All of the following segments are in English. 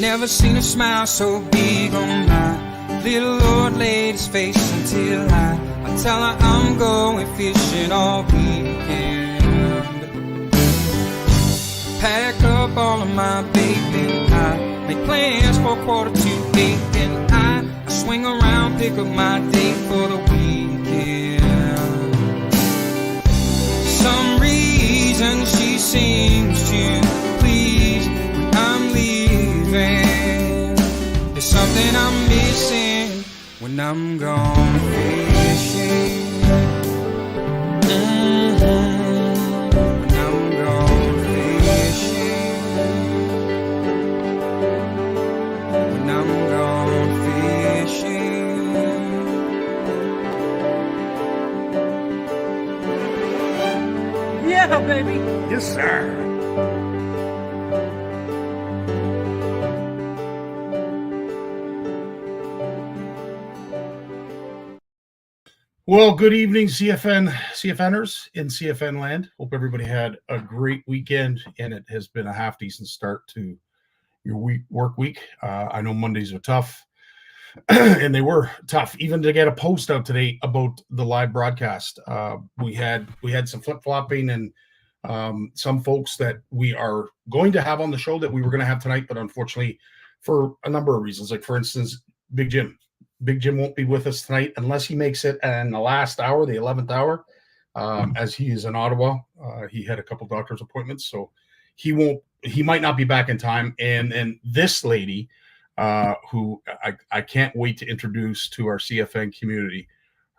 Never seen a smile so big on my little old lady's face until I tell her I'm going fishing all weekend. Pack up all of my bait and I make plans for 7:45 and I swing around, pick up my date for the weekend. Some reason she seems to please when I'm leaving. There's something I'm missing when I'm gone fishing. When I'm gone fishing. When I'm gone fishing. Yeah, baby. Yes, sir. Well, good evening, CFNers in CFN land. Hope everybody had a great weekend, and it has been a half-decent start to your work week. I know Mondays are tough, and they were tough. Even to get a post out today about the live broadcast, we had some flip-flopping and some folks that we are going to have on the show that we were going to have tonight, but unfortunately, for a number of reasons, like for instance, Big Jim won't be with us tonight unless he makes it in the last hour, the 11th hour, as he is in Ottawa. He had a couple doctor's appointments, so he might not be back in time. And this lady, who I can't wait to introduce to our CFN community,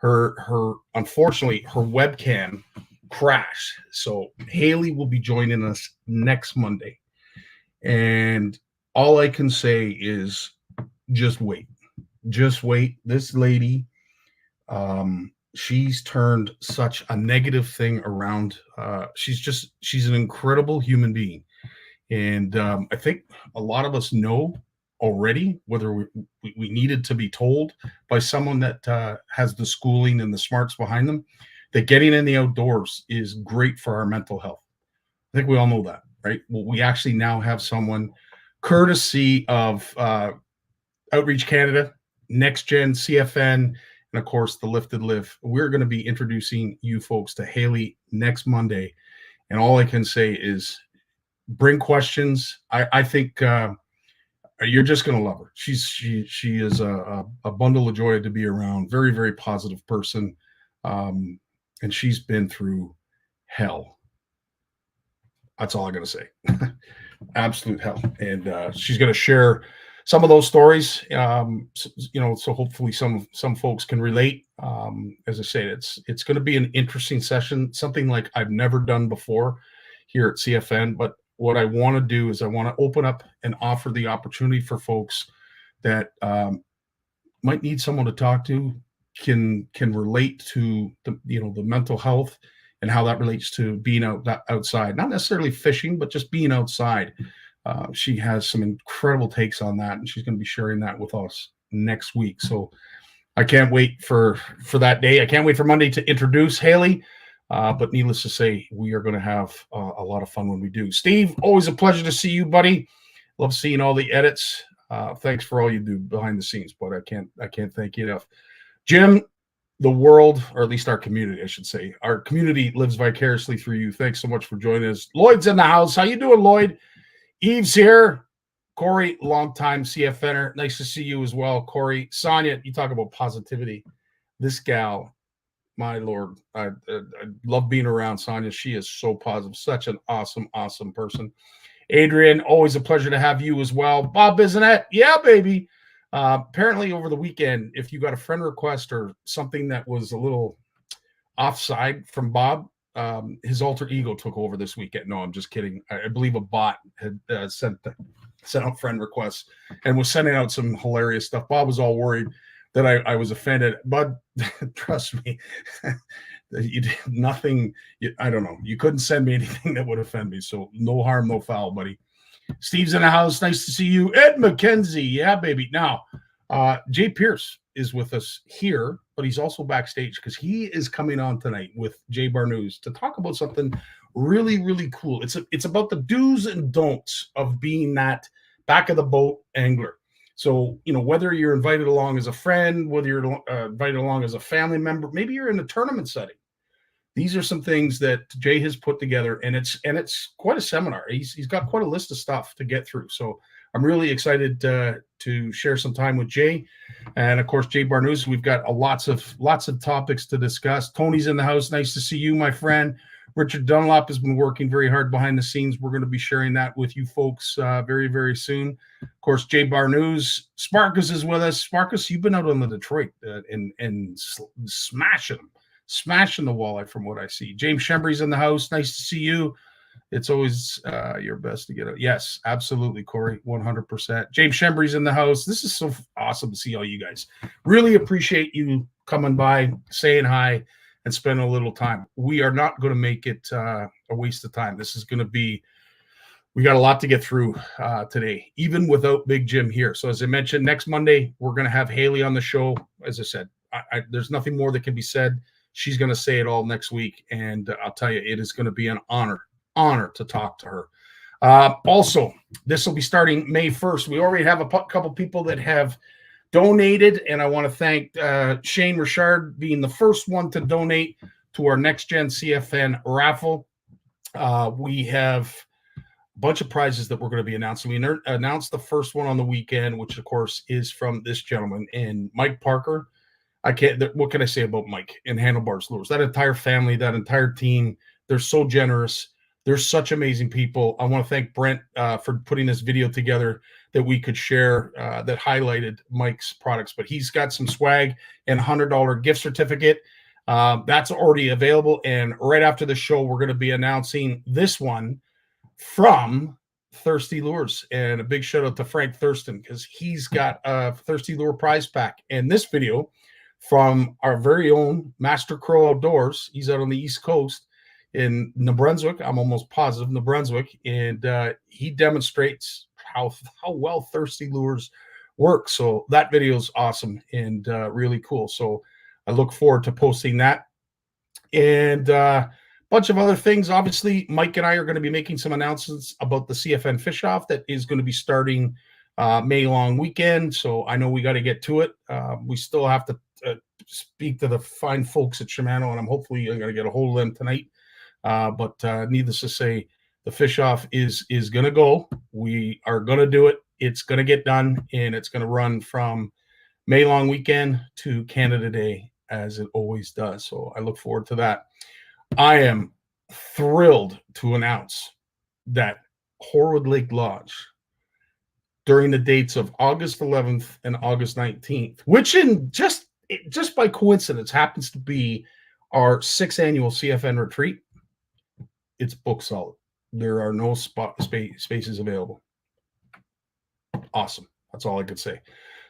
unfortunately, her webcam crashed. So Haley will be joining us next Monday. And all I can say is just wait. Just wait. This lady, she's turned such a negative thing around. She's an incredible human being. And I think a lot of us know already, whether we needed to be told by someone that has the schooling and the smarts behind them, that getting in the outdoors is great for our mental health. I think we all know that, right? Well, we actually now have someone, courtesy of Outreach Canada, Next Gen, CFN, and of course the Lifted Live. We're going to be introducing you folks to Haley next Monday, and all I can say is bring questions. I think you're just going to love her. She is a bundle of joy to be around. Very, very positive person, and she's been through hell. That's all I got to say. Absolute hell, and she's going to share some of those stories, so hopefully some folks can relate. As I say, it's going to be an interesting session, something like I've never done before here at CFN. But what I want to do is I want to open up and offer the opportunity for folks that might need someone to talk to, can relate to the mental health and how that relates to being outside, not necessarily fishing, but just being outside. She has some incredible takes on that, and she's going to be sharing that with us next week. So I can't wait for that day. I can't wait for Monday to introduce Haley. But needless to say, we are going to have a lot of fun when we do. Steve, always a pleasure to see you, buddy. Love seeing all the edits. Thanks for all you do behind the scenes, but I can't thank you enough. Jim, the world, or at least our community, I should say, our community lives vicariously through you. Thanks so much for joining us. Lloyd's in the house. How you doing, Lloyd? Eve's here. Corey, longtime CFNer. Nice to see you as well, Corey. Sonia, you talk about positivity. This gal, my Lord, I love being around Sonia. She is so positive. Such an awesome, awesome person. Adrian, always a pleasure to have you as well. Bob Bissonette, yeah, baby. Apparently over the weekend, if you got a friend request or something that was a little offside from Bob, his alter ego took over this weekend. No, I'm just kidding. I believe a bot had sent out friend requests and was sending out some hilarious stuff. Bob was all worried that I was offended. Bud, trust me, you did nothing. I don't know. You couldn't send me anything that would offend me. So no harm, no foul, buddy. Steve's in the house. Nice to see you. Ed McKenzie. Yeah, baby. Now, Jay Pearce is with us here, but he's also backstage because he is coming on tonight with Jay Barnucz to talk about something really, really cool. It's about the do's and don'ts of being that back of the boat angler. So, whether you're invited along as a friend, whether you're invited along as a family member, maybe you're in a tournament setting. These are some things that Jay has put together, and it's quite a seminar. He's got quite a list of stuff to get through. So I'm really excited to share some time with Jay, and of course Jay Barnucz. We've got lots of topics to discuss. Tony's in the house. Nice to see you, my friend. Richard Dunlop has been working very hard behind the scenes. We're going to be sharing that with you folks very, very soon. Of course, Jay Barnucz. Sparkus is with us. Sparkus, you've been out on the Detroit and smashing the walleye from what I see. James Shembry's in the house. Nice to see you. It's always your best to get out. Yes, absolutely, Corey, 100%. James Shembry's in the house. This is so awesome to see all you guys. Really appreciate you coming by, saying hi, and spending a little time. We are not going to make it a waste of time. This is going to be, we got a lot to get through today, even without Big Jim here. So as I mentioned, next Monday, we're going to have Haley on the show. As I said, there's nothing more that can be said. She's going to say it all next week. And I'll tell you, it is going to be an honor to talk to her. Also, this will be starting May 1st. We already have a couple people that have donated, and I want to thank Shane Richard being the first one to donate to our Next Gen CFN raffle. We have a bunch of prizes that we're going to be announcing. We announced the first one on the weekend, which of course is from this gentleman and Mike Parker. What can I say about Mike and Handlebars Lures? That entire family, that entire team, they're so generous. They're such amazing people. I want to thank Brent for putting this video together that we could share that highlighted Mike's products. But he's got some swag and $100 gift certificate. That's already available. And right after the show, we're going to be announcing this one from Thirsty Lures. And a big shout out to Frank Thurston because he's got a Thirsty Lure prize pack. And this video from our very own Master Crow Outdoors. He's out on the East Coast in New Brunswick. I'm almost positive New Brunswick. And he demonstrates how well Thirsty Lures work. So that video is awesome and really cool. So I look forward to posting that. And a bunch of other things. Obviously, Mike and I are going to be making some announcements about the CFN Fish Off that is going to be starting May long weekend. So I know we got to get to it. We still have to speak to the fine folks at Shimano, and I'm hopefully going to get a hold of them tonight. But needless to say, the Fish Off is going to go. We are going to do it. It's going to get done, and it's going to run from May long weekend to Canada Day, as it always does. So I look forward to that. I am thrilled to announce that Horwood Lake Lodge, during the dates of August 11th and August 19th, which in just by coincidence happens to be our 6th annual CFN retreat, it's booked solid. There are no spaces available. Awesome. That's all I could say.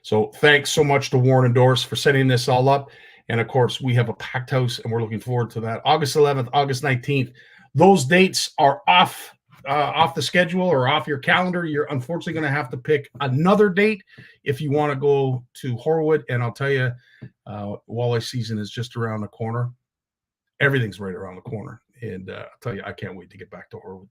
So thanks so much to Warren and Doris for setting this all up. And of course, we have a packed house, and we're looking forward to that. August 11th, August 19th. Those dates are off the schedule or off your calendar. You're unfortunately going to have to pick another date if you want to go to Horwood. And I'll tell you, walleye season is just around the corner. Everything's right around the corner. And I'll tell you, I can't wait to get back to Horwood.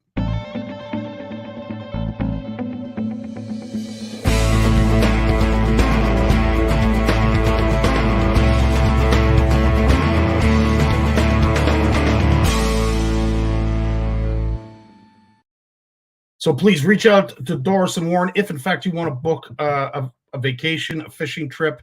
So please reach out to Doris and Warren if, in fact, you want to book a vacation, a fishing trip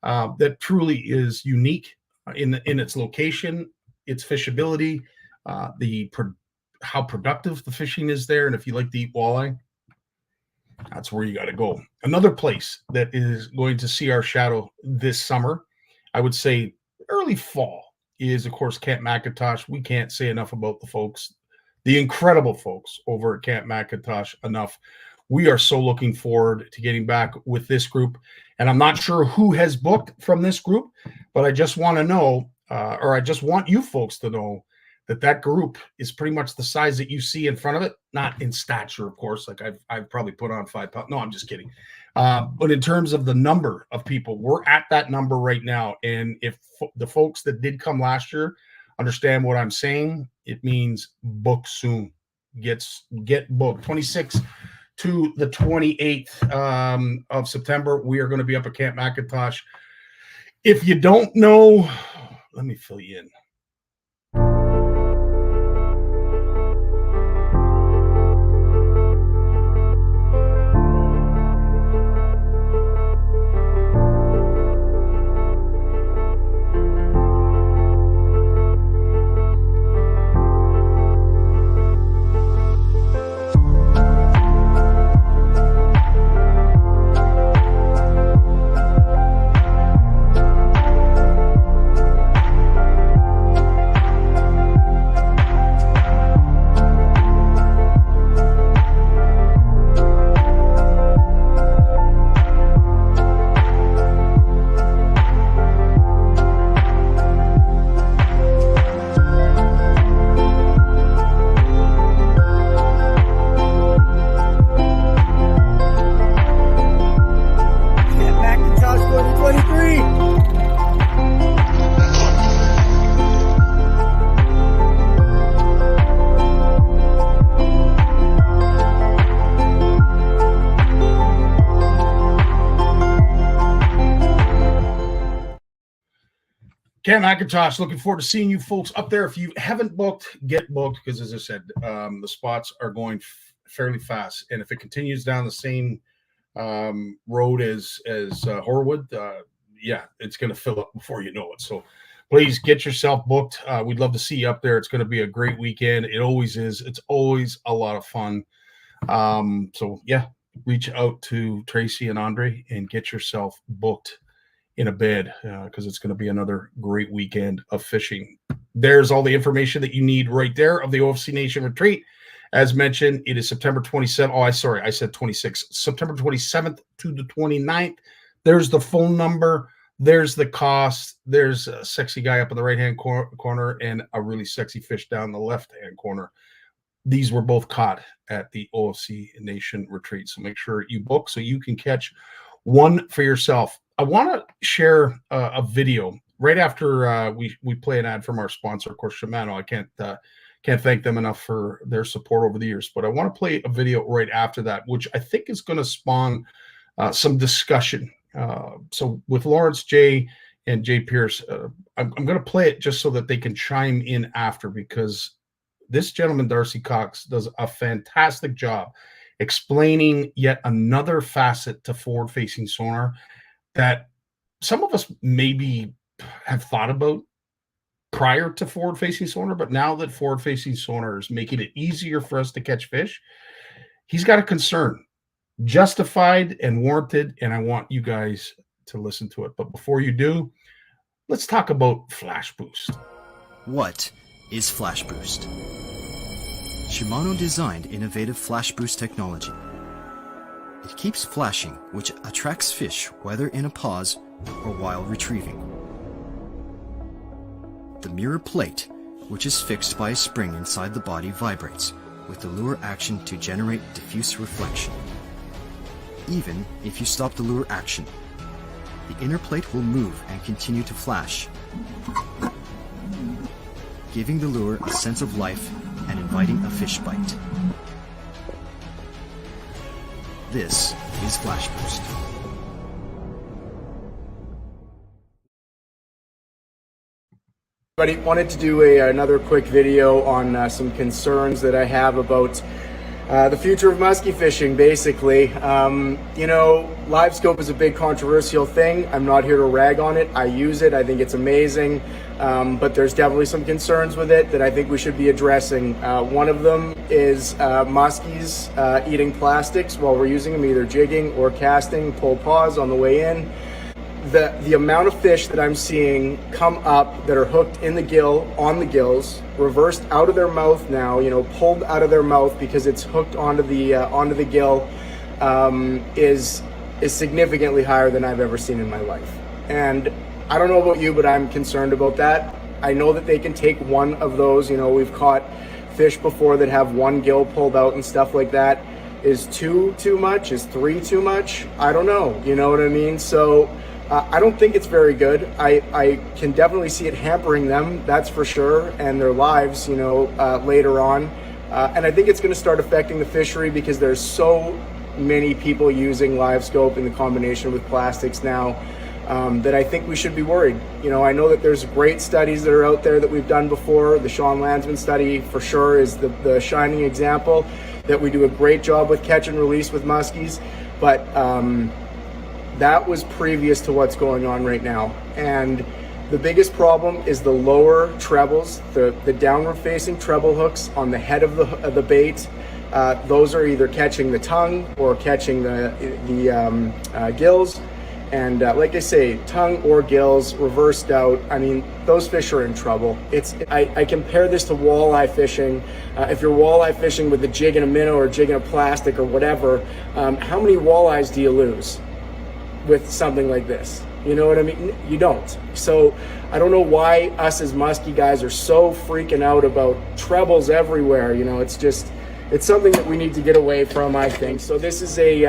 that truly is unique in its location, its fishability, how productive the fishing is there, and if you like to eat walleye, that's where you got to go. Another place that is going to see our shadow this summer, I would say early fall, is, of course, Camp McIntosh. We can't say enough about the folks, the incredible folks over at Camp McIntosh enough. We are so looking forward to getting back with this group. And I'm not sure who has booked from this group, but I just want to know, or I just want you folks to know that group is pretty much the size that you see in front of it, not in stature, of course. Like I've probably put on 5 pounds. No, I'm just kidding. But in terms of the number of people, we're at that number right now. And if the folks that did come last year understand what I'm saying, it means book soon. Get booked. 26th to the 28th of September, we are going to be up at Camp McIntosh. If you don't know, let me fill you in. Camp McIntosh, looking forward to seeing you folks up there. If you haven't booked, get booked, because as I said, the spots are going fairly fast. And if it continues down the same road as Horwood, yeah, it's going to fill up before you know it. So please get yourself booked. We'd love to see you up there. It's going to be a great weekend. It always is. It's always a lot of fun. So yeah, reach out to Tracy and Andre and get yourself booked in a bed, because it's going to be another great weekend of fishing. There's all the information that you need right there of the OFC Nation retreat. As mentioned, it is September 27th. Oh, I said 26th. September 27th to the 29th. There's the phone number. There's the cost. There's a sexy guy up in the right-hand corner and a really sexy fish down the left-hand corner. These were both caught at the OFC Nation retreat. So make sure you book so you can catch one for yourself. I want to share a video right after we play an ad from our sponsor, of course, Shimano. I can't thank them enough for their support over the years, but I want to play a video right after that, which I think is going to spawn some discussion. So with Lawrence J and Jay Pearce, I'm going to play it just so that they can chime in after, because this gentleman, Darcy Cox, does a fantastic job explaining yet another facet to forward-facing sonar that some of us maybe have thought about prior to forward-facing sonar, but now that forward-facing sonar is making it easier for us to catch fish, he's got a concern, justified and warranted, and I want you guys to listen to it. But before you do, let's talk about Flash Boost. What is Flash Boost? Shimano designed innovative Flash Boost technology. It keeps flashing, which attracts fish whether in a pause or while retrieving. The mirror plate, which is fixed by a spring inside the body, vibrates with the lure action to generate diffuse reflection. Even if you stop the lure action, the inner plate will move and continue to flash, giving the lure a sense of life and inviting a fish bite. This is Flash Boost. But I wanted to do another quick video on some concerns that I have about the future of muskie fishing, basically. You know, live scope is a big controversial thing. I'm not here to rag on it. I use it. I think it's amazing. But there's definitely some concerns with it that I think we should be addressing. One of them is muskies eating plastics while we're using them, either jigging or casting, pull pause on the way in. the amount of fish that I'm seeing come up that are hooked in the gill, on the gills, reversed out of their mouth now, pulled out of their mouth because it's hooked onto the gill, is significantly higher than I've ever seen in my life. And I don't know about you, but I'm concerned about that. I know that they can take one of those. We've caught fish before that have one gill pulled out and stuff like that. Is two too much? Is three too much? I don't know. You know what I mean? So I don't think it's very good. I can definitely see it hampering them, that's for sure, and their lives, later on. And I think it's going to start affecting the fishery because there's so many people using live scope in the combination with plastics now that I think we should be worried. I know that there's great studies that are out there that we've done before. The Sean Landsman study for sure is the shining example that we do a great job with catch and release with muskies, but that was previous to what's going on right now. And the biggest problem is the lower trebles, the downward facing treble hooks on the head of the bait. Those are either catching the tongue or catching the gills. And like I say, tongue or gills reversed out, I mean, those fish are in trouble. I compare this to walleye fishing. If you're walleye fishing with a jig and a minnow or a jig and a plastic or whatever, how many walleyes do you lose with something like this? You know what I mean? You don't. So I don't know why us as musky guys are so freaking out about trebles everywhere. It's something that we need to get away from, I think. So this is a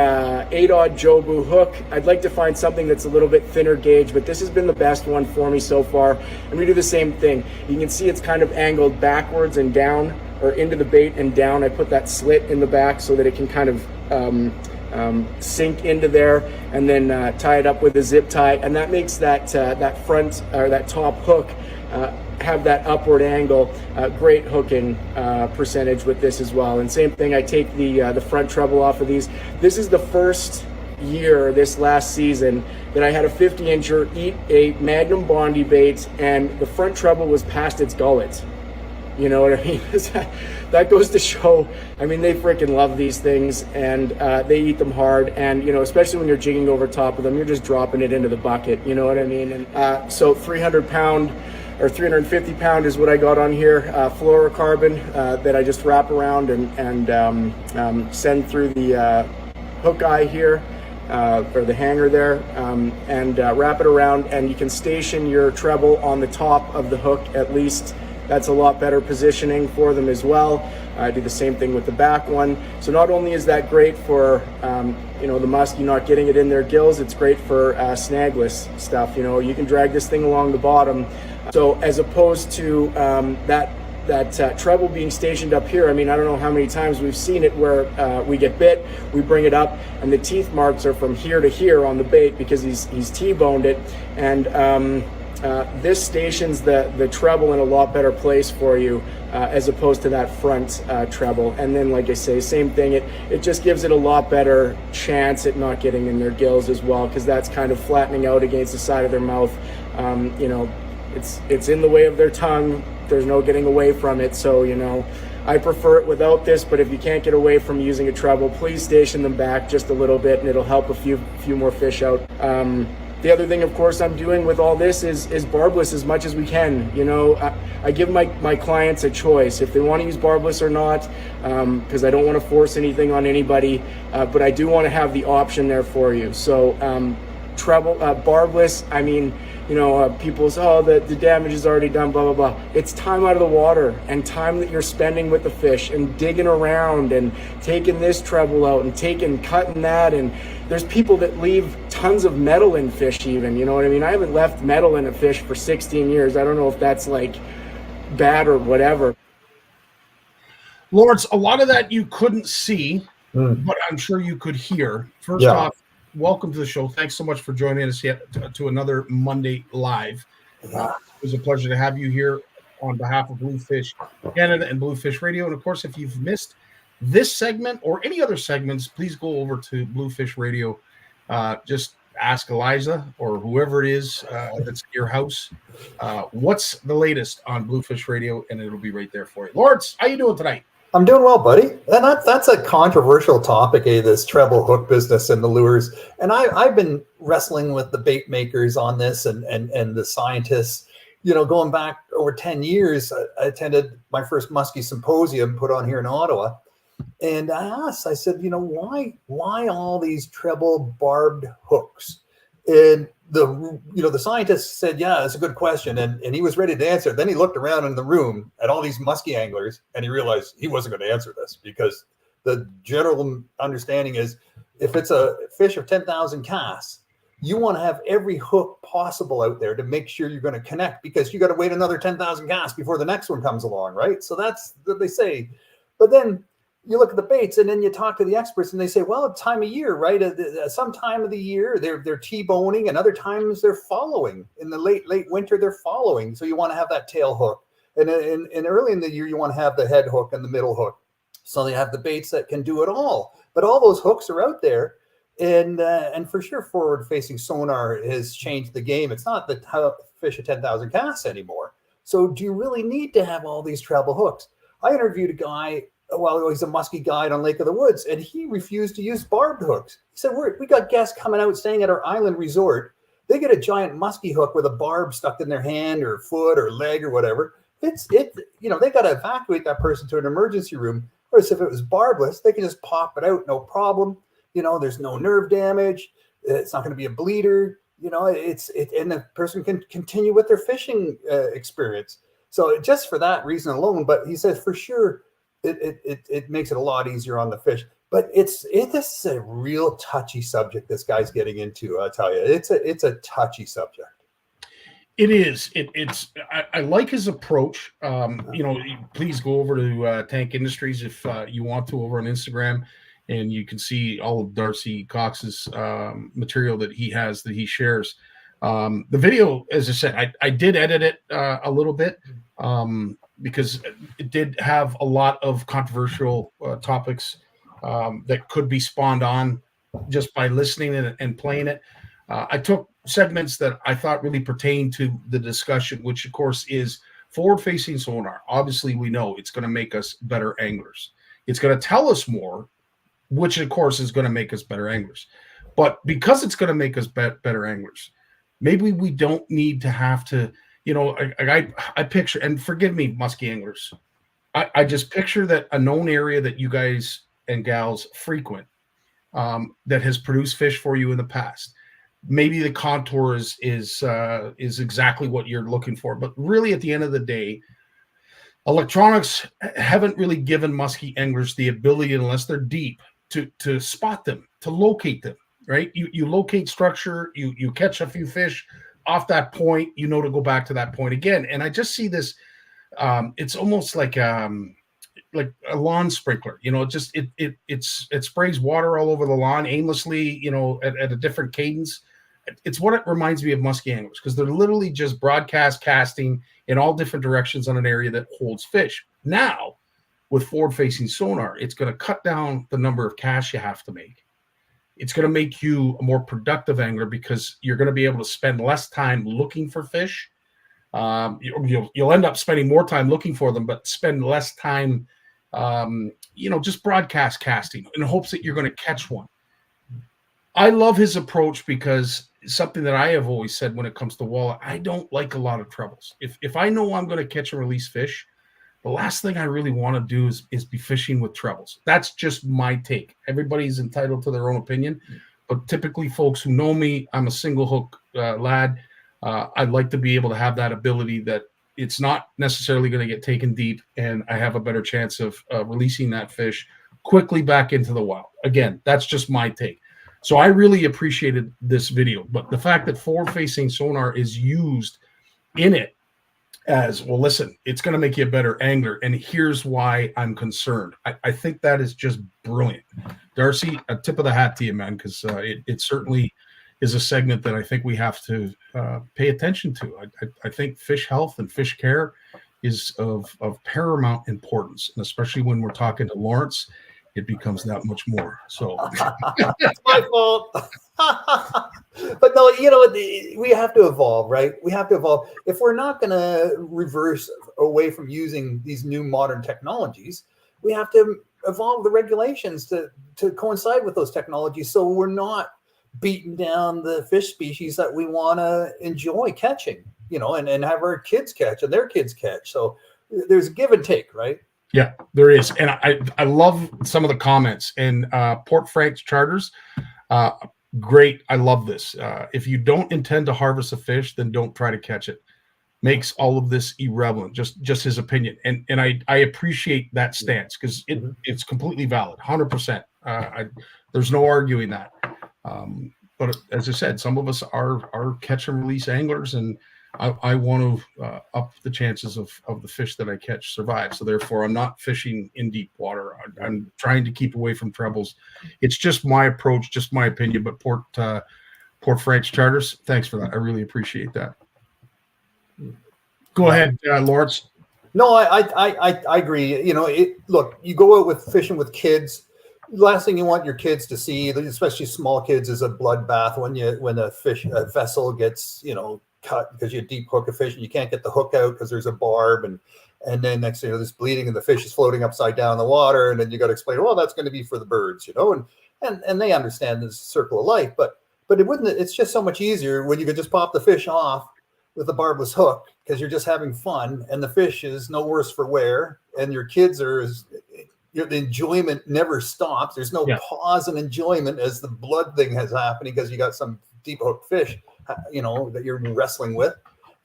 8-aught Jobu hook. I'd like to find something that's a little bit thinner gauge, but this has been the best one for me so far. And we do the same thing. You can see it's kind of angled backwards and down, or into the bait and down. I put that slit in the back so that it can kind of sink into there, and then tie it up with a zip tie. And that makes that front, or that top hook, have that upward angle. Great hooking percentage with this as well. And same thing, I take the front treble off of these. This is the first year, this last season, that I had a 50-incher eat a Magnum Bondi bait and the front treble was past its gullet. You know what I mean? That goes to show, I mean, they freaking love these things, and they eat them hard. And, especially when you're jigging over top of them, you're just dropping it into the bucket. You know what I mean? And so 300-pound or 350-pound is what I got on here, fluorocarbon that I just wrap around and send through the hook eye here, or the hanger there, and wrap it around, and you can station your treble on the top of the hook at least. That's a lot better positioning for them as well. I do the same thing with the back one. So not only is that great for the muskie not getting it in their gills, it's great for snagless stuff. You can drag this thing along the bottom. So as opposed to that treble being stationed up here, I mean, I don't know how many times we've seen it where we get bit, we bring it up, and the teeth marks are from here to here on the bait because he's T-boned it. And this stations the treble in a lot better place for you as opposed to that front treble. And then, like I say, same thing, it just gives it a lot better chance at not getting in their gills as well, because that's kind of flattening out against the side of their mouth. It's in the way of their tongue. There's no getting away from it. So I prefer it without this, but if you can't get away from using a treble, please station them back just a little bit, and it'll help a few more fish out. The other thing, of course, I'm doing with all this is barbless as much as we can. I give my clients a choice if they want to use barbless or not, because I don't want to force anything on anybody, but I do want to have the option there for you. So barbless, I mean, people say, oh, the damage is already done, blah, blah, blah. It's time out of the water and time that you're spending with the fish and digging around and taking this treble out and cutting that. And there's people that leave tons of metal in fish even, you know what I mean? I haven't left metal in a fish for 16 years. I don't know if that's like bad or whatever. Lawrence, a lot of that you couldn't see, but I'm sure you could hear. First off, welcome to the show. Thanks so much for joining us yet to another Monday Live. It was a pleasure to have you here on behalf of Bluefish Canada and Bluefish Radio. And of course, if you've missed this segment or any other segments, please go over to Bluefish Radio. Just ask Eliza or whoever it is that's at your house. What's the latest on Bluefish Radio? And it'll be right there for you. Lawrence, how you doing tonight? I'm doing well, buddy. And that's a controversial topic, this treble hook business and the lures. And I've been wrestling with the bait makers on this and the scientists, going back over 10 years. I attended my first muskie symposium put on here in Ottawa. And I said, why all these treble barbed hooks? And the scientist said, yeah, that's a good question. And he was ready to answer. Then he looked around in the room at all these muskie anglers and he realized he wasn't going to answer this, because the general understanding is if it's a fish of 10,000 casts, you want to have every hook possible out there to make sure you're going to connect, because you got to wait another 10,000 casts before the next one comes along, right? So that's what they say. But then you look at the baits and then you talk to the experts and they say, well, time of year, right? Some time of the year they're T-boning, and other times they're following. In the late winter, they're following. So you want to have that tail hook. And early in the year, you want to have the head hook and the middle hook. So they have the baits that can do it all. But all those hooks are out there. And for sure, forward-facing sonar has changed the game. It's not the fish of 10,000 casts anymore. So do you really need to have all these treble hooks? I interviewed a guy, he's a muskie guide on Lake of the Woods, and he refused to use barbed hooks. He said, we got guests coming out staying at our island resort. They get a giant muskie hook with a barb stuck in their hand or foot or leg or whatever. They got to evacuate that person to an emergency room. Whereas if it was barbless, they can just pop it out, no problem. There's no nerve damage. It's not going to be a bleeder. And the person can continue with their fishing experience. So just for that reason alone, but he says for sure, it makes it a lot easier on the fish, but this is a real touchy subject this guy's getting into. I'll tell you, it's a touchy subject. It is. I like his approach. Please go over to Tank Industries if you want to, over on Instagram, and you can see all of Darcy Cox's material that he has, that he shares. The video, as I said, I did edit it a little bit. Because it did have a lot of controversial topics that could be spawned on just by listening and playing it. I took segments that I thought really pertained to the discussion, which of course is forward-facing sonar. Obviously, we know it's going to make us better anglers. It's going to tell us more, which of course is going to make us better anglers. But because it's going to make us better anglers, maybe we don't need to have to. I picture, and forgive me, muskie anglers, I just picture that a known area that you guys and gals frequent that has produced fish for you in the past. Maybe the contour is exactly what you're looking for, but really at the end of the day, electronics haven't really given muskie anglers the ability, unless they're deep, to spot them, to locate them. Right? You locate structure, you catch a few fish off that point, to go back to that point again. And I just see this, it's almost like a lawn sprinkler, it sprays water all over the lawn aimlessly, at a different cadence. It's what it reminds me of muskie anglers, because they're literally just broadcast casting in all different directions on an area that holds fish. Now, with forward-facing sonar, it's going to cut down the number of casts you have to make. It's going to make you a more productive angler, because you're going to be able to spend less time looking for fish. You'll end up spending more time looking for them, but spend less time, just broadcast casting in hopes that you're going to catch one. I love his approach, because something that I have always said when it comes to walleye, I don't like a lot of trebles. If I know I'm going to catch and release fish, the last thing I really want to do is be fishing with trebles. That's just my take. Everybody's entitled to their own opinion, but typically folks who know me, I'm a single hook lad. I'd like to be able to have that ability that it's not necessarily going to get taken deep, and I have a better chance of releasing that fish quickly back into the wild. Again, that's just my take. So I really appreciated this video, but the fact that forward-facing sonar is used in it as, well, listen, it's going to make you a better angler, and here's why I'm concerned. I think that is just brilliant. Darcy, a tip of the hat to you, man, because it certainly is a segment that I think we have to pay attention to. I think fish health and fish care is of paramount importance, and especially when we're talking to Lawrence, it becomes that much more. So it's my fault. But no, we have to evolve, right? We have to evolve. If we're not going to reverse away from using these new modern technologies, we have to evolve the regulations to coincide with those technologies, so we're not beating down the fish species that we want to enjoy catching, and have our kids catch and their kids catch. So there's a give and take, right? Yeah, there is. And I love some of the comments. And Port Frank's charters, great. I love this. If you don't intend to harvest a fish, then don't try to catch it. Makes all of this irrelevant. Just his opinion. And I appreciate that stance, because it's completely valid, 100%. There's no arguing that. But as I said, some of us are catch and release anglers, and I want to up the chances of the fish that I catch survive. So therefore, I'm not fishing in deep water. I'm trying to keep away from trebles. It's just my approach, just my opinion. But Port Frank's charters, thanks for that. I really appreciate that. Go ahead, Lawrence. No, I agree. Look, you go out with fishing with kids. Last thing you want your kids to see, especially small kids, is a bloodbath when a vessel gets cut because you deep hook a fish and you can't get the hook out because there's a barb, and then next thing there's bleeding and the fish is floating upside down in the water, and then you got to explain, well, that's going to be for the birds, and they understand this circle of life, but it's just so much easier when you could just pop the fish off with a barbless hook, because you're just having fun and the fish is no worse for wear, and your kids the enjoyment never stops. There's no pause in enjoyment as the blood thing has happening because you got some deep hook fish, that you're wrestling with,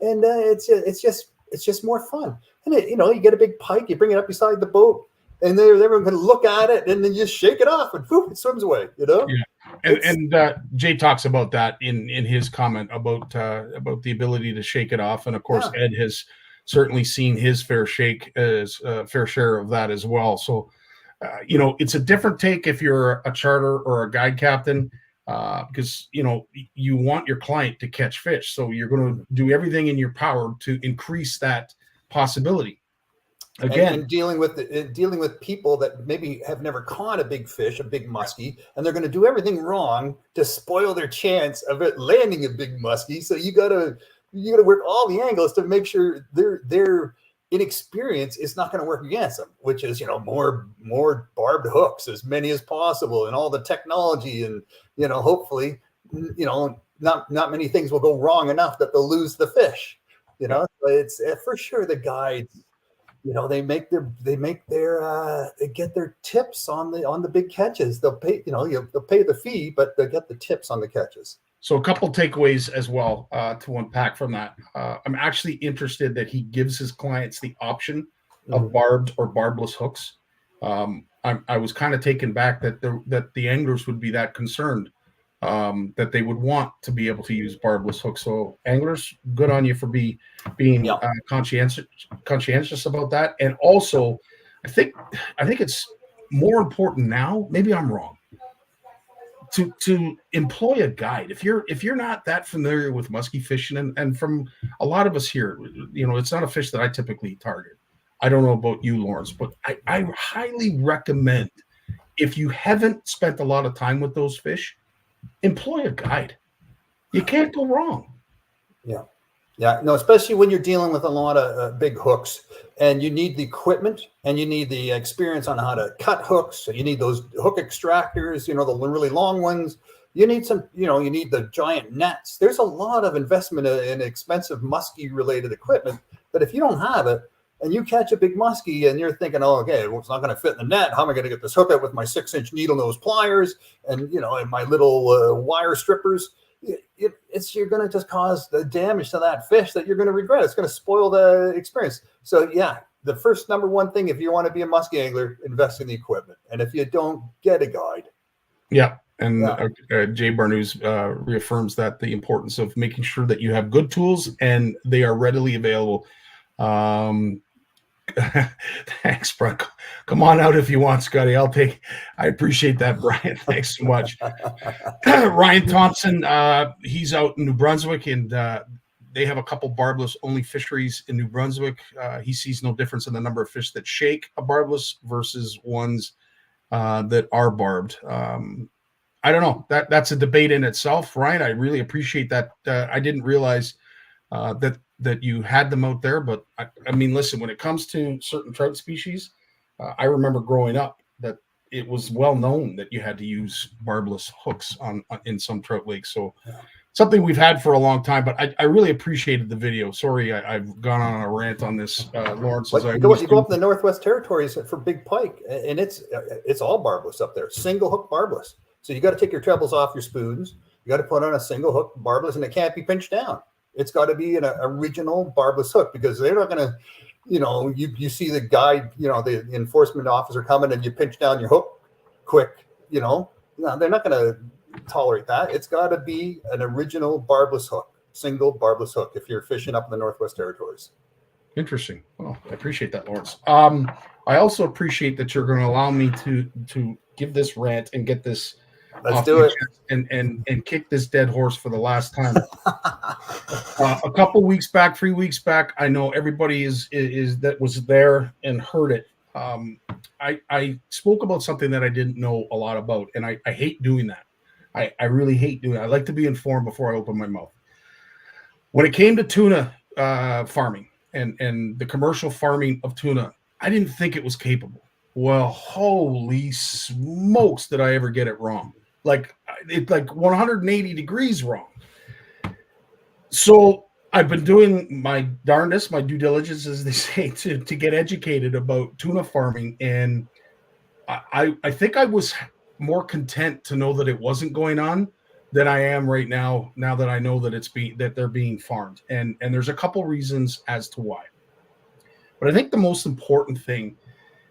and it's just more fun. And you get a big pike, you bring it up beside the boat, and everyone can look at it, and then you just shake it off, and poof, it swims away. Yeah. And Jay talks about that in his comment about the ability to shake it off, and of course Ed has certainly seen his fair share of that as well. So it's a different take if you're a charter or a guide captain, because you want your client to catch fish, so you're going to do everything in your power to increase that possibility. Again, and dealing with people that maybe have never caught a big fish, a big muskie, and they're going to do everything wrong to spoil their chance of it landing a big muskie. So you got to work all the angles to make sure their inexperience is not going to work against them, which is more barbed hooks, as many as possible, and all the technology, and hopefully not many things will go wrong enough that they'll lose the fish. So it's for sure the guides. They get their tips on the big catches. They'll pay, they'll pay the fee, but they'll get the tips on the catches. So a couple takeaways as well to unpack from that. I'm actually interested that he gives his clients the option of barbed or barbless hooks. I was kind of taken back that the anglers would be that concerned, that they would want to be able to use barbless hooks. So anglers, good on you for being conscientious about that. And also, I think it's more important now. Maybe I'm wrong. To employ a guide. If you're not that familiar with muskie fishing, and from a lot of us here, it's not a fish that I typically target. I don't know about you, Lawrence, but I highly recommend, if you haven't spent a lot of time with those fish, employ a guide. You can't go wrong. Yeah, no, especially when you're dealing with a lot of big hooks, and you need the equipment and you need the experience on how to cut hooks. So you need those hook extractors, the really long ones. You need you need the giant nets. There's a lot of investment in expensive muskie related equipment, but if you don't have it and you catch a big muskie and you're thinking, oh, okay, well, it's not going to fit in the net. How am I going to get this hook out with my 6-inch needle nose pliers and my little wire strippers? You're going to just cause the damage to that fish that you're going to regret. It's going to spoil the experience. So the first number one thing, if you want to be a muskie angler, invest in the equipment. And if you don't, get a guide. Yeah. And Jay Barnucz reaffirms that the importance of making sure that you have good tools and they are readily available. Thanks, Brian. Come on out if you want, Scotty. I appreciate that, Brian. Thanks so much. Ryan Thompson, he's out in New Brunswick, and they have a couple barbless only fisheries in New Brunswick. He sees no difference in the number of fish that shake a barbless versus ones that are barbed. I don't know. That's a debate in itself. Ryan, I really appreciate that. I didn't realize that you had them out there, but I mean, listen, when it comes to certain trout species, I remember growing up that it was well known that you had to use barbless hooks in some trout lakes. So something we've had for a long time, but I really appreciated the video. Sorry, I've gone on a rant on this, Lawrence. Like you go up in the Northwest Territories for big pike, and it's all barbless up there, single hook barbless. So you got to take your trebles off your spoons. You got to put on a single hook barbless, and it can't be pinched down. It's got to be an original barbless hook, because they're not going to, you see the guy, the enforcement officer coming, and you pinch down your hook quick, they're not going to tolerate that. It's got to be an original barbless hook, single barbless hook, if you're fishing up in the Northwest Territories. Interesting. Well, I appreciate that, Lawrence. I also appreciate that you're going to allow me to give this rant and get this. Let's do it and kick this dead horse for the last time. A couple weeks back, 3 weeks back, I know everybody is that was there and heard it. I spoke about something that I didn't know a lot about, and I hate doing that. I really hate doing it. I like to be informed before I open my mouth. When it came to tuna farming and the commercial farming of tuna, I didn't think it was capable. Well, holy smokes, did I ever get it wrong? Like 180 degrees wrong. So I've been doing my darndest, my due diligence, as they say, to get educated about tuna farming. And I think I was more content to know that it wasn't going on than I am right now that I know that they're being farmed. And there's a couple reasons as to why. But I think the most important thing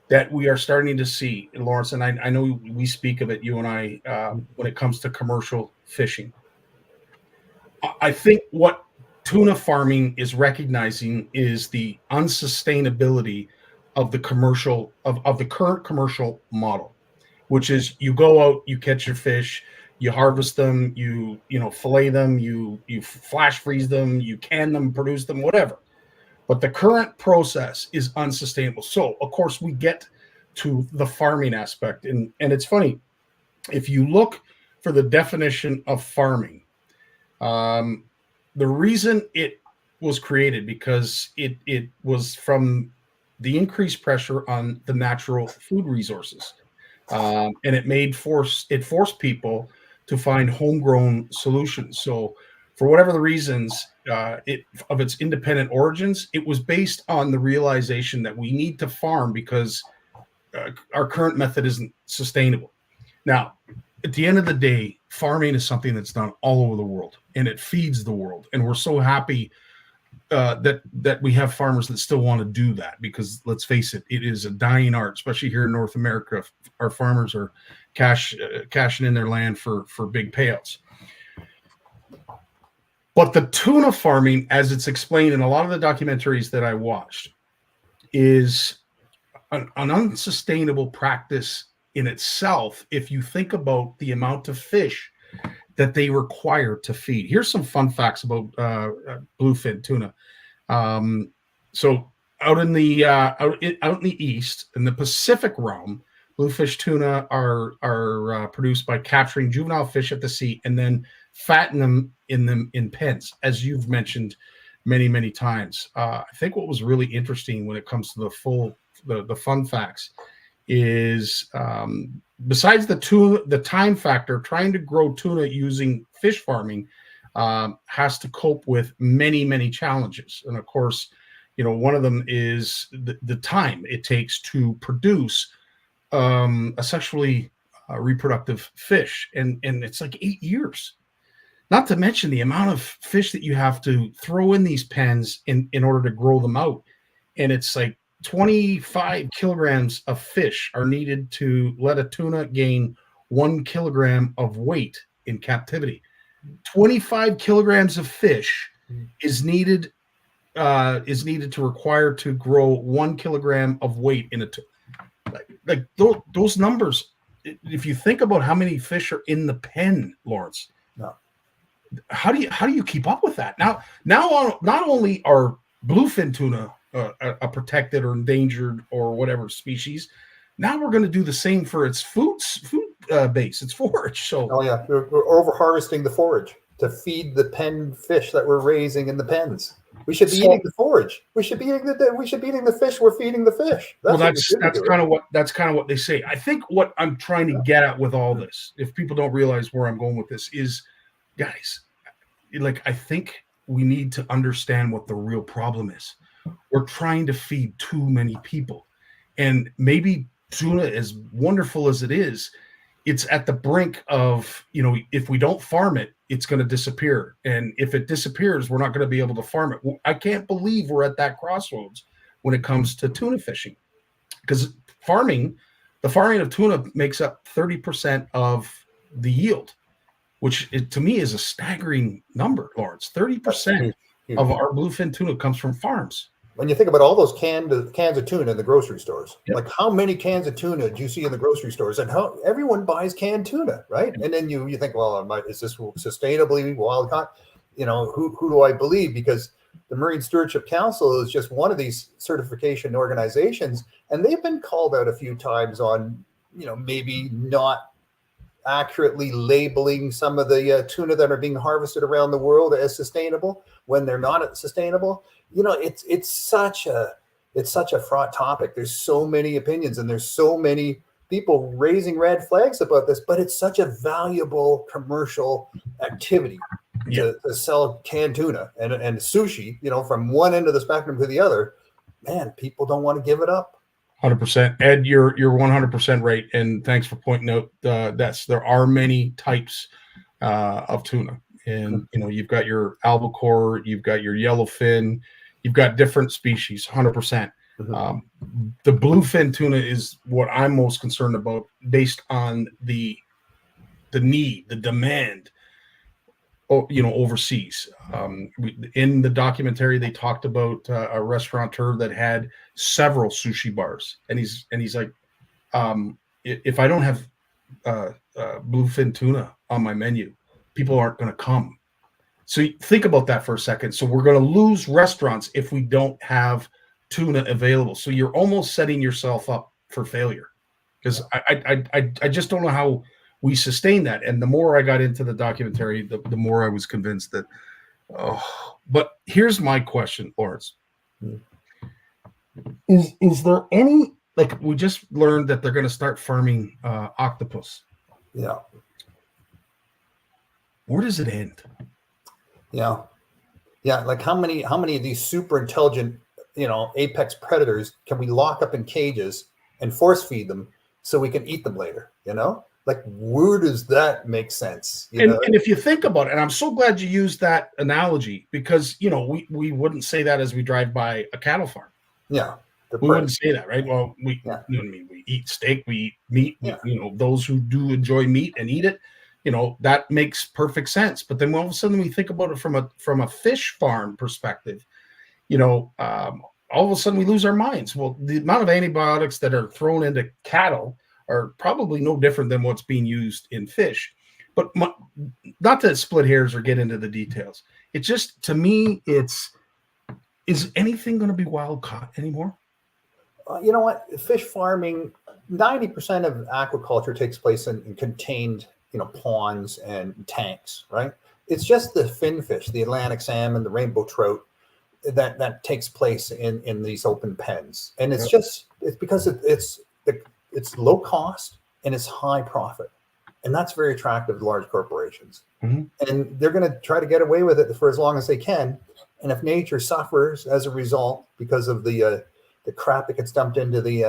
that we are starting to see, Lawrence, and I know we speak of it, you and I, when it comes to commercial fishing. I think what tuna farming is recognizing is the unsustainability of the commercial of the current commercial model, which is you go out, you catch your fish, you harvest them, you fillet them, you flash freeze them, you can them, produce them, whatever. But the current process is unsustainable. So, of course, we get to the farming aspect. And it's funny, if you look for the definition of farming, the reason it was created because it was from the increased pressure on the natural food resources. And it forced people to find homegrown solutions. So for whatever the reasons, of its independent origins, it was based on the realization that we need to farm because our current method isn't sustainable. Now, at the end of the day, farming is something that's done all over the world, and it feeds the world. And we're so happy that we have farmers that still want to do that, because let's face it, it is a dying art, especially here in North America. Our farmers are cashing in their land for big payouts. But the tuna farming, as it's explained in a lot of the documentaries that I watched, is an unsustainable practice in itself if you think about the amount of fish that they require to feed. Here's some fun facts about bluefin tuna. So out in the east, in the Pacific realm, bluefish tuna are produced by capturing juvenile fish at the sea and then fatten them in pens, as you've mentioned many times. I think what was really interesting when it comes to the fun facts is besides the time factor, trying to grow tuna using fish farming has to cope with many challenges. And of course, one of them is the time it takes to produce a sexually reproductive fish. And it's like 8 years. Not to mention the amount of fish that you have to throw in these pens in order to grow them out. And it's like 25 kilograms of fish are needed to let a tuna gain 1 kilogram of weight in captivity. 25 kilograms of fish is needed to require to grow 1 kilogram of weight in a like those numbers. If you think about how many fish are in the pen, Lawrence, no. How do you keep up with that? Now not only are bluefin tuna a protected or endangered or whatever species, now we're going to do the same for its food base, its forage. So we're over harvesting the forage to feed the pen fish that we're raising in the pens. We should be eating the forage. We should be eating the fish. We're feeding the fish. That's kind of what they say. I think what I'm trying to get at with all this, if people don't realize where I'm going with this, is, guys, like, I think we need to understand what the real problem is. We're trying to feed too many people, and maybe tuna, as wonderful as it is, it's at the brink of, if we don't farm it, it's going to disappear. And if it disappears, we're not going to be able to farm it. I can't believe we're at that crossroads when it comes to tuna fishing, because the farming of tuna makes up 30% of the yield, which to me is a staggering number, Lawrence. 30% of our bluefin tuna comes from farms. When you think about all those cans of tuna in the grocery stores, like how many cans of tuna do you see in the grocery stores, and how everyone buys canned tuna, right? And then you think, well, is this sustainably wild caught? Who do I believe? Because the Marine Stewardship Council is just one of these certification organizations, and they've been called out a few times on, maybe not accurately labeling some of the tuna that are being harvested around the world as sustainable when they're not sustainable. It's such a fraught topic. There's so many opinions, and there's so many people raising red flags about this, but it's such a valuable commercial activity to sell canned tuna and sushi, from one end of the spectrum to the other. Man, people don't want to give it up. 100%. Ed, you're 100% right. And thanks for pointing out there are many types of tuna. And, you've got your albacore, you've got your yellowfin, you've got different species, 100%. The bluefin tuna is what I'm most concerned about, based on the need, the demand, overseas. In the documentary, they talked about a restaurateur that had several sushi bars, and he's like, if I don't have bluefin tuna on my menu, people aren't going to come. So think about that for a second. So we're going to lose restaurants if we don't have tuna available. So you're almost setting yourself up for failure, because I just don't know how we sustain that. And the more I got into the documentary, the more I was convinced that. But here's my question, Lawrence. Is there any, like, we just learned that they're going to start farming octopus. Yeah. Where does it end? Yeah. Like how many of these super intelligent, apex predators can we lock up in cages and force feed them so we can eat them later? Like, where does that make sense? And if you think about it, and I'm so glad you used that analogy, because, we wouldn't say that as we drive by a cattle farm. Yeah. We wouldn't say that, right? Well, we eat steak, we eat meat, those who do enjoy meat and eat it, that makes perfect sense. But then all of a sudden we think about it from a fish farm perspective, all of a sudden we lose our minds. Well, the amount of antibiotics that are thrown into cattle are probably no different than what's being used in fish. But not to split hairs or get into the details. It's just, to me, is anything going to be wild caught anymore? You know what? Fish farming, 90% of aquaculture takes place in contained, ponds and tanks, right? It's just the finfish, the Atlantic salmon, the rainbow trout that takes place in these open pens. And it's because it's low cost and it's high profit. And that's very attractive to large corporations. Mm-hmm. And they're going to try to get away with it for as long as they can. And if nature suffers as a result because of the crap that gets dumped into the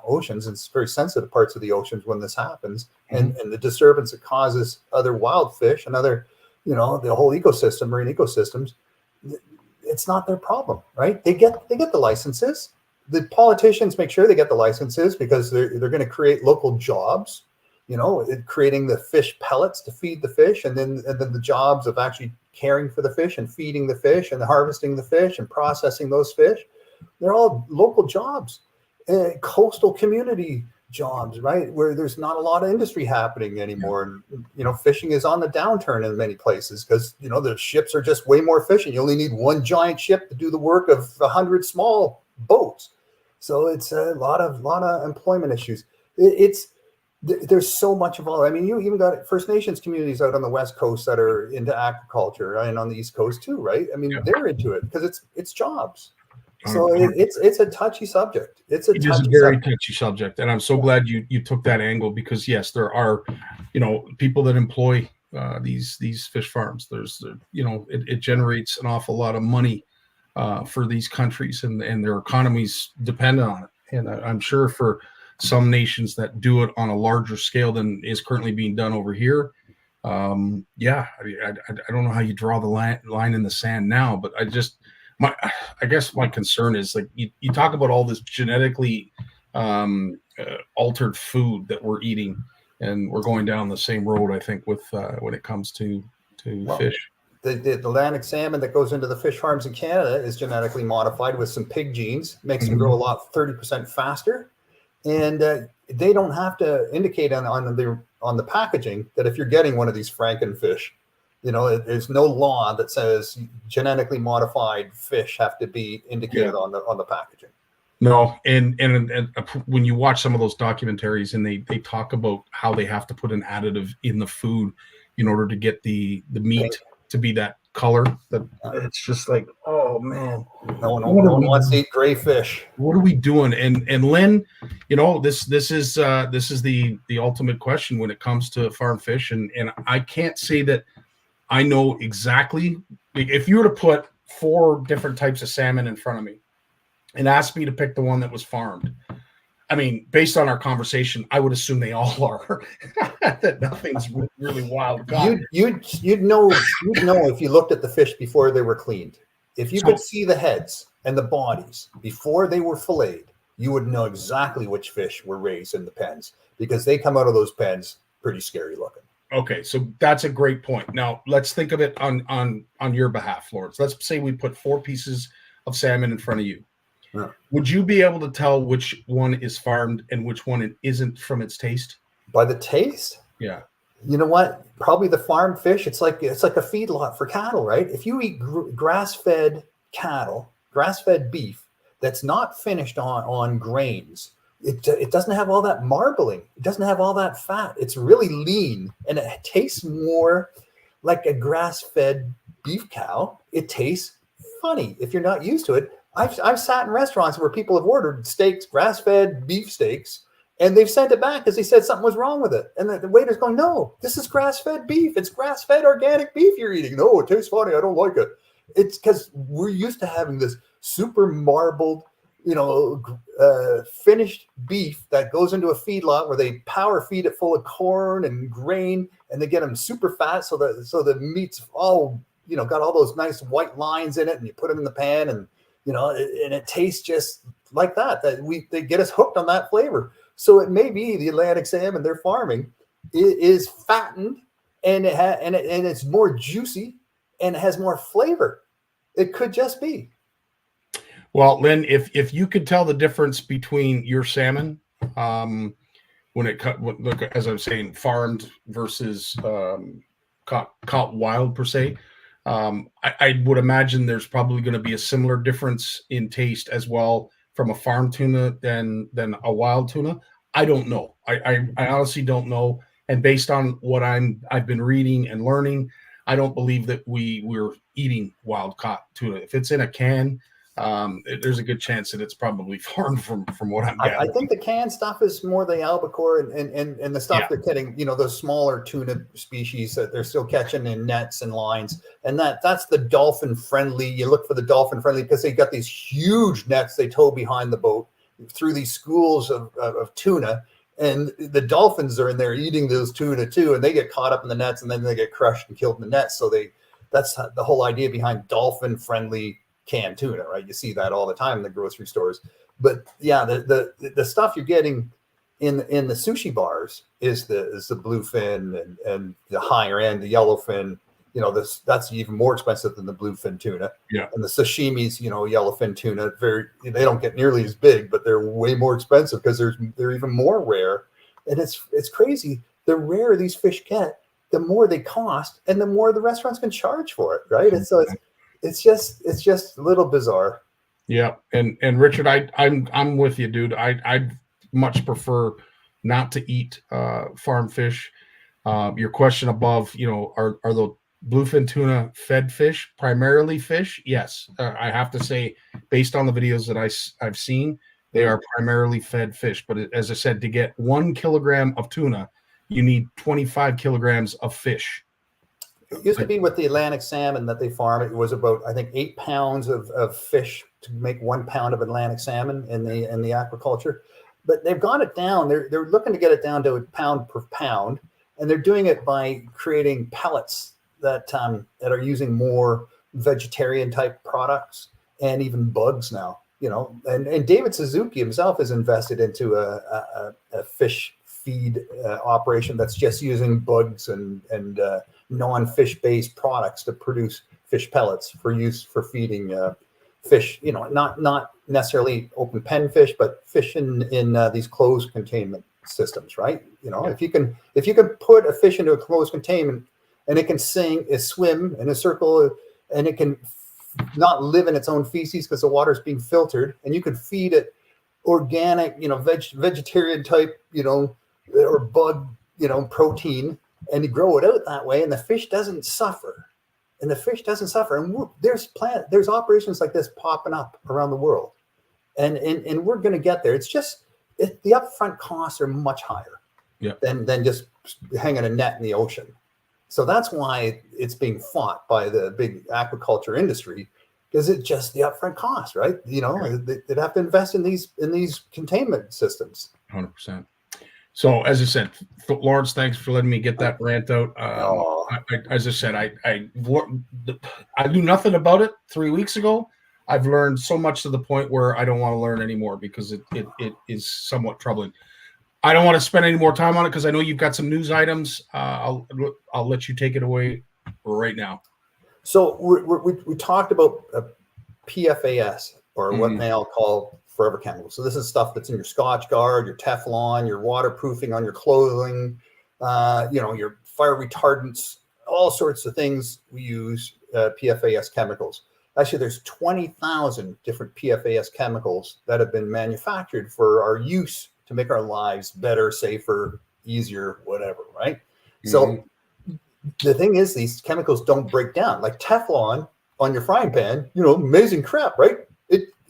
oceans, and it's very sensitive parts of the oceans when this happens, mm-hmm. and the disturbance it causes other wild fish and other, the whole ecosystem, marine ecosystems, it's not their problem, right? They get the licenses. The politicians make sure they get the licenses because they're going to create local jobs, creating the fish pellets to feed the fish, and then the jobs of actually caring for the fish and feeding the fish and harvesting the fish and processing those fish. They're all local jobs, coastal community jobs, right? Where there's not a lot of industry happening anymore. And, fishing is on the downturn in many places because, the ships are just way more efficient. You only need one giant ship to do the work of 100 small boats. So it's a lot of employment issues. It's There's so much involved. I mean, you even got First Nations communities out on the West Coast that are into aquaculture, and on the East Coast too, right? I mean, they're into it because it's jobs. So it's a touchy subject. It is a very touchy subject, and I'm so glad you took that angle, because yes, there are, people that employ these fish farms. There's it generates an awful lot of money for these countries, and their economies depend on it. And I'm sure for some nations that do it on a larger scale than is currently being done over here, I don't know how you draw the line in the sand now, but I guess my concern is, like, you talk about all this genetically altered food that we're eating, and we're going down the same road, I think, with when it comes to fish. The Atlantic salmon that goes into the fish farms in Canada is genetically modified with some pig genes, makes them grow a lot 30% faster, and they don't have to indicate on the packaging that if you're getting one of these Frankenfish. There's no law that says genetically modified fish have to be indicated on the packaging. No, and when you watch some of those documentaries, and they talk about how they have to put an additive in the food in order to get the meat to be that color, that it's just like, oh man, no one wants to eat gray fish. What are we doing? And Lynn, this is the ultimate question when it comes to farm fish, and I can't say that I know exactly. If you were to put 4 different types of salmon in front of me and ask me to pick the one that was farmed, I mean, based on our conversation, I would assume they all are. That nothing's really wild caught. You'd know if you looked at the fish before they were cleaned. If you could see the heads and the bodies before they were filleted, you would know exactly which fish were raised in the pens, because they come out of those pens pretty scary looking. Okay, so that's a great point. Now let's think of it on your behalf, Lawrence. Let's say we put 4 pieces of salmon in front of you. Yeah. Would you be able to tell which one is farmed and which one it isn't from its taste? By the taste? Yeah. You know what? Probably the farmed fish. It's like a feedlot for cattle, right? If you eat grass-fed cattle, grass-fed beef that's not finished on grains, it doesn't have all that marbling. It doesn't have all that fat. It's really lean, and it tastes more like a grass-fed beef cow. It tastes funny if you're not used to it. I've sat in restaurants where people have ordered steaks, grass-fed beef steaks, and they've sent it back because they said something was wrong with it. And the waiter's going, no, this is grass-fed beef. It's grass-fed organic beef you're eating. No, it tastes funny. I don't like it. It's because we're used to having this super marbled, finished beef that goes into a feedlot where they power feed it full of corn and grain, and they get them super fat. So the meat's all, got all those nice white lines in it, and you put them in the pan, and, and it tastes just like that they get us hooked on that flavor. So it may be the Atlantic salmon they're farming is fattened, and it's more juicy, and it has more flavor. It could just be. Well, Lynn, if you could tell the difference between your salmon, when look, as I was saying, farmed versus caught wild per se, I would imagine there's probably going to be a similar difference in taste as well from a farm tuna than a wild tuna. I don't know. I honestly don't know. And based on what I've been reading and learning, I don't believe that we're eating wild caught tuna. If it's in a can, there's a good chance that it's probably farmed from what I'm gathering. I think the canned stuff is more the albacore and the stuff they're getting, those smaller tuna species that they're still catching in nets and lines. And that's the dolphin friendly. You look for the dolphin friendly because they got these huge nets they tow behind the boat through these schools of tuna. And the dolphins are in there eating those tuna too, and they get caught up in the nets, and then they get crushed and killed in the nets. So that's the whole idea behind dolphin friendly canned tuna, right? You see that all the time in the grocery stores. But yeah, the stuff you're getting in the sushi bars is the bluefin and the higher end, the yellowfin. That's even more expensive than the bluefin tuna. Yeah. And the sashimis, yellowfin tuna, they don't get nearly as big, but they're way more expensive because they're even more rare. And it's crazy. The rarer these fish get, the more they cost, and the more the restaurants can charge for it, right? And so it's just a little bizarre. Yeah, and Richard, I'm with you, dude. I'd much prefer not to eat farm fish. Your question above, are the bluefin tuna fed fish, primarily fish? Yes. I have to say, based on the videos that I've seen, they are primarily fed fish. But as I said, to get 1 kilogram of tuna, you need 25 kilograms of fish. It used to be with the Atlantic salmon that they farm. It was about, I think, 8 pounds of fish to make 1 pound of Atlantic salmon in the aquaculture. But they've got it down. They're looking to get it down to a pound per pound, and they're doing it by creating pellets that are using more vegetarian type products and even bugs now. And David Suzuki himself is invested into a fish feed operation that's just using bugs and non-fish based products to produce fish pellets for use for feeding fish, not necessarily open pen fish, but fish in these closed containment systems, right? If you can put a fish into a closed containment and it can swim in a circle, and it can not live in its own feces because the water is being filtered, and you could feed it organic, vegetarian type, or bug, protein, and you grow it out that way, and the fish doesn't suffer. And there's operations like this popping up around the world, and we're going to get there. It's just the upfront costs are much higher than just hanging a net in the ocean. So that's why it's being fought by the big aquaculture industry, because it's just the upfront cost, right? They'd have to invest in these containment systems. 100%. So as I said, Lawrence, thanks for letting me get that rant out. As I said, I knew nothing about it 3 weeks ago. I've learned so much to the point where I don't want to learn anymore, because it is somewhat troubling. I don't want to spend any more time on it because I know you've got some news items. I'll let you take it away right now. So we talked about PFAS, or what they all call forever chemicals. So this is stuff that's in your Scotch Guard, your Teflon, your waterproofing on your clothing, your fire retardants, all sorts of things we use PFAS chemicals. Actually, there's 20,000 different PFAS chemicals that have been manufactured for our use to make our lives better, safer, easier, whatever, right? So the thing is, these chemicals don't break down. Like Teflon on your frying pan, amazing crap, right?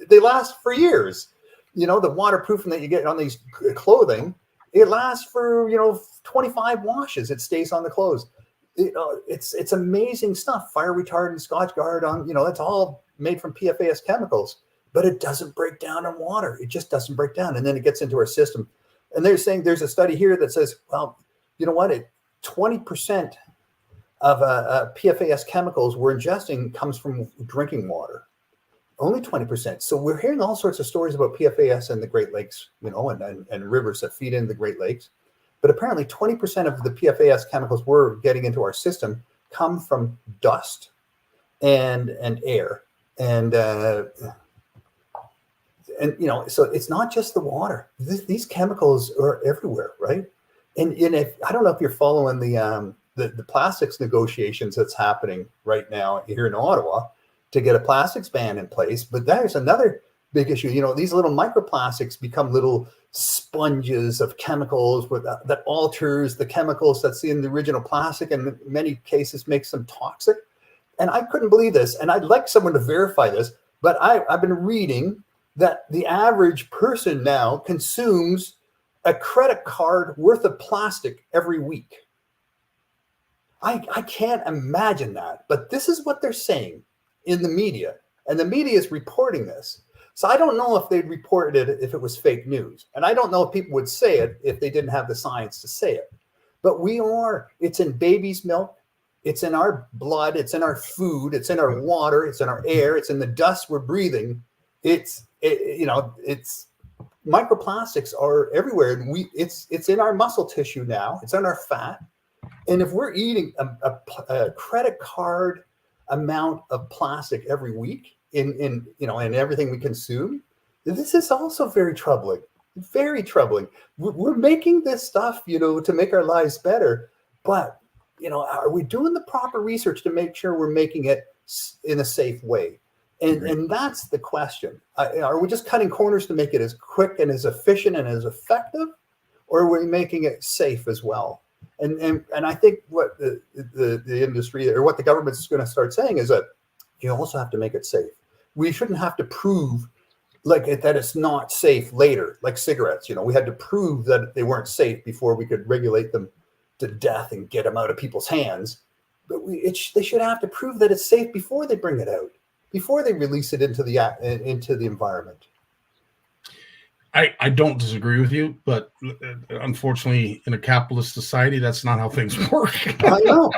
They last for years. The waterproofing that you get on these clothing, it lasts for 25 washes. It stays on the clothes. It's amazing stuff. Fire retardant, Scotch Guard on, it's all made from PFAS chemicals, but it doesn't break down in water. It just doesn't break down, and then it gets into our system. And they're saying there's a study here that says, well, you know what? 20% of PFAS chemicals we're ingesting comes from drinking water. Only 20%. So we're hearing all sorts of stories about PFAS in the Great Lakes, and rivers that feed into the Great Lakes. But apparently 20% of the PFAS chemicals we're getting into our system come from dust and air. And so it's not just the water. These chemicals are everywhere, right? And if I don't know if you're following the plastics negotiations that's happening right now here in Ottawa to get a plastics ban in place, but there's another big issue. These little microplastics become little sponges of chemicals that alters the chemicals that's in the original plastic, and in many cases makes them toxic. And I couldn't believe this, and I'd like someone to verify this, but I've been reading that the average person now consumes a credit card worth of plastic every week. I can't imagine that, but this is what they're saying in the media, and the media is reporting this. So I don't know if they'd report it if it was fake news, and I don't know if people would say it if they didn't have the science to say it. But it's in baby's milk, it's in our blood, it's in our food, it's in our water, it's in our air, it's in the dust we're breathing. It's microplastics are everywhere, and it's in our muscle tissue now, it's in our fat. And if we're eating a credit card amount of plastic every week in everything we consume, this is also very troubling. Very troubling. We're making this stuff, to make our lives better, but are we doing the proper research to make sure we're making it in a safe way? And that's the question. Are we just cutting corners to make it as quick and as efficient and as effective, or are we making it safe as well? And I think what the industry or what the government's going to start saying is that you also have to make it safe. We shouldn't have to prove that it's not safe later, like cigarettes. We had to prove that they weren't safe before we could regulate them to death and get them out of people's hands. But they should have to prove that it's safe before they bring it out, before they release it into the environment. I don't disagree with you, but unfortunately, in a capitalist society, that's not how things work. I know.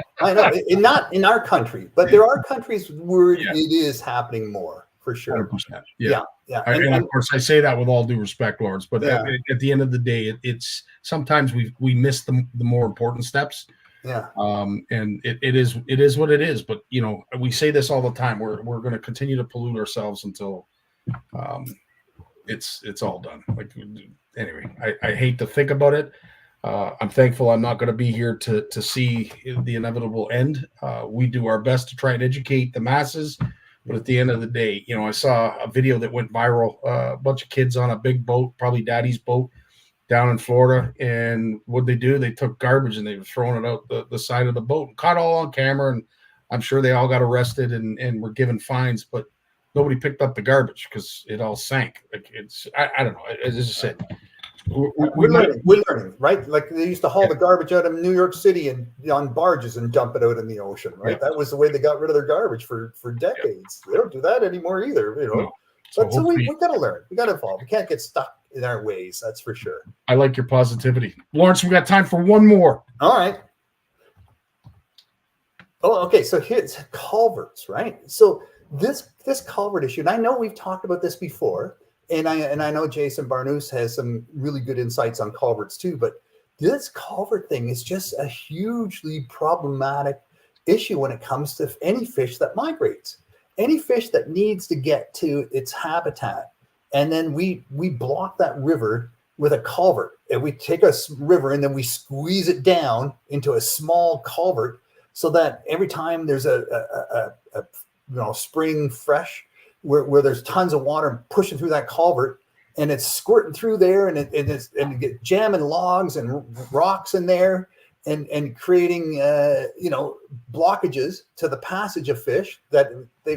Not in our country, but there are countries where it is happening more, for sure. 100%. Yeah. And of course, I say that with all due respect, Lawrence. But at the end of the day, it's sometimes we miss the more important steps. Yeah. And it is what it is. But we say this all the time. We're going to continue to pollute ourselves until it's all done. Anyway, I hate to think about it. I'm thankful I'm not going to be here to see the inevitable end. We do our best to try and educate the masses, but at the end of the day, I saw a video that went viral. A bunch of kids on a big boat, probably daddy's boat, down in Florida, and what they do, they took garbage and they were throwing it out the side of the boat, and caught all on camera, and I'm sure they all got arrested and were given fines, but nobody picked up the garbage because it all sank. I don't know. As I said, we're learning, right? Like they used to haul the garbage out of New York City and on barges and dump it out in the ocean, right? That was the way they got rid of their garbage for decades. They don't do that anymore either, No. So we got to learn. We got to evolve. We can't get stuck in our ways. That's for sure. I like your positivity, Lawrence. We got time for one more. All right. Oh, okay. So here's culverts, right? So this culvert issue, and I know we've talked about this before, and I know Jason Barnucz has some really good insights on culverts too, but this culvert thing is just a hugely problematic issue when it comes to any fish that migrates, any fish that needs to get to its habitat. And then we block that river with a culvert, and we take a river and then we squeeze it down into a small culvert so that every time there's a spring fresh where there's tons of water pushing through that culvert and it's squirting through there and you get jamming logs and rocks in there and creating blockages to the passage of fish that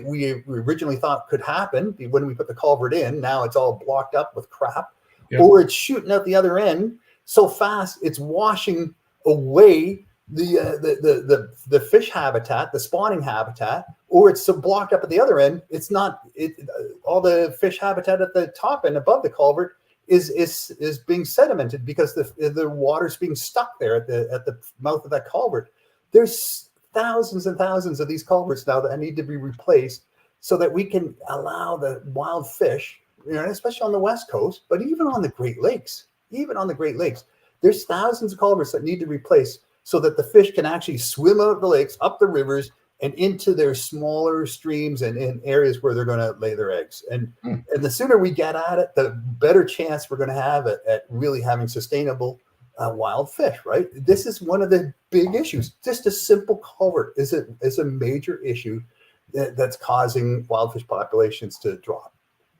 we originally thought could happen when we put the culvert in. Now it's all blocked up with crap. Yep. Or it's shooting out the other end so fast it's washing away the fish habitat, the spawning habitat, or it's so blocked up at the other end. It's not all the fish habitat at the top and above the culvert is being sedimented because the water's being stuck there at the mouth of that culvert. There's thousands and thousands of these culverts now that need to be replaced so that we can allow the wild fish, especially on the West Coast, but even on the Great Lakes, there's thousands of culverts that need to replace so that the fish can actually swim out of the lakes, up the rivers, and into their smaller streams and in areas where they're going to lay their eggs. And the sooner we get at it, the better chance we're going to have at really having sustainable wild fish, right? This is one of the big issues. Just a simple culvert is a major issue that's causing wild fish populations to drop.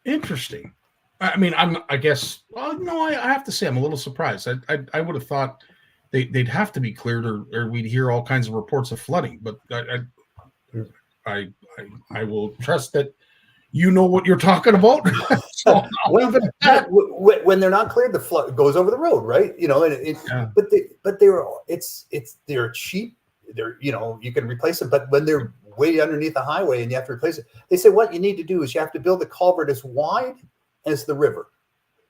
Interesting. I mean, I guess, well, no, I have to say I'm a little surprised. I would have thought they'd have to be cleared or we'd hear all kinds of reports of flooding, but I will trust that you know what you're talking about. So when they're not cleared, the flood goes over the road, right? But they're cheap. You can replace them, but when they're way underneath the highway and you have to replace it, they say what you need to do is you have to build the culvert as wide as the river,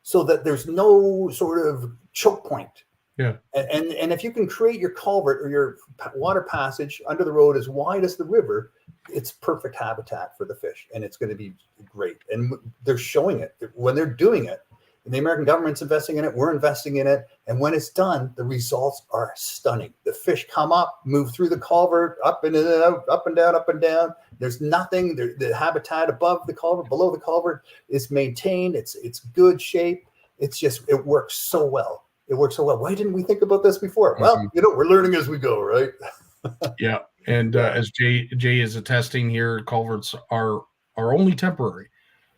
so that there's no sort of choke point. Yeah. And if you can create your culvert or your water passage under the road as wide as the river, it's perfect habitat for the fish, and it's going to be great. And they're showing it when they're doing it. And the American government's investing in it. We're investing in it. And when it's done, the results are stunning. The fish come up, move through the culvert, up and out, up and down, up and down. There's nothing. The habitat above the culvert, below the culvert is maintained. It's good shape. It works so well. It works so well. Why didn't we think about this before? Well, we're learning as we go, right? Yeah. And as Jay is attesting here, culverts are only temporary.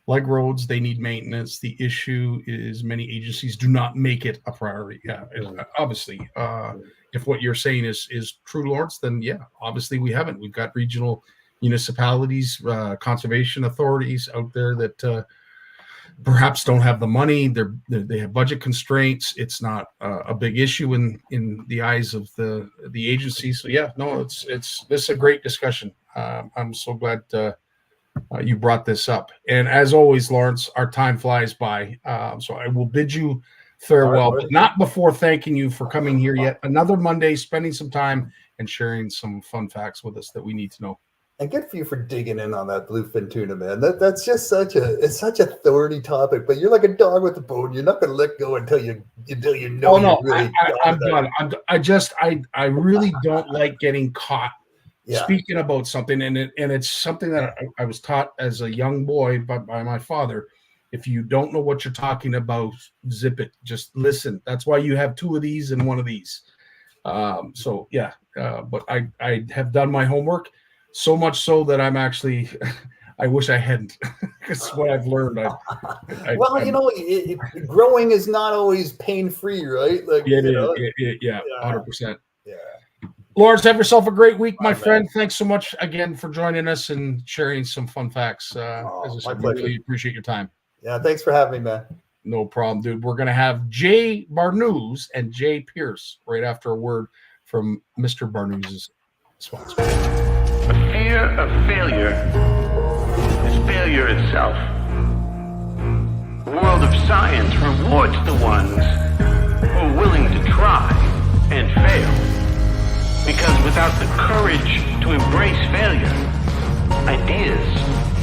like roads, they need maintenance. The issue is many agencies do not make it a priority. Yeah, obviously. If what you're saying is true, Lawrence, then yeah, obviously we haven't. We've got regional municipalities, conservation authorities out there that perhaps don't have the money. They have budget constraints. It's not a big issue in the eyes of the agency. So yeah, no, this is a great discussion. I'm so glad you brought this up. And as always, Lawrence, our time flies by. So I will bid you farewell, but not before thanking you for coming here yet another Monday, spending some time and sharing some fun facts with us that we need to know. And good for you for digging in on that bluefin tuna, man. That's just such a thorny topic. But you're like a dog with a bone. You're not going to let go until you know. Oh no, really I'm done. I really don't like getting caught speaking about something, and it's something that I was taught as a young boy by my father. If you don't know what you're talking about, zip it. Just listen. That's why you have two of these and one of these. So yeah, but I have done my homework. So much so that I'm actually, I wish I hadn't. Because what I've learned. Growing is not always pain-free, right? Like, yeah, 100%. Yeah. Lawrence, have yourself a great week, my friend. Man. Thanks so much again for joining us and sharing some fun facts. As I said, we really appreciate your time. Yeah, thanks for having me, man. No problem, dude. We're going to have Barnucz and Pearce right after a word from Mr. Barnucz's sponsor. The fear of failure is failure itself. The world of science rewards the ones who are willing to try and fail. Because without the courage to embrace failure, ideas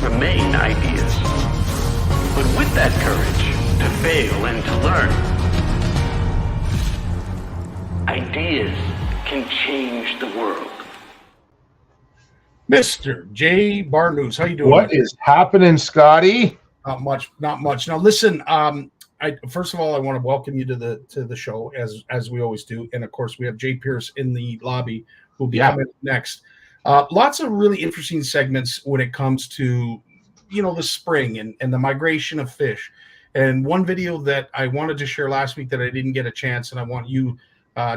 remain ideas. But with that courage to fail and to learn, ideas can change the world. Mr. Barnucz, how you doing? What is happening, Scotty? Not much. Now, listen. First of all, I want to welcome you to the show as we always do, and of course, we have Pearce in the lobby who'll be coming next. Lots of really interesting segments when it comes to the spring and the migration of fish. And one video that I wanted to share last week that I didn't get a chance, and I want you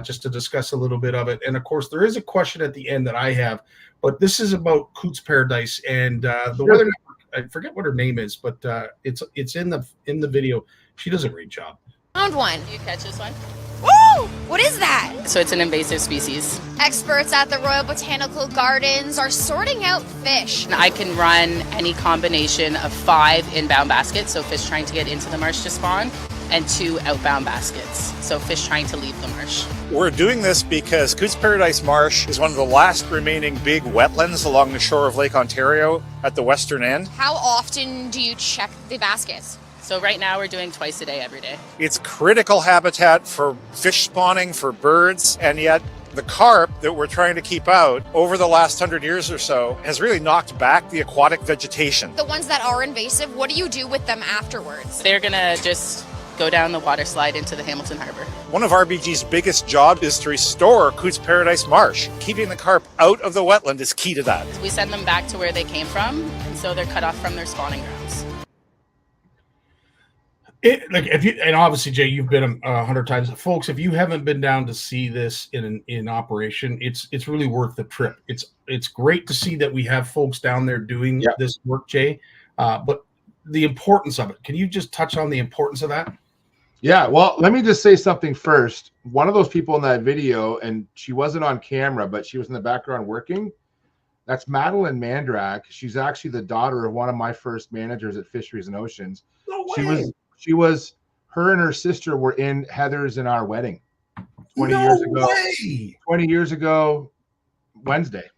just to discuss a little bit of it. And of course, there is a question at the end that I have. But this is about Coutts Paradise and the Weather Network. I forget what her name is, but it's in the video. She does a great job. Found one. You catch this one? Woo! What is that? So it's an invasive species. Experts at the Royal Botanical Gardens are sorting out fish. And I can run any combination of 5 inbound baskets, so fish trying to get into the marsh to spawn, and 2 outbound baskets, so fish trying to leave the marsh. We're doing this because Coutts Paradise Marsh is one of the last remaining big wetlands along the shore of Lake Ontario at the western end. How often do you check the baskets? So right now we're doing twice a day, every day. It's critical habitat for fish spawning, for birds, and yet the carp that we're trying to keep out over the last 100 years or so has really knocked back the aquatic vegetation. The ones that are invasive, what do you do with them afterwards? They're gonna just go down the water slide into the Hamilton Harbor. One of RBG's biggest jobs is to restore Coutts Paradise Marsh. Keeping the carp out of the wetland is key to that. We send them back to where they came from, and so they're cut off from their spawning grounds. And obviously, Jay, you've been 100 times, folks. If you haven't been down to see this in operation, it's really worth the trip. It's great to see that we have folks down there doing this work, Jay. But the importance of it. Can you just touch on the importance of that? Yeah. Well, let me just say something first. One of those people in that video, and she wasn't on camera, but she was in the background working. That's Madeline Mandrak. She's actually the daughter of one of my first managers at Fisheries and Oceans. No way. Her and her sister were in Heather's and our wedding 20 years ago, Wednesday.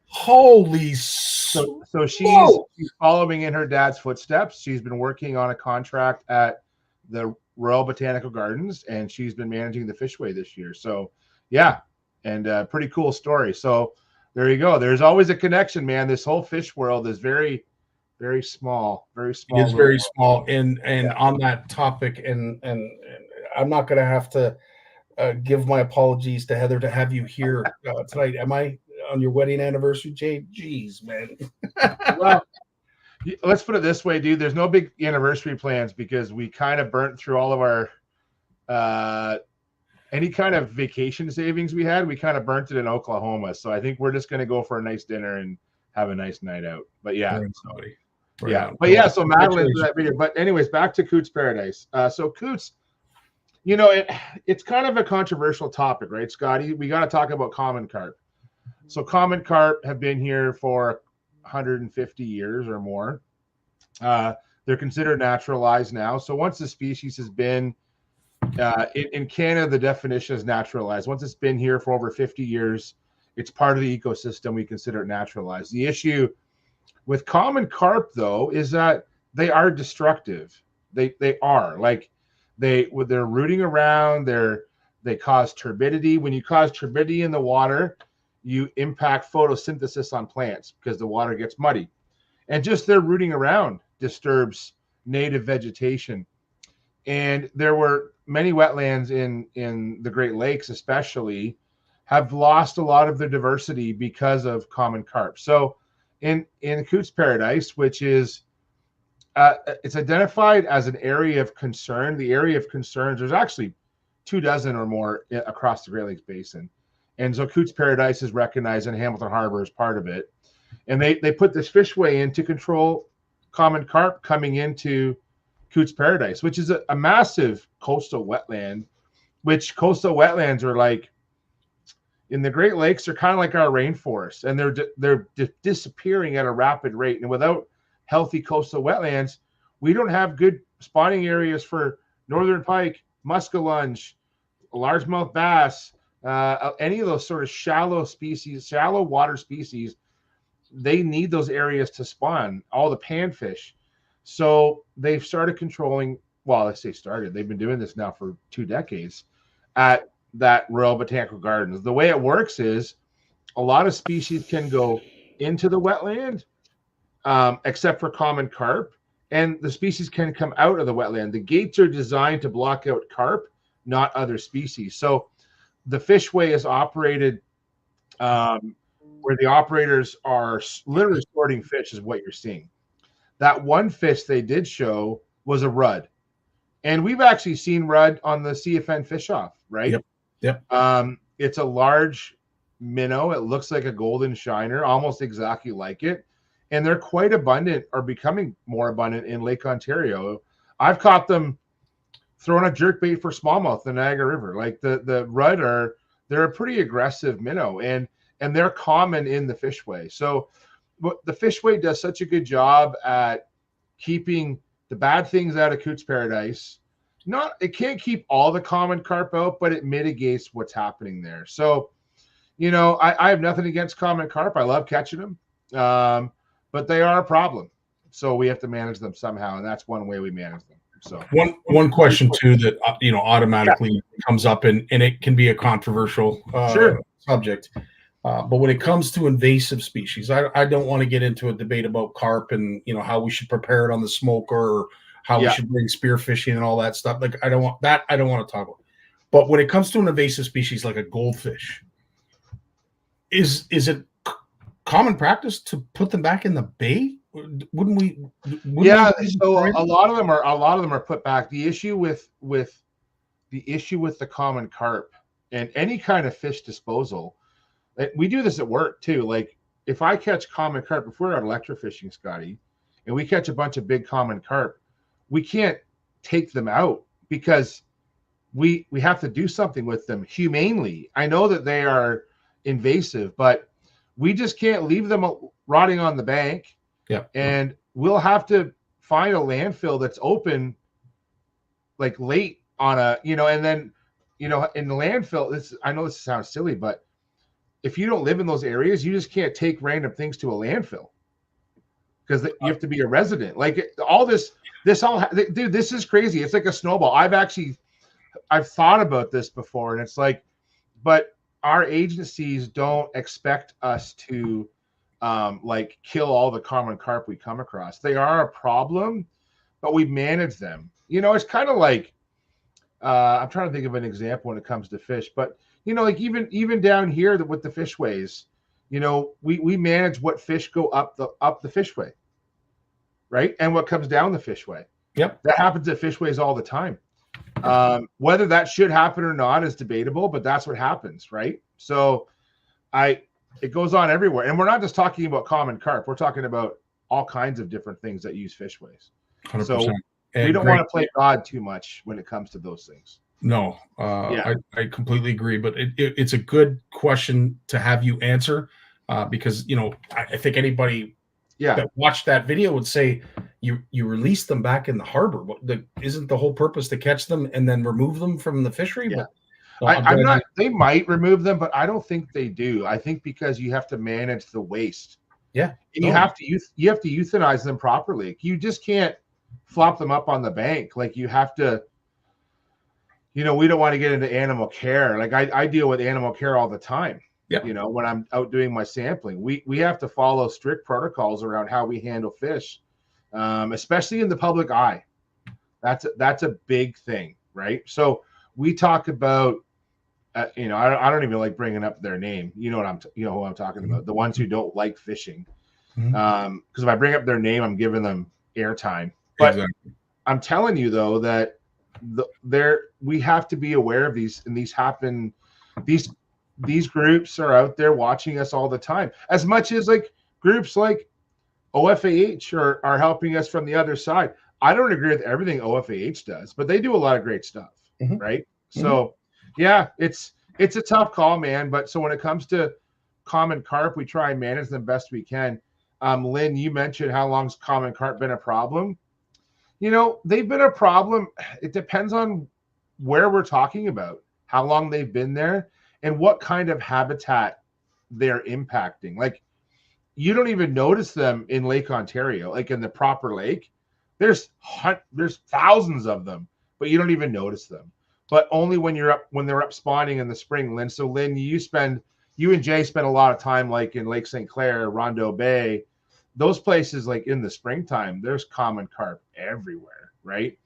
Holy. So she's following in her dad's footsteps. She's been working on a contract at the Royal Botanical Gardens, and she's been managing the Fishway this year. So yeah, and pretty cool story. So there you go. There's always a connection, man. This whole fish world is very small. It's very small. And on that topic, and I'm not going to have to give my apologies to Heather to have you here tonight. Am I on your wedding anniversary, Jay? Jeez, man. Well, Let's put it this way, dude. There's no big anniversary plans because we kind of burnt through all of our any kind of vacation savings we had. We kind of burnt it in Oklahoma. So I think we're just going to go for a nice dinner and have a nice night out. But yeah, so Madeline for that video. But anyways, back to Coots Paradise. So Coots, it's kind of a controversial topic, right, Scotty? We got to talk about common carp. So common carp have been here for 150 years or more. They're considered naturalized now. So once the species has been in Canada, the definition is naturalized. Once it's been here for over 50 years, it's part of the ecosystem. We consider it naturalized. The issue with common carp, though, is that they are destructive. They are they're rooting around. They cause turbidity. When you cause turbidity in the water, you impact photosynthesis on plants because the water gets muddy, and just their rooting around disturbs native vegetation. And there were many wetlands in the Great Lakes, especially, have lost a lot of their diversity because of common carp. So in Coots Paradise, which is it's identified as an area of concern. The area of concerns, there's actually 24 or more across the Great Lakes Basin. And so Coots Paradise is recognized, and Hamilton Harbor is part of it. And they put this fishway in to control common carp coming into Coots Paradise, which is a massive coastal wetland, which coastal wetlands are like, in the Great Lakes, they're kind of like our rainforests, and they're disappearing at a rapid rate. And without healthy coastal wetlands, we don't have good spawning areas for northern pike, muskellunge, largemouth bass, any of those sort of shallow water species. They need those areas to spawn, all the panfish. So they've started controlling, well, I say started, they've been doing this now for 2 decades at that Royal Botanical Gardens. The way it works is a lot of species can go into the wetland, except for common carp, and the species can come out of the wetland. The gates are designed to block out carp, not other species. So the fishway is operated where the operators are literally sorting fish, is what you're seeing. That one fish they did show was a rudd. And we've actually seen rudd on the CFN fish off, right? Yep. It's a large minnow. It looks like a golden shiner, almost exactly like it. And they're quite abundant, or becoming more abundant, in Lake Ontario. I've caught them throwing a jerkbait for smallmouth in the Niagara River. Like the rudd they're a pretty aggressive minnow, and they're common in the fishway. So the fishway does such a good job at keeping the bad things out of Coots Paradise. It can't keep all the common carp out, but it mitigates what's happening there. So, I have nothing against common carp. I love catching them, but they are a problem. So we have to manage them somehow, and that's one way we manage them. So one question too that automatically comes up, and it can be a controversial subject. But when it comes to invasive species, I don't want to get into a debate about carp and how we should prepare it on the smoker, or how we should bring spearfishing and all that stuff. Like I don't want to talk about. But when it comes to an invasive species like a goldfish, is it common practice to put them back in the bay? Wouldn't we? So a lot of them are put back. The issue with the common carp and any kind of fish disposal, we do this at work too. Like if I catch common carp, if we're out electrofishing, Scotty, and we catch a bunch of big common carp, we can't take them out because we have to do something with them humanely. I know that they are invasive, but we just can't leave them rotting on the bank. Yeah. And we'll have to find a landfill that's open like late on and then, in the landfill, I know this sounds silly, but if you don't live in those areas, you just can't take random things to a landfill because you have to be a resident. Like all this, dude, this is crazy. It's like a snowball. I've thought about this before, and it's like, but our agencies don't expect us to kill all the common carp we come across. They are a problem, but we manage them. It's kind of like, I'm trying to think of an example when it comes to fish, but like even down here with the fishways, we manage what fish go up the fishway. right? And what comes down the fishway. Yep. That happens at fishways all the time. Whether that should happen or not is debatable, but that's what happens, right? So it goes on everywhere. And we're not just talking about common carp. We're talking about all kinds of different things that use fishways. 100%. So and we don't want to play God too much when it comes to those things. No, I completely agree. But it's a good question to have you answer because, I think anybody that watched that video would say you release them back in the harbor. Isn't the whole purpose to catch them and then remove them from the fishery? Yeah. But they might remove them, but I don't think they do. I think because you have to manage the waste. Yeah. And you have to euthanize them properly. You just can't flop them up on the bank. Like you have to, we don't want to get into animal care. Like I deal with animal care all the time. Yep. When I'm out doing my sampling, we have to follow strict protocols around how we handle fish, especially in the public eye. That's a big thing, right? So we talk about, I don't even like bringing up their name. You know who I'm talking about. The ones who don't like fishing, because if I bring up their name, I'm giving them airtime. But exactly. I'm telling you though that we have to be aware of these, and these happen. These groups are out there watching us all the time, as much as like groups like OFAH are helping us from the other side. I don't agree with everything OFAH does, but they do a lot of great stuff, right? So yeah, it's a tough call, man. But so when it comes to common carp, we try and manage them best we can. Lynn, you mentioned how long's common carp been a problem? They've been a problem. It depends on where we're talking about, how long they've been there, and what kind of habitat they're impacting. Like, you don't even notice them in Lake Ontario, like in the proper lake. There's thousands of them, but you don't even notice them. But only when they're up spawning in the spring, Lynn. So Lynn, you and Jay spend a lot of time like in Lake St. Clair, Rondeau Bay, those places. Like in the springtime, there's common carp everywhere, right?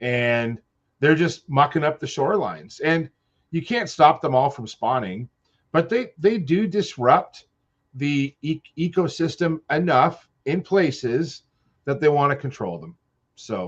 And they're just mucking up the shorelines, and you can't stop them all from spawning, but they do disrupt the ecosystem enough in places that they want to control them. So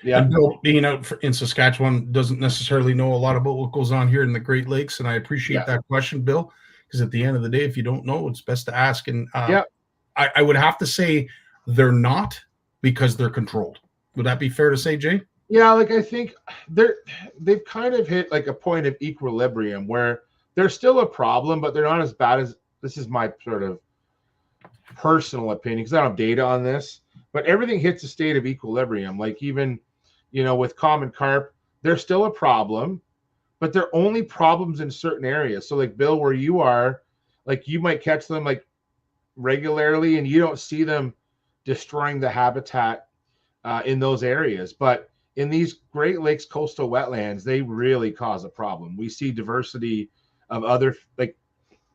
yeah. And Bill, being out in Saskatchewan, doesn't necessarily know a lot about what goes on here in the Great Lakes, and I appreciate that question, Bill, because at the end of the day, if you don't know, it's best to ask. And I would have to say they're not, because they're controlled. Would that be fair to say, Jay? Yeah, like I think they've kind of hit like a point of equilibrium where they're still a problem, but they're not as bad as, this is my sort of personal opinion because I don't have data on this, but everything hits a state of equilibrium. Like even, with common carp, they're still a problem, but they're only problems in certain areas. So like Bill, where you are, like you might catch them like regularly and you don't see them destroying the habitat in those areas. But in these Great Lakes coastal wetlands, they really cause a problem. We see diversity of other, like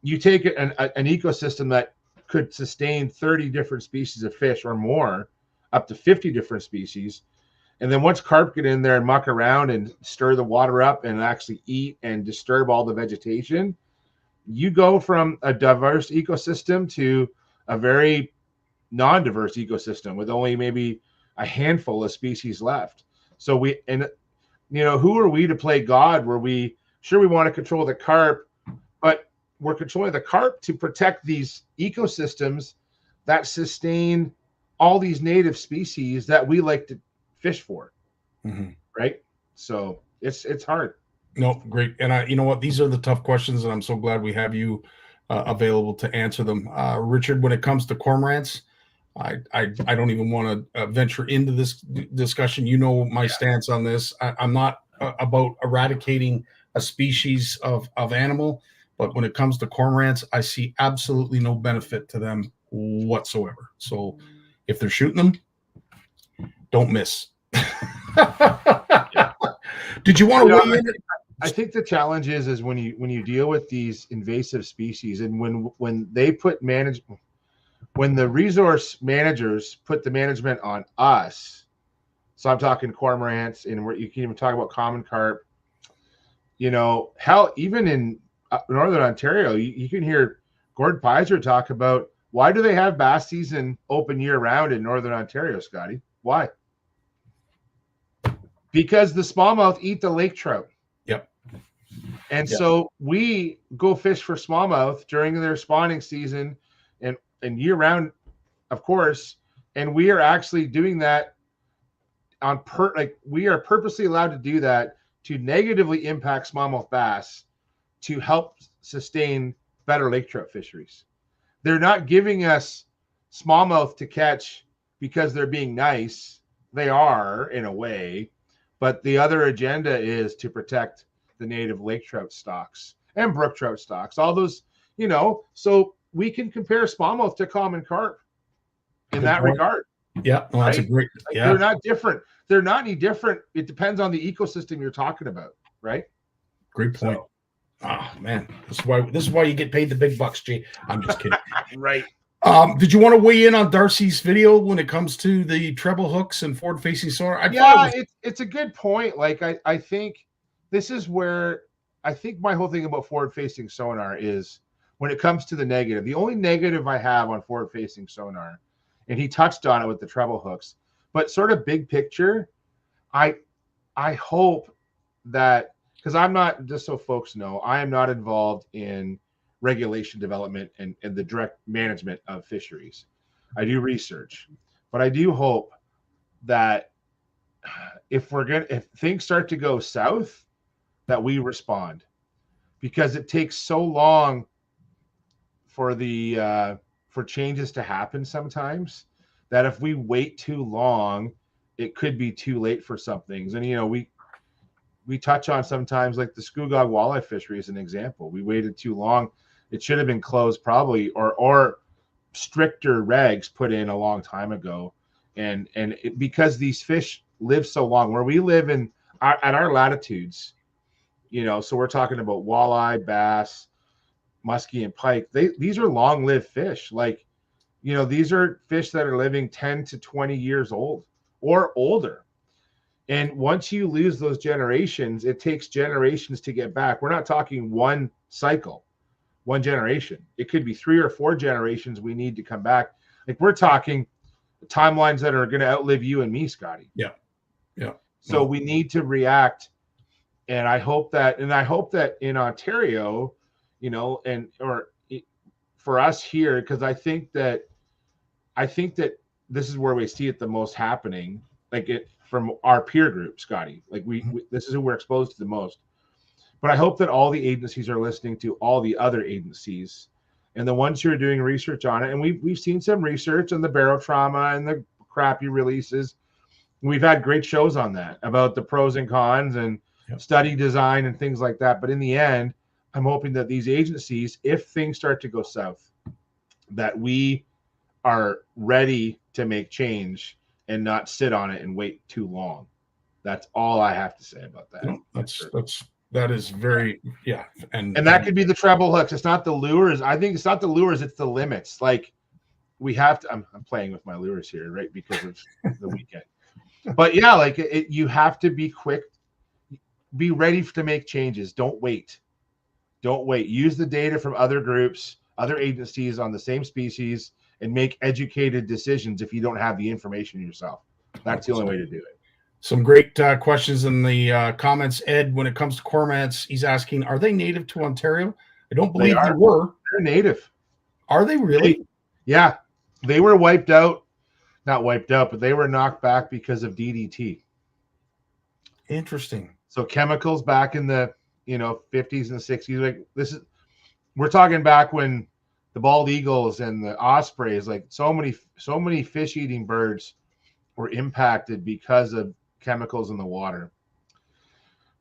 you take an ecosystem that could sustain 30 different species of fish or more, up to 50 different species. And then once carp get in there and muck around and stir the water up and actually eat and disturb all the vegetation, you go from a diverse ecosystem to a very non-diverse ecosystem with only maybe a handful of species left. So who are we to play God where we want to control the carp, but we're controlling the carp to protect these ecosystems that sustain all these native species that we like to fish for. Right? So it's hard. No, great. And you know what? These are the tough questions, and I'm so glad we have you available to answer them. Richard, when it comes to cormorants, I don't even want to venture into this discussion. My stance on this. I'm not about eradicating a species of animal, but when it comes to cormorants, I see absolutely no benefit to them whatsoever. So if they're shooting them, don't miss. Did you want to weigh in? I think the challenge is when you deal with these invasive species, and when they put when the resource managers put the management on us, so I'm talking cormorants, and you can even talk about common carp. Hell, even in northern Ontario, you can hear Gord Pizer talk about Why do they have bass season open year round in Northern Ontario, Scotty? Why? Because the smallmouth eat the lake trout. Yep. And so we go fish for smallmouth during their spawning season and year round, of course. And we are actually doing that we are purposely allowed to do that to negatively impact smallmouth bass to help sustain better lake trout fisheries. They're not giving us smallmouth to catch because they're being nice. They are in a way, but the other agenda is to protect the native lake trout stocks and brook trout stocks, all those, so we can compare smallmouth to common carp in that regard. Yeah, well, that's a great. They're not different. They're not any different. It depends on the ecosystem you're talking about, right? Great point. Oh man, this is why you get paid the big bucks, Jay. I'm just kidding. Right. Did you want to weigh in on Darcy's video when it comes to the treble hooks and forward-facing sonar? It's a good point. Like I think this is where I think my whole thing about forward-facing sonar is when it comes to the negative. The only negative I have on forward-facing sonar, and he touched on it with the treble hooks, but sort of big picture, I hope that, because I'm not, just so folks know, I am not involved in regulation development and the direct management of fisheries. I do research, but I do hope that if things start to go south, that we respond, because it takes so long for for changes to happen sometimes, that if we wait too long, it could be too late for some things. And we touch on sometimes, like the Scugog walleye fishery is an example. We waited too long. It should have been closed probably, or stricter regs put in a long time ago. And because these fish live so long, where we live at our latitudes, so we're talking about walleye, bass, muskie, and pike. These are long-lived fish. Like, these are fish that are living 10 to 20 years old or older. And once you lose those generations, it takes generations to get back. We're not talking one cycle, one generation. It could be 3 or 4 generations we need to come back. Like, we're talking timelines that are going to outlive you and me, Scotty. Yeah. So we need to react. And I hope that in Ontario, for us here, because I think that this is where we see it the most happening, from our peer group, Scotty. Like this is who we're exposed to the most. But I hope that all the agencies are listening to all the other agencies and the ones who are doing research on it. And we've seen some research on the barotrauma and the crappy releases. We've had great shows on that about the pros and cons and study design and things like that. But in the end, I'm hoping that these agencies, if things start to go south, that we are ready to make change and not sit on it and wait too long. That's all I have to say about that. That is very, and that could be the treble hooks. It's not the lures. I think it's not the lures. It's the limits. Like, we have to. I'm playing with my lures here, right, because of the weekend. But you have to be quick. Be ready to make changes. Don't wait. Use the data from other groups, other agencies on the same species, and make educated decisions if you don't have the information yourself. That's the only way to do it. Some great questions in the comments. Ed, when it comes to cormorants, he's asking, are they native to Ontario? I don't believe they were. They're native. Are they really? Yeah. They were wiped out. Not wiped out, but they were knocked back because of DDT. Interesting. So chemicals back in the 50s and 60s. We're talking back when the bald eagles and the ospreys, like so many fish-eating birds were impacted because of chemicals in the water.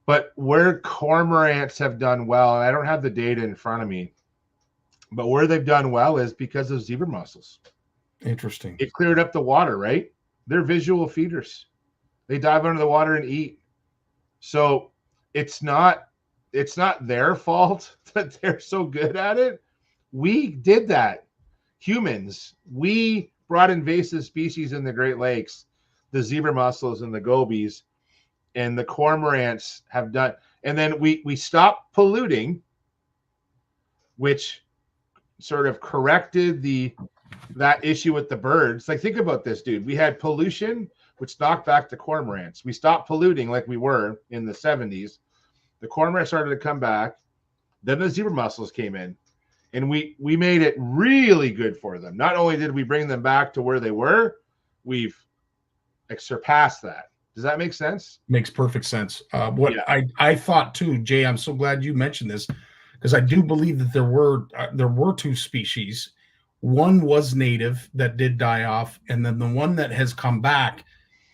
But where cormorants have done well, and I don't have the data in front of me, but where they've done well is because of zebra mussels. Interesting. It cleared up the water, right? They're visual feeders. They dive under the water and eat. So it's not their fault that they're so good at it. We did that. Humans, we brought invasive species in the Great Lakes, the zebra mussels and the gobies, and the cormorants have done. And then we stopped polluting, which sort of corrected the that issue with the birds. Like, think about this, dude. We had pollution, which knocked back the cormorants. We stopped polluting like we were in the 70s. The cormorant started to come back. Then the zebra mussels came in, and we made it really good for them. Not only did we bring them back to where they were, we've surpassed that. Does that make sense? Makes perfect sense. I thought too, Jay, I'm so glad you mentioned this, because I do believe that there were two species. One was native that did die off, and then the one that has come back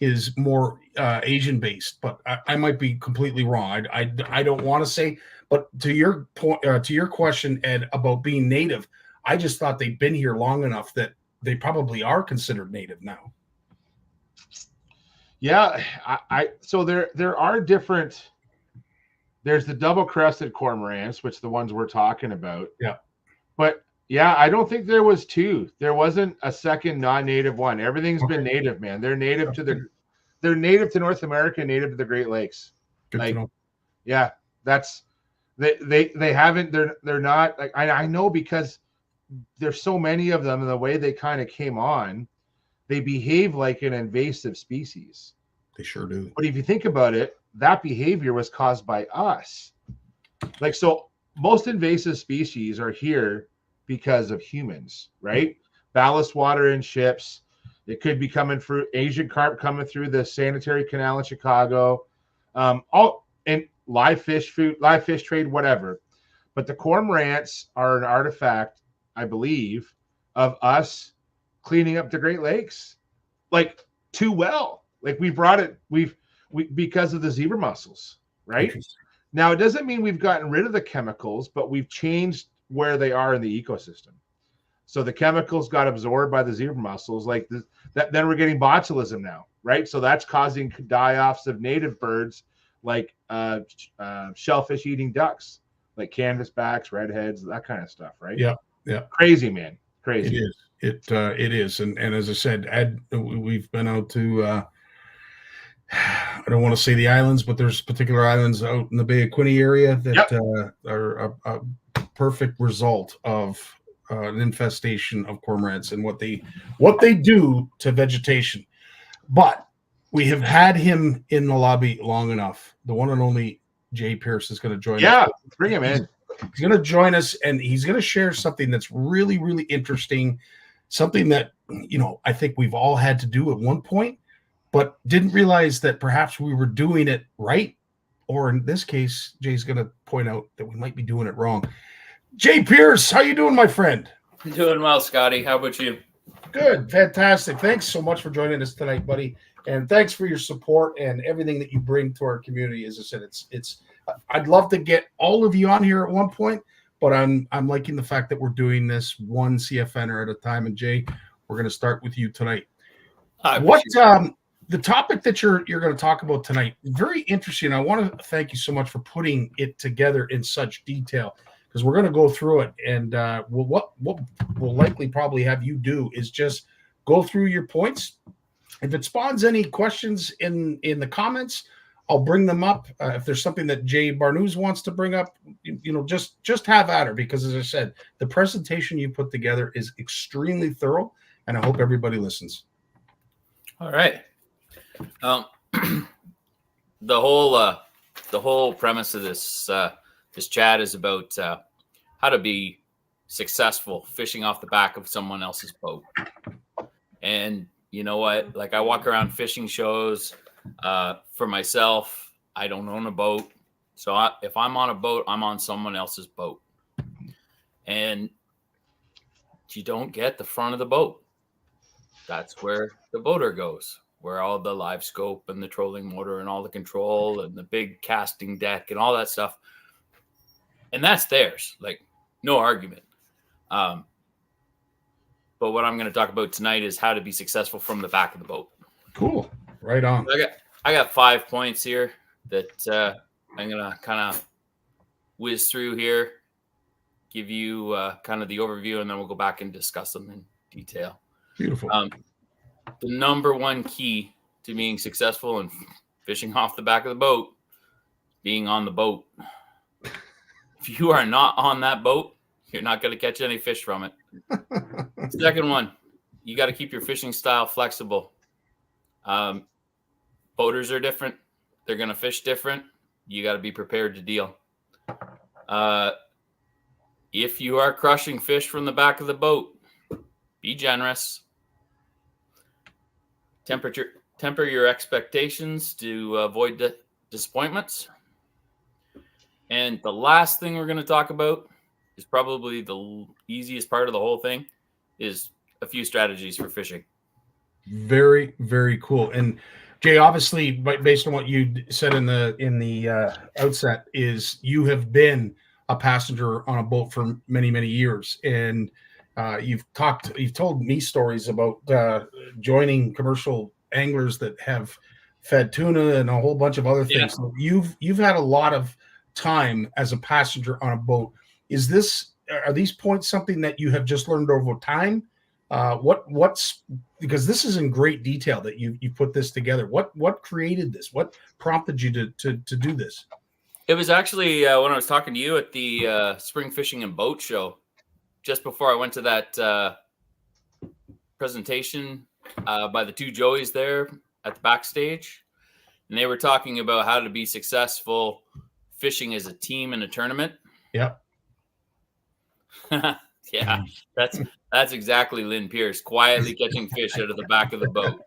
is more Asian based, but I might be completely wrong. I don't want to say, but to your point, to your question, Ed, about being native, I just thought they'd been here long enough that they probably are considered native now. Yeah, so there are different. There's the double crested cormorants, which the ones we're talking about. Yeah, but yeah, I don't think there was two. There wasn't a second non-native one. Everything's been native, man. They're native to they're native to North America, native to the Great Lakes. Good to know. Yeah, that's they haven't. They're not like I know, because there's so many of them, and the way they kind of came on, they behave like an invasive species. They sure do. But if you think about it, that behavior was caused by us. Like, so most invasive species are here because of humans, right? Ballast water in ships. It could be coming through Asian carp coming through the sanitary canal in Chicago. All and live fish trade, whatever. But the cormorants are an artifact, I believe, of us cleaning up the Great Lakes, like, too well. Like, we brought it, we because of the zebra mussels, right? Now, it doesn't mean we've gotten rid of the chemicals, but we've changed where they are in the ecosystem. So the chemicals got absorbed by the zebra mussels, like then we're getting botulism now, right? So that's causing die-offs of native birds, like shellfish eating ducks, like canvasbacks, redheads, that kind of stuff, right? Yeah. Crazy, man. Crazy. It is. It is. And as I said, Ed, we've been out to I don't want to say the islands, but there's particular islands out in the Bay of Quinte area that are a perfect result of an infestation of cormorants and what they do to vegetation. But we have had him in the lobby long enough. The one and only Jay Pearce is going to join us. Yeah, bring him in. He's going to join us, and he's going to share something that's really, really interesting, something that, I think we've all had to do at one point, but didn't realize that perhaps we were doing it right, or in this case, Jay's going to point out that we might be doing it wrong. Jay Pearce, how you doing, my friend? Doing well, Scotty. How about you? Good, fantastic. Thanks so much for joining us tonight, buddy, and thanks for your support and everything that you bring to our community. As I said, it's I'd love to get all of you on here at one point, but I'm liking the fact that we're doing this one CFNer at a time. And Jay, we're going to start with you tonight. The topic that you're going to talk about tonight, very interesting. I want to thank you so much for putting it together in such detail, because we're going to go through it, and what we'll likely probably have you do is just go through your points. If it spawns any questions in the comments, I'll bring them up. If there's something that Jay Barnucz wants to bring up, just have at her, because as I said, the presentation you put together is extremely thorough, and I hope everybody listens. All right. The whole premise of this chat is about how to be successful fishing off the back of someone else's boat. And you know what? Like, I walk around fishing shows. For myself, I don't own a boat. So if I'm on a boat, I'm on someone else's boat. And you don't get the front of the boat. That's where the boater goes, where all the live scope and the trolling motor and all the control and the big casting deck and all that stuff. And that's theirs, like, no argument. But what I'm going to talk about tonight is how to be successful from the back of the boat. Cool. Right on. I got 5 points here that I'm going to kind of whiz through here, give you kind of the overview, and then we'll go back and discuss them in detail. Beautiful. The number one key to being successful in fishing off the back of the boat, being on the boat. If you are not on that boat, You're not going to catch any fish from it. Second one, you got to keep your fishing style flexible. Boaters are different. They're going to fish different. You got to be prepared to deal. If you are crushing fish from the back of the boat, be generous. Temper your expectations to avoid disappointments. And the last thing we're going to talk about is probably the easiest part of the whole thing, is a few strategies for fishing. Very, very cool. And Jay, obviously, based on what you said in the outset, is you have been a passenger on a boat for many, many years, and you've told me stories about joining commercial anglers that have fed tuna and a whole bunch of other things. Yeah. So you've had a lot of time as a passenger on a boat. Are these points something that you have just learned over time? What's because this is in great detail that you put this together. What created this? What prompted you to do this? It was actually when I was talking to you at the Spring Fishing and Boat Show, just before I went to that presentation by the two Joeys there at the backstage, and they were talking about how to be successful fishing as a team in a tournament. Yeah. Yeah, that's exactly Lynn Pearce, quietly catching fish out of the back of the boat.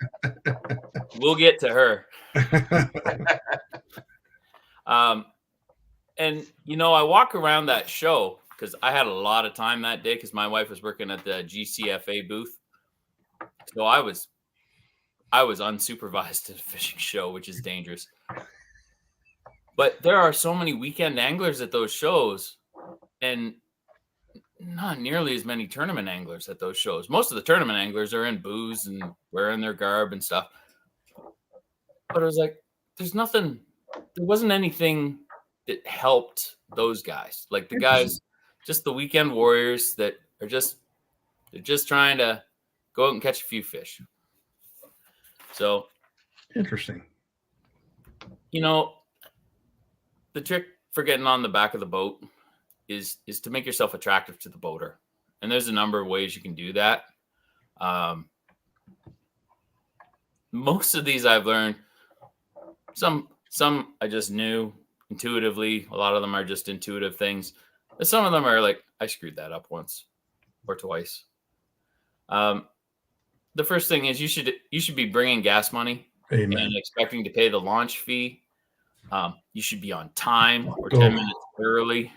We'll get to her. And I walk around that show because I had a lot of time that day because my wife was working at the GCFA booth. So I was unsupervised at a fishing show, which is dangerous. But there are so many weekend anglers at those shows, and not nearly as many tournament anglers at those shows. Most of the tournament anglers are in booze and wearing their garb and stuff. But I was like, there wasn't anything that helped those guys. Like the guys, just the weekend warriors that are they're just trying to go out and catch a few fish. So interesting. The trick for getting on the back of the boat is to make yourself attractive to the boater. And there's a number of ways you can do that. Most of these I've learned. Some I just knew intuitively. A lot of them are just intuitive things. But some of them are like, I screwed that up once or twice. The first thing is you should be bringing gas money. Amen. And expecting to pay the launch fee. You should be on time or 10 minutes early.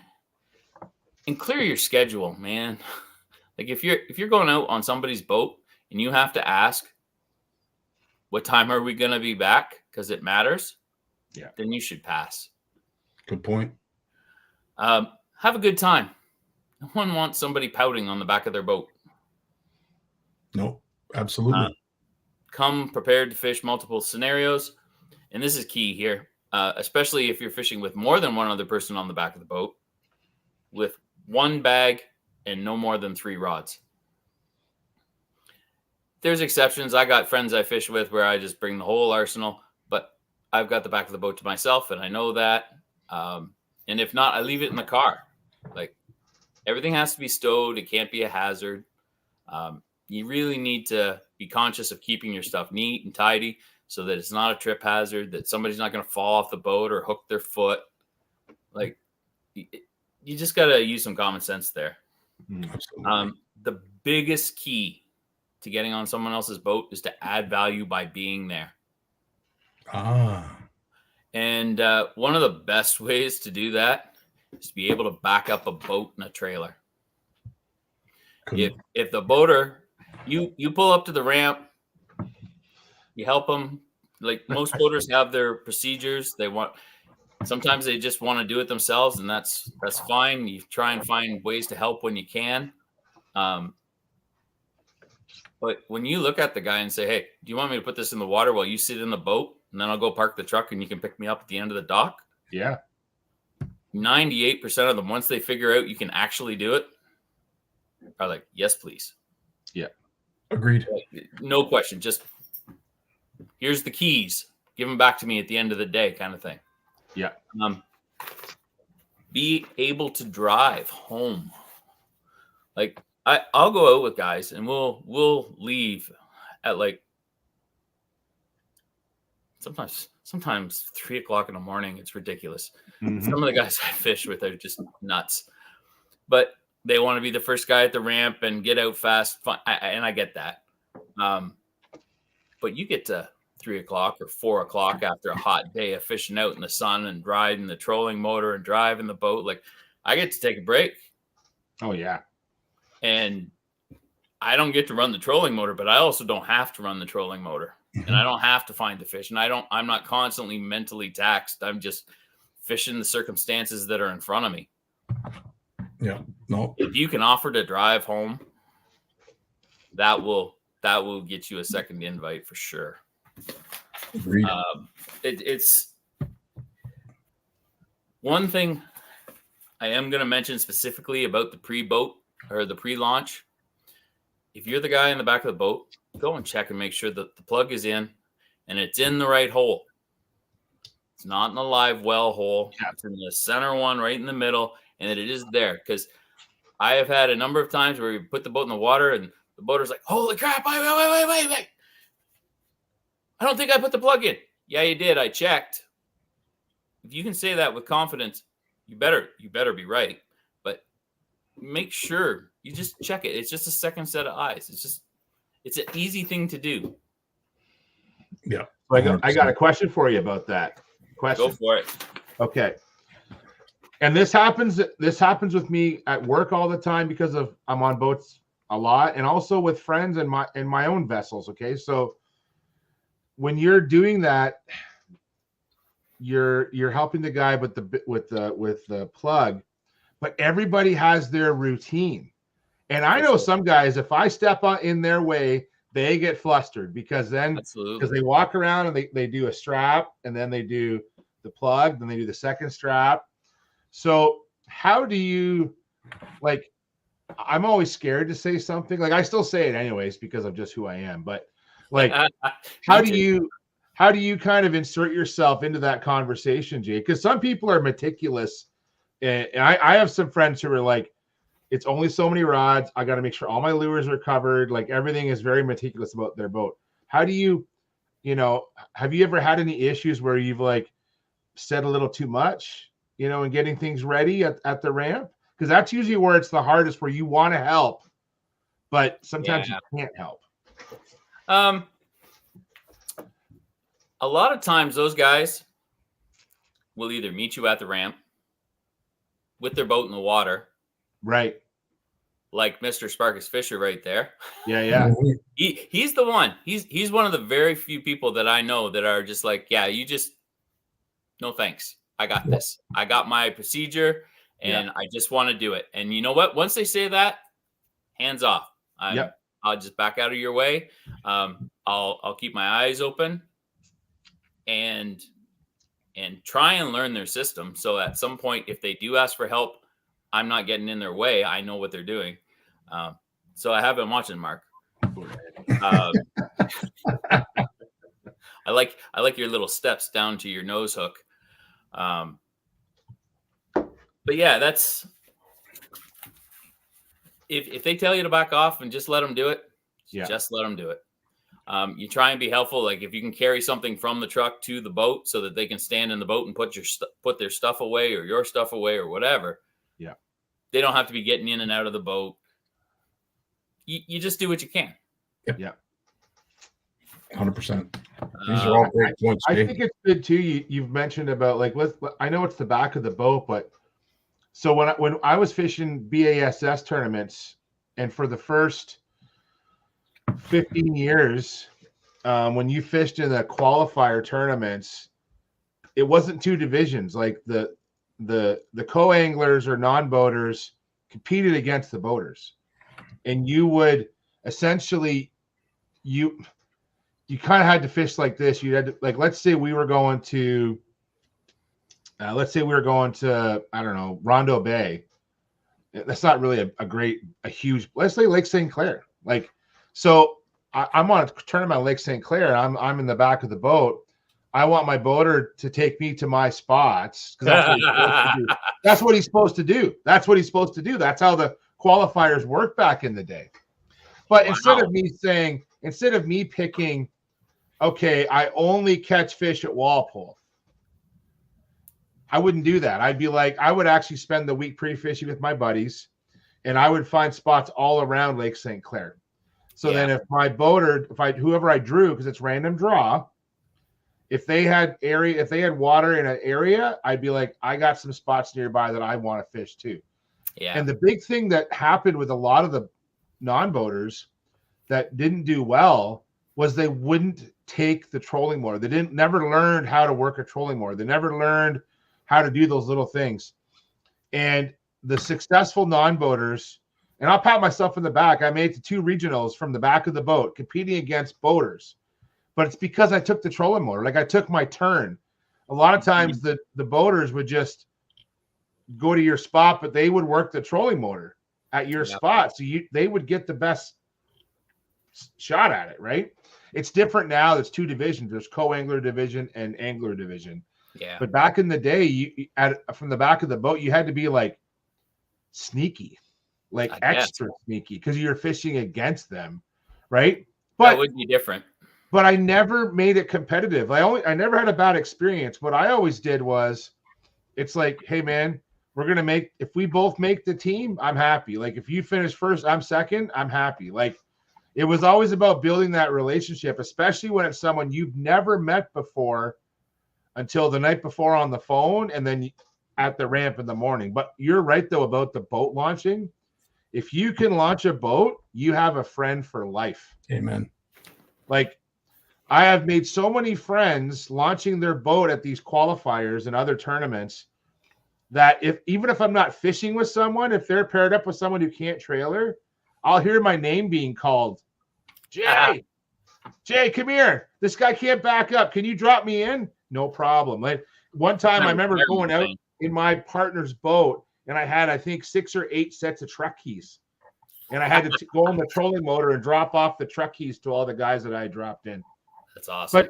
And clear your schedule, man. Like if you're going out on somebody's boat and you have to ask, what time are we going to be back? Because it matters. Yeah. Then you should pass. Good point. Have a good time. No one wants somebody pouting on the back of their boat. No, absolutely. Come prepared to fish multiple scenarios. And this is key here, especially if you're fishing with more than one other person on the back of the boat, with one bag and no more than 3 rods. There's exceptions. I got friends I fish with where I just bring the whole arsenal, but I've got the back of the boat to myself, and I know that. And if not, I leave it in the car. Like everything has to be stowed. It can't be a hazard. You really need to be conscious of keeping your stuff neat and tidy so that it's not a trip hazard, that somebody's not going to fall off the boat or hook their foot. Like you just got to use some common sense there. Absolutely. The biggest key to getting on someone else's boat is to add value by being there. And one of the best ways to do that is to be able to back up a boat and a trailer. Cool. If the boater, you pull up to the ramp, you help them. Like most boaters have their procedures. Sometimes they just want to do it themselves, and that's fine. You try and find ways to help when you can. But when you look at the guy and say, hey, do you want me to put this in the water while you sit in the boat, and then I'll go park the truck and you can pick me up at the end of the dock? Yeah. 98% of them, once they figure out you can actually do it, are like, yes, please. Yeah. Agreed. No question. Just here's the keys. Give them back to me at the end of the day, kind of thing. Yeah. Be able to drive home. Like I'll go out with guys and we'll leave at like sometimes 3:00 in the morning. It's ridiculous. Mhm. Some of the guys I fish with are just nuts, but they want to be the first guy at the ramp and get out fast. And I get that. But you get to 3:00 or 4:00 after a hot day of fishing out in the sun and riding the trolling motor and driving the boat. Like I get to take a break. Oh yeah. And I don't get to run the trolling motor, but I also don't have to run the trolling motor. And I don't have to find the fish. And I'm not constantly mentally taxed. I'm just fishing the circumstances that are in front of me. Yeah. No. If you can offer to drive home, that will get you a second invite for sure. Agreed. It's one thing I am going to mention specifically about the pre-boat or the pre-launch. If you're the guy in the back of the boat, go and check and make sure that the plug is in and it's in the right hole. It's not in the live well hole. Yeah. It's in the center one right in the middle, and that it is there. Because I have had a number of times where you put the boat in the water and the boater's like, holy crap, wait. I don't think I put the plug in. Yeah, you did. I checked. If you can say that with confidence, you better be right. But make sure you just check it. It's just a second set of eyes. It's an easy thing to do. Yeah. I got a question for you about that. Question. Go for it. Okay. And this happens with me at work all the time because I'm on boats a lot, and also with friends and my own vessels. Okay. So when you're doing that, you're helping the guy with the plug, but everybody has their routine. And I know some guys, if I step in their way, they get flustered because they walk around and they do a strap, and then they do the plug, then they do the second strap. So how do you, like, I'm always scared to say something. Like, I still say it anyways because of just who I am. But like, how do you kind of insert yourself into that conversation, Jay? Because some people are meticulous, and I have some friends who are like, it's only so many rods. I got to make sure all my lures are covered. Like, everything is very meticulous about their boat. How do you have you ever had any issues where you've like said a little too much, and getting things ready at the ramp? Because that's usually where it's the hardest, where you want to help, but sometimes you can't help. A lot of times those guys will either meet you at the ramp with their boat in the water. Right. Like Mr. Sparkus Fisher right there. Yeah. He's the one. He's one of the very few people that I know that are just like, yeah, no thanks. I got this. I got my procedure and I just want to do it. And you know what? Once they say that, hands off. I'll just back out of your way. I'll keep my eyes open and try and learn their system. So at some point, if they do ask for help, I'm not getting in their way. I know what they're doing. So I have been watching, Mark. I like your little steps down to your nose hook. But yeah, that's if they tell you to back off and just let them do it, just let them do it. You try and be helpful. Like if you can carry something from the truck to the boat so that they can stand in the boat and put their stuff away or your stuff away or whatever. Yeah. They don't have to be getting in and out of the boat. You just do what you can. Yeah. 100%. These are all great points. I think it's good too. You've mentioned about like, I know it's the back of the boat, but so when I was fishing BASS tournaments, and for the first 15 years, when you fished in the qualifier tournaments, it wasn't two divisions. Like the co-anglers or non-boaters competed against the boaters, and you would essentially you kind of had to fish like this. You had to, like, let's say we were going to I don't know, Rondo Bay. That's not really a huge, let's say Lake St. Clair. Like, so I'm on a tournament on Lake St. Clair, and I'm in the back of the boat. I want my boater to take me to my spots because that's what he's supposed to do. That's what he's supposed to do. That's how the qualifiers worked back in the day. But instead of me picking, okay, I only catch fish at Walpole, I wouldn't do that. I'd be like, I would actually spend the week pre-fishing with my buddies, and I would find spots all around Lake St. Clair. So then if my boater, whoever I drew, because it's random draw, if they had water in an area, I'd be like, I got some spots nearby that I want to fish too. Yeah. And the big thing that happened with a lot of the non-boaters that didn't do well was they wouldn't take the trolling motor. They never learned how to work a trolling motor. They never learned how to do those little things. And the successful non-boaters, and I'll pat myself in the back, I made it to 2 regionals from the back of the boat competing against boaters. But it's because I took the trolling motor. Like, I took my turn. A lot of times the boaters would just go to your spot, but they would work the trolling motor at your spot. So they would get the best shot at it, right? It's different now. There's 2 divisions. There's co-angler division and angler division. Yeah. But back in the day, from the back of the boat, you had to be like sneaky, like extra sneaky, because you're fishing against them, right? But that would be different. But I never made it competitive. I never had a bad experience. What I always did was, it's like, hey man, if we both make the team, I'm happy. Like, if you finish first, I'm second, I'm happy. Like, it was always about building that relationship, especially when it's someone you've never met before until the night before on the phone and then at the ramp in the morning. But you're right, though, about the boat launching. If you can launch a boat, you have a friend for life. Amen. Like, I have made so many friends launching their boat at these qualifiers and other tournaments that even if I'm not fishing with someone, if they're paired up with someone who can't trailer, I'll hear my name being called. Jay, come here. This guy can't back up. Can you drop me in? No problem. Like, one time I remember going out in my partner's boat, and I had, I think, 6 or 8 sets of truck keys. And I had to go on the trolling motor and drop off the truck keys to all the guys that I dropped in. That's awesome.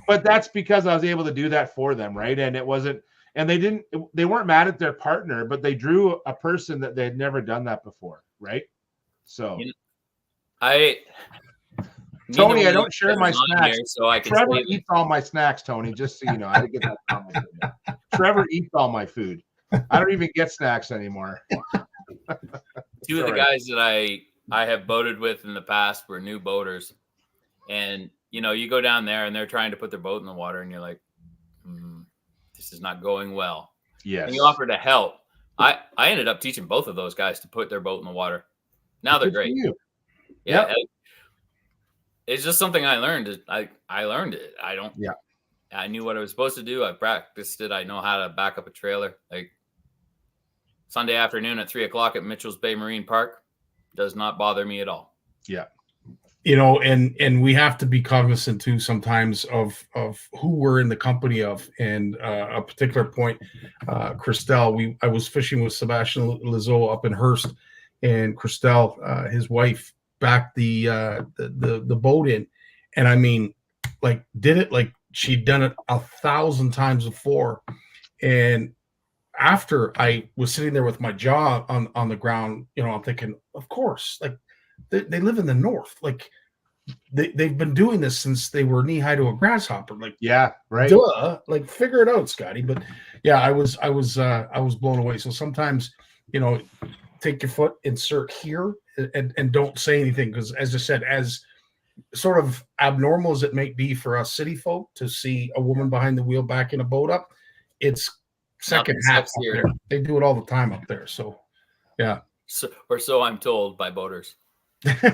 But that's because I was able to do that for them, right? And it wasn't, and they weren't mad at their partner, but they drew a person that they had never done that before, right? So, Tony, I don't share my snacks. Here, so I can Trevor eats all my snacks, Tony, just so you know. I didn't get that comment. Trevor eats all my food. I don't even get snacks anymore. 2 of the guys that I have boated with in the past were new boaters. And, you go down there and they're trying to put their boat in the water and you're like, this is not going well. Yes. And you offer to help. I ended up teaching both of those guys to put their boat in the water. Now they're great. Yeah. Yep. It's just something I learned. I learned it. I knew what I was supposed to do. I practiced it. I know how to back up a trailer. Like, Sunday afternoon at 3:00 at Mitchell's Bay Marine Park does not bother me at all. Yeah. And we have to be cognizant too sometimes of who we're in the company of. And a particular point, Christelle, I was fishing with Sebastian Lizeau up in Hearst, and Christelle, his wife, backed the boat in, and I mean, like, did it like she'd done it 1,000 times before. And after I was sitting there with my jaw on the ground, I'm thinking, of course, like, they live in the north, like they've been doing this since they were knee high to a grasshopper. Like, yeah, right. Duh, like, figure it out, Scotty. But yeah, I was blown away. So sometimes, take your foot, insert here, and don't say anything, because, as I said, as sort of abnormal as it may be for us city folk to see a woman behind the wheel backing a boat up, it's second half here. They do it all the time up there. So yeah. So I'm told by boaters.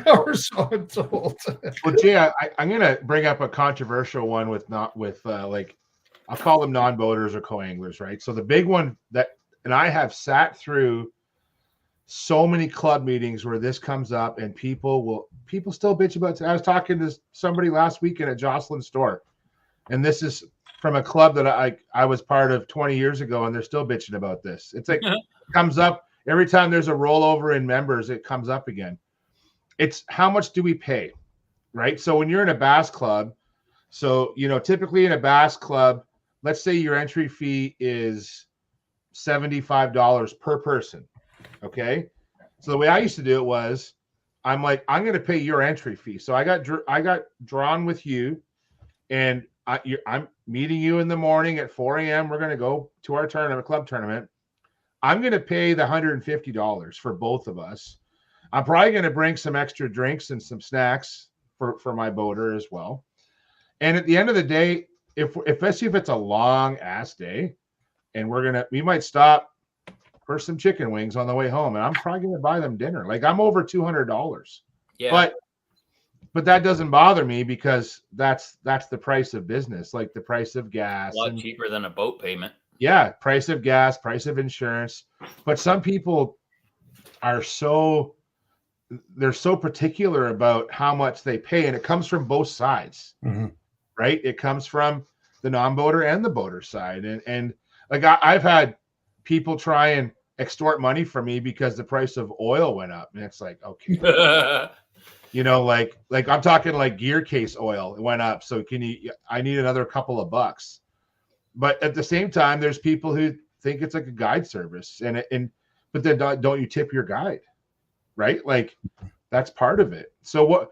Or so I'm told. Well, Jay, I'm gonna bring up a controversial one with I'll call them non-boaters or co-anglers, right? So the big one and I have sat through so many club meetings where this comes up, and people still bitch about it. I was talking to somebody last weekend at Jocelyn's store, and this is from a club that I was part of 20 years ago, and they're still bitching about this. It's like it comes up every time there's a rollover in members, it comes up again. It's how much do we pay, right? So when you're in a bass club, typically in a bass club, let's say your entry fee is $75 per person. Okay. So the way I used to do it was, I'm like, I'm going to pay your entry fee. So I got drawn with you, and I'm meeting you in the morning at 4 a.m. We're going to go to our club tournament. I'm going to pay the $150 for both of us. I'm probably going to bring some extra drinks and some snacks for my boater as well. And at the end of the day, especially if it's a long ass day, and we might stop for some chicken wings on the way home, and I'm probably going to buy them dinner. Like, I'm over $200. Yeah. But that doesn't bother me, because that's the price of business, like the price of gas. A lot cheaper than a boat payment. Yeah, price of gas, price of insurance. But some people are they're so particular about how much they pay, and it comes from both sides, right? It comes from the non-boater and the boater side, and like I've had people try and extort money from me because the price of oil went up, and it's like, okay. Like I'm talking like gear case oil went up. So I need another couple of bucks. But at the same time, there's people who think it's like a guide service, but then don't you tip your guide, right? Like, that's part of it. So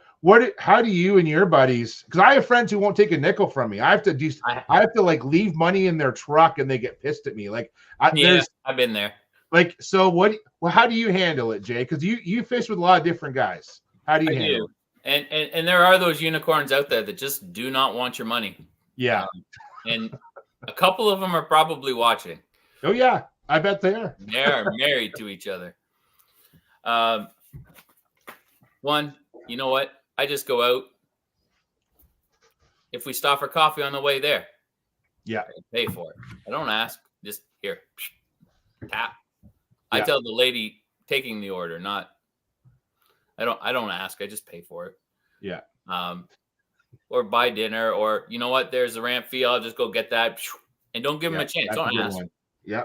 how do you and your buddies, because I have friends who won't take a nickel from me. I have to like leave money in their truck, and they get pissed at me. Like, I've been there. Like, so how do you handle it, Jay? Because you fish with a lot of different guys. How do you handle it? And there are those unicorns out there that just do not want your money. Yeah. And a couple of them are probably watching. Oh yeah, I bet they are. They're married to each other. One, you know what? I just go out. If we stop for coffee on the way there, yeah, I pay for it. I don't ask. Just here, tap. I tell the lady taking the order, not. I don't ask. I just pay for it. Yeah. Or buy dinner, or you know what? There's a ramp fee. I'll just go get that, and don't give them a chance. Don't ask. Yeah.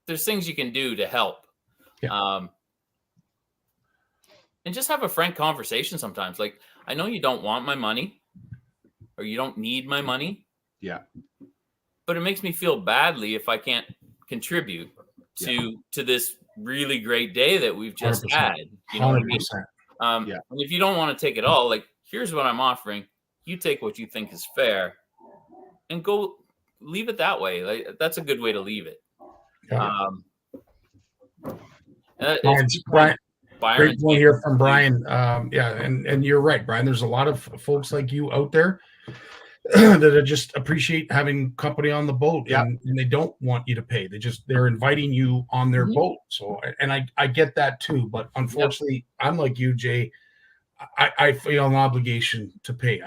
There's things you can do to help. Yeah. And just have a frank conversation sometimes. Like, I know you don't want my money, or you don't need my money. Yeah. But it makes me feel badly if I can't contribute to this really great day that we've just 100%. had. You know what I mean? Yeah. And if you don't want to take it all, like, here's what I'm offering. You take what you think is fair, and go leave it that way. Like, that's a good way to leave it. Yeah. Brian, great point here from Brian. And you're right, Brian. There's a lot of folks like you out there that just appreciate having company on the boat, and they don't want you to pay. They're inviting you on their boat. So, and I get that too, but unfortunately, I'm like you, Jay. I feel an obligation to pay.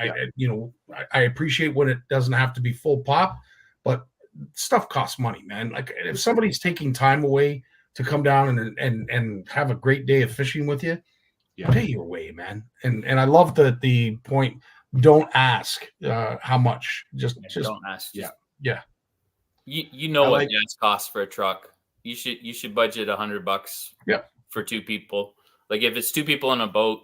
I appreciate when it doesn't have to be full pop, but stuff costs money, man. Like, if somebody's taking time away to come down and have a great day of fishing with you, pay your way, man. And I love the point. Don't ask how much. Just don't ask. Yeah. You know what gas costs for a truck. You should budget $100. For two people. Like, if it's two people in a boat,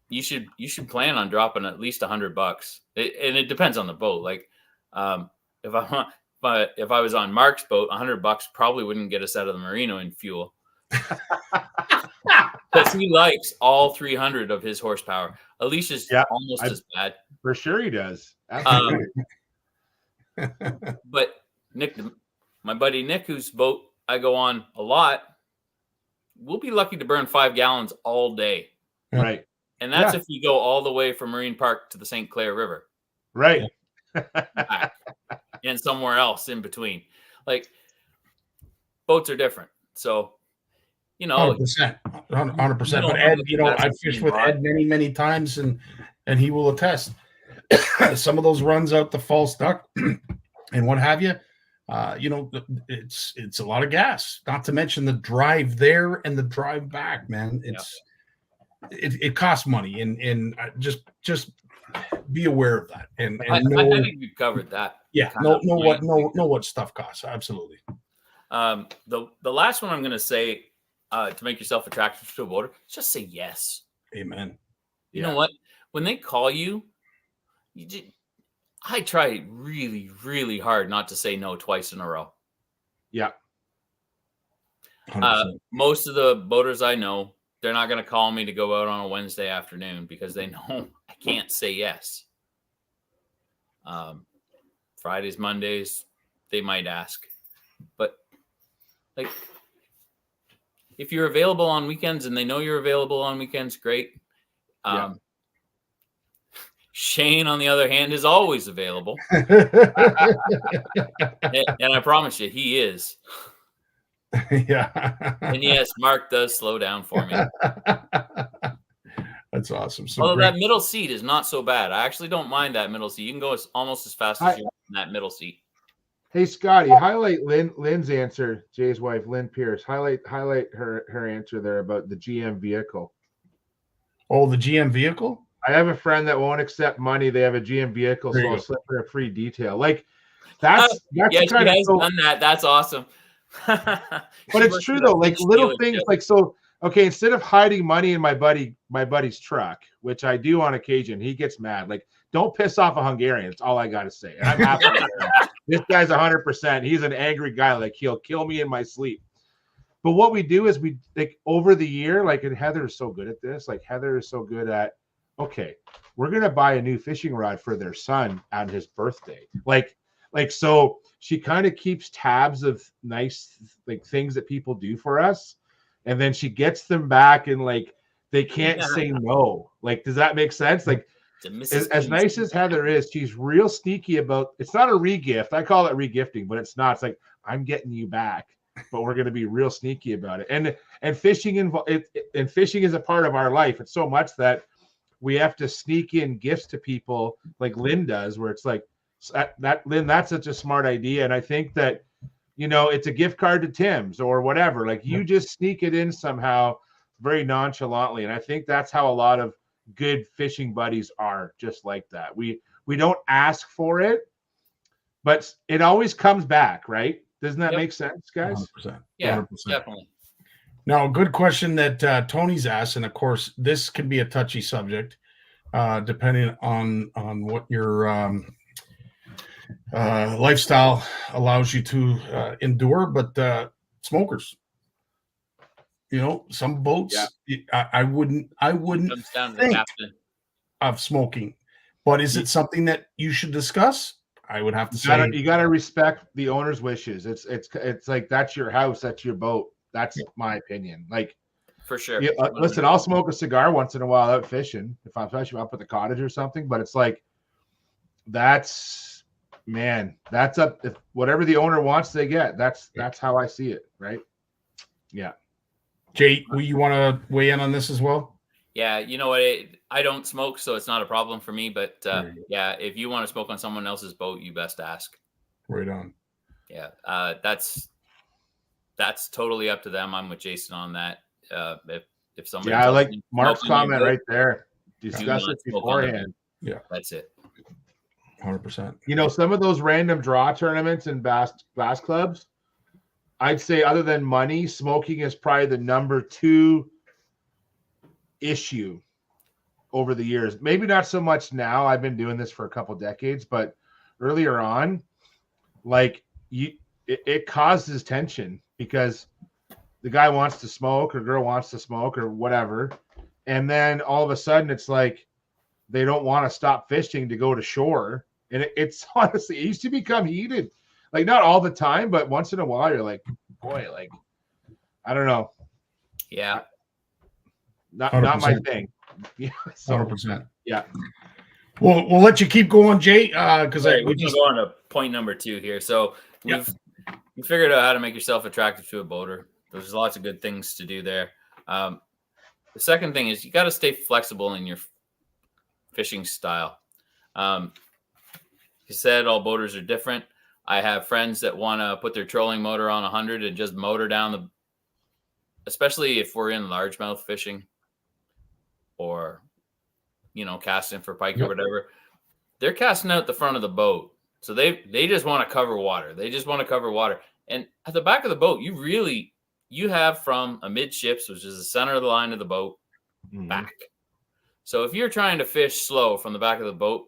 you should plan on dropping at least $100. And it depends on the boat. Like, if I was on Mark's boat, $100 probably wouldn't get us out of the marina in fuel. Because he likes all 300 of his horsepower. Alicia's almost as bad. For sure he does. Absolutely. But Nick, my buddy Nick, whose boat I go on a lot, we'll be lucky to burn 5 gallons all day. Right. And that's if you go all the way from Marine Park to the St. Clair River. Right. And somewhere else in between. Like, boats are different. So, 100%. But Ed, I've fished with Ed many, many times, and he will attest. Some of those runs out the false duck and what have you, it's a lot of gas. Not to mention the drive there and the drive back, man. It costs money, and just be aware of that. And I think we've covered that. Yeah, know what stuff costs. Absolutely. The last one I'm going to say, to make yourself attractive to a boater, just say yes. Amen. You know what? When they call you, I try really, really hard not to say no twice in a row. Yeah. Most of the boaters I know, they're not going to call me to go out on a Wednesday afternoon because they know I can't say yes. Fridays, Mondays, they might ask. But like, if you're available on weekends and they know you're available on weekends, great. Shane, on the other hand, is always available. And I promise you, he is. Yeah. And yes, Mark does slow down for me. That's awesome. So Although great. that middle seat is not so bad. I actually don't mind that middle seat. You can go almost as fast as you want in that middle seat. Hey, Scotty, highlight Lynn's answer, Jay's wife, Lynn Pearce. Highlight her answer there about the GM vehicle. Oh, the GM vehicle? I have a friend that won't accept money. They have a GM vehicle, so I'll slip her a free detail. Like that's yeah, she has done that. That's awesome. But it's true though. Like little things, like so. Okay, instead of hiding money in my buddy's truck, which I do on occasion, he gets mad. Like, don't piss off a Hungarian. That's all I got to say. And I'm happy. This guy's 100%. He's an angry guy. Like, he'll kill me in my sleep. But what we do is we, like, over the year, like, and Heather is so good at this. Like, Heather is so good at, okay, we're going to buy a new fishing rod for their son on his birthday. Like, so she kind of keeps tabs of nice, like, things that people do for us. And then she gets them back and like they can't say no. Like, does that make sense? Like, as nice as Heather is, she's real sneaky about it's not a regift. I call it regifting, but it's not. It's like, I'm getting you back, but we're going to be real sneaky about it. And fishing and fishing is a part of our life. It's so much that we have to sneak in gifts to people like Lynn does, where it's like that Lynn, that's such a smart idea. And I think that, you know, it's a gift card to Tim's or whatever. Like, you just sneak it in somehow very nonchalantly. And I think that's how a lot of good fishing buddies are, just like that. We don't ask for it, but it always comes back, right? Doesn't that make sense, guys? 100%. Yeah, 100%. definitely. Now, a good question that Tony's asked, and of course, this can be a touchy subject, depending on what your lifestyle allows you to endure, but smokers, you know, some boats, I wouldn't Comes down to the think captain. of smoking, but is it something that you should discuss? I would have to say You gotta respect the owner's wishes. It's like, that's your house, that's your boat. That's my opinion. Like, For sure. Listen, I'll smoke a cigar once in a while out fishing, if I'm especially up at the cottage or something. But it's like, that's up. If whatever the owner wants, they get. That's how I see it, right? Yeah. Jay, you want to weigh in on this as well? Yeah, you know what? I don't smoke, so it's not a problem for me. But yeah, if you want to smoke on someone else's boat, you best ask. Right on. Yeah, that's totally up to them. I'm with Jason on that. If somebody, I like Mark's comment right there. Discuss it beforehand. Yeah, that's it. 100%. You know, some of those random draw tournaments and bass clubs, I'd say, other than money, smoking is probably the number 2 issue over the years. Maybe not so much now. I've been doing this for a couple decades, but earlier on, like, it causes tension because the guy wants to smoke or girl wants to smoke or whatever. And then all of a sudden it's like they don't want to stop fishing to go to shore. And it's honestly, it used to become heated. Like, not all the time, but once in a while you're like, boy, like, I don't know. Yeah. Not my thing. Yeah. So, 100%. Yeah. We'll let you keep going, Jay, because we just go on to point number 2 here. So you figured out how to make yourself attractive to a boater. There's lots of good things to do there. The second thing is you got to stay flexible in your fishing style. You said all boaters are different. I have friends that want to put their trolling motor on 100 and just motor down especially if we're in largemouth fishing or, you know, casting for pike or whatever. They're casting out the front of the boat. So they just want to cover water. They just want to cover water. And at the back of the boat, you have from amidships, which is the center of the line of the boat, back. So if you're trying to fish slow from the back of the boat,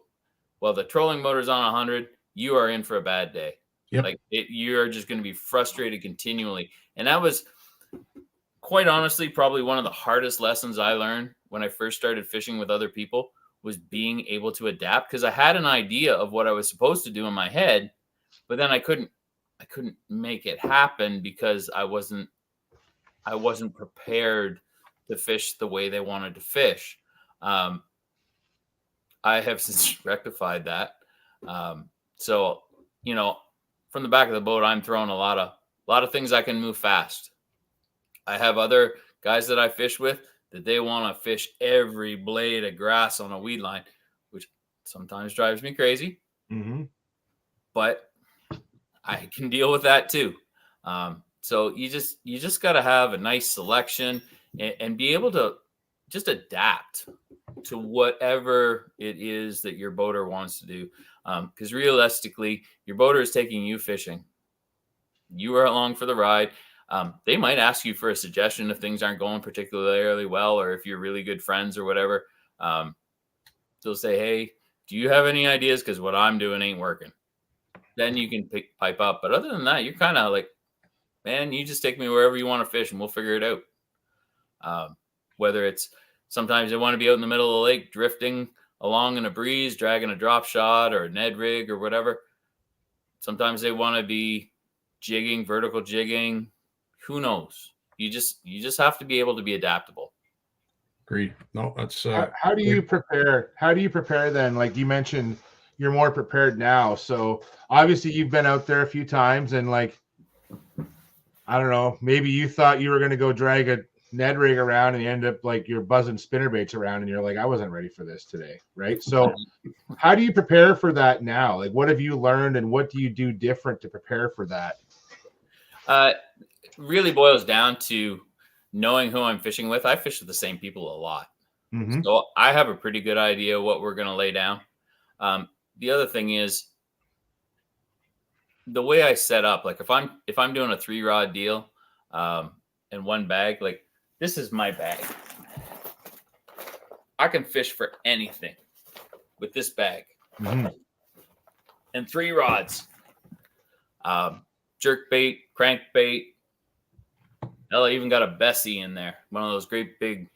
while the trolling motor's on 100, you are in for a bad day. Yep. Like, you're just going to be frustrated continually. And that was quite honestly, probably one of the hardest lessons I learned when I first started fishing with other people was being able to adapt, because I had an idea of what I was supposed to do in my head, but then I couldn't make it happen because I wasn't prepared to fish the way they wanted to fish. I have since rectified that. So, from the back of the boat, I'm throwing a lot of things I can move fast. I have other guys that I fish with that they want to fish every blade of grass on a weed line, which sometimes drives me crazy. Mm-hmm. But I can deal with that too. So you just got to have a nice selection and be able to just adapt to whatever it is that your boater wants to do. Because realistically, your boater is taking you fishing. You are along for the ride. They might ask you for a suggestion if things aren't going particularly well, or if you're really good friends or whatever. They'll say, hey, do you have any ideas? Because what I'm doing ain't working. Then you can pipe up. But other than that, you're kind of like, man, you just take me wherever you want to fish and we'll figure it out. Whether it's sometimes they want to be out in the middle of the lake drifting along in a breeze, dragging a drop shot or a Ned rig or whatever. Sometimes they want to be jigging, vertical jigging. Who knows? You just have to be able to be adaptable. Agreed. No, that's how do you prepare? How do you prepare then? Like you mentioned, you're more prepared now. So obviously you've been out there a few times, and like, I don't know, maybe you thought you were going to go drag a Ned rig around and you end up like you're buzzing spinner baits around and you're like, I wasn't ready for this today. Right. So how do you prepare for that now? Like, what have you learned and what do you do different to prepare for that? It really boils down to knowing who I'm fishing with. I fish with the same people a lot. Mm-hmm. So I have a pretty good idea what we're going to lay down. The other thing is the way I set up, like if I'm doing a 3-rod deal, and one bag, like this is my bag. I can fish for anything with this bag. Mm-hmm. And 3 rods, jerk bait, crank bait. Hell, I even got a Bessie in there. One of those great big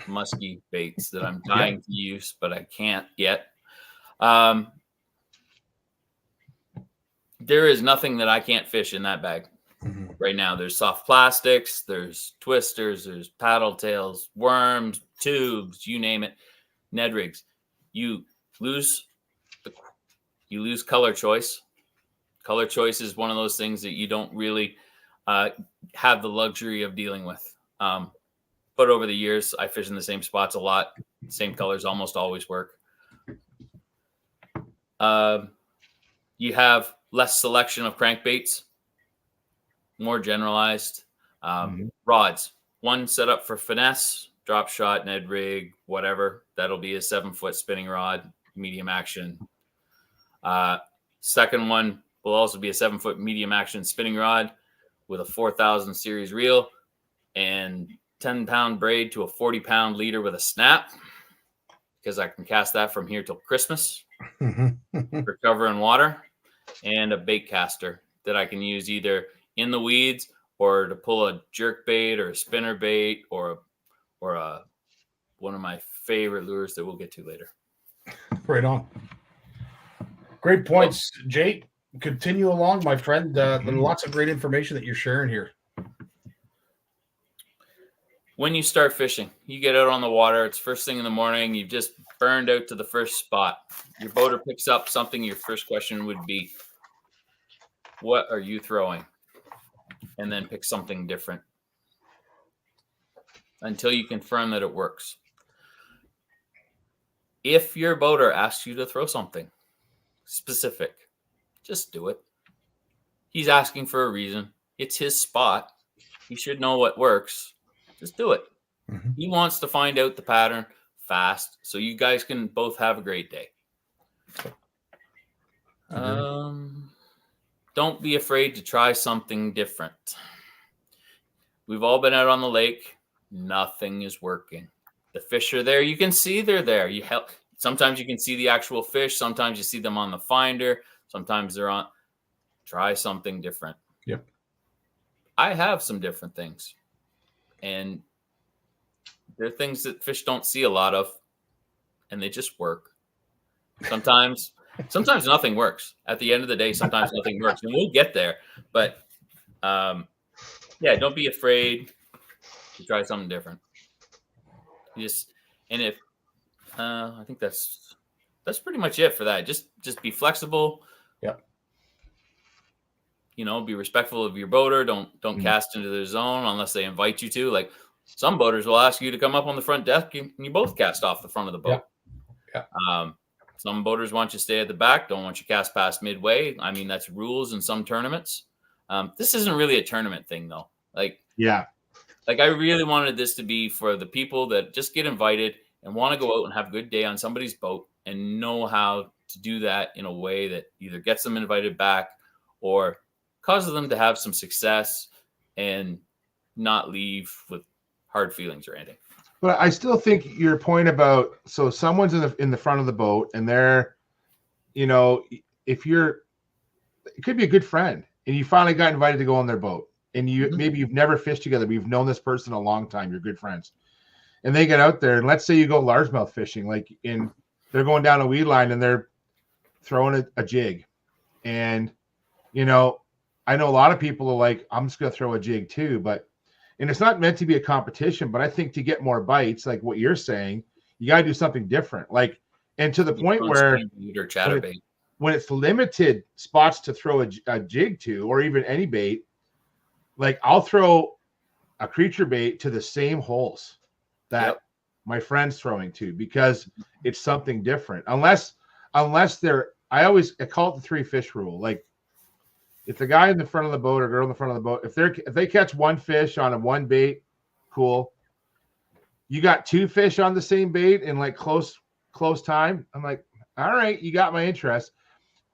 musky baits that I'm dying to use, but I can't yet. There is nothing that I can't fish in that bag right now. There's soft plastics, there's twisters, there's paddle tails, worms, tubes, you name it, Ned rigs. You lose color choice. Color choice is one of those things that you don't really have the luxury of dealing with. But over the years, I fish in the same spots a lot. Same colors almost always work. You have less selection of crankbaits, more generalized. Rods, one set up for finesse, drop shot, Ned rig, whatever. That'll be a 7-foot spinning rod, medium action. Second one will also be a 7-foot medium action spinning rod with a 4000 series reel and 10-pound braid to a 40-pound leader with a snap, because I can cast that from here till Christmas for cover and water, and a bait caster that I can use either in the weeds or to pull a jerk bait or a spinner bait or one of my favorite lures that we'll get to later. Right on. Great points, Jake. Continue along, my friend. Lots of great information that you're sharing here. When you start fishing, you get out on the water. It's first thing in the morning. You've just burned out to the first spot. Your boater picks up something. Your first question would be, what are you throwing? And then pick something different until you confirm that it works. If your boater asks you to throw something specific, just do it. He's asking for a reason. It's his spot. He should know what works. Just do it. He wants to find out the pattern fast so you guys can both have a great day. Don't be afraid to try something different. We've all been out on the lake. Nothing is working. The fish are there. You can see they're there. Sometimes you can see the actual fish. Sometimes you see them on the finder. Sometimes they're on. Try something different. Yep. I have some different things. And there are things that fish don't see a lot of, and they just work. Sometimes nothing works. At the end of the day, sometimes nothing works, and we'll get there. But yeah, don't be afraid to try something different. I think that's pretty much it for that. Just be flexible. Yep. You know, be respectful of your boater. Don't cast into their zone unless they invite you to. Like some boaters will ask you to come up on the front deck and you both cast off the front of the boat. Yeah. Some boaters want you to stay at the back, don't want you to cast past midway. I mean, that's rules in some tournaments. This isn't really a tournament thing though. Like I really wanted this to be for the people that just get invited and want to go out and have a good day on somebody's boat and know how to do that in a way that either gets them invited back or causes them to have some success and not leave with hard feelings or anything. But I still think your point about, so someone's in the front of the boat and they're, you know, it could be a good friend and you finally got invited to go on their boat and maybe you've never fished together, but you've known this person a long time. You're good friends. And they get out there and let's say you go largemouth fishing, they're going down a weed line and they're throwing a jig. And, you know, I know a lot of people are like, I'm just going to throw a jig too, and it's not meant to be a competition, but I think to get more bites, like what you're saying, you got to do something different. And to the point where when it's limited spots to throw a jig to, or even any bait, like I'll throw a creature bait to the same holes that my friend's throwing to, because it's something different. Unless I call it the 3 fish rule. Like if the guy in the front of the boat or girl in the front of the boat, if they catch one fish on a one bait, cool. You got 2 fish on the same bait in like close time. I'm like, all right, you got my interest.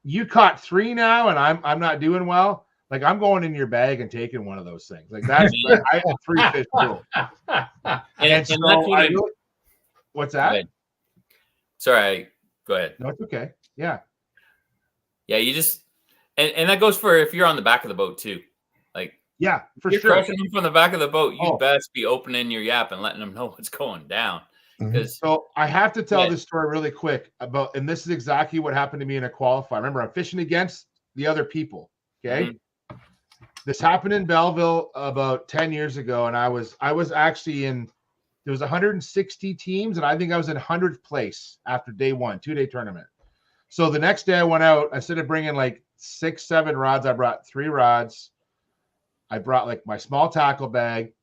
You caught 3 now, and I'm not doing well. Like I'm going in your bag and taking one of those things. Like that's I have 3 fish rule. And so what's that? Sorry, go ahead. No, it's okay. Yeah. Yeah, you just and that goes for if you're on the back of the boat too. Like yeah, for you're sure. crushing them from the back of the boat. You best be opening your yap and letting them know what's going down. So I have to tell this story really quick about, and this is exactly what happened to me in a qualifier. Remember, I'm fishing against the other people. Okay. This happened in Belleville about 10 years ago. And I was actually there was 160 teams. And I think I was in 100th place after day 1, 2-day tournament. So the next day I went out, instead of bringing like 6, 7 rods, I brought 3 rods. I brought like my small tackle bag.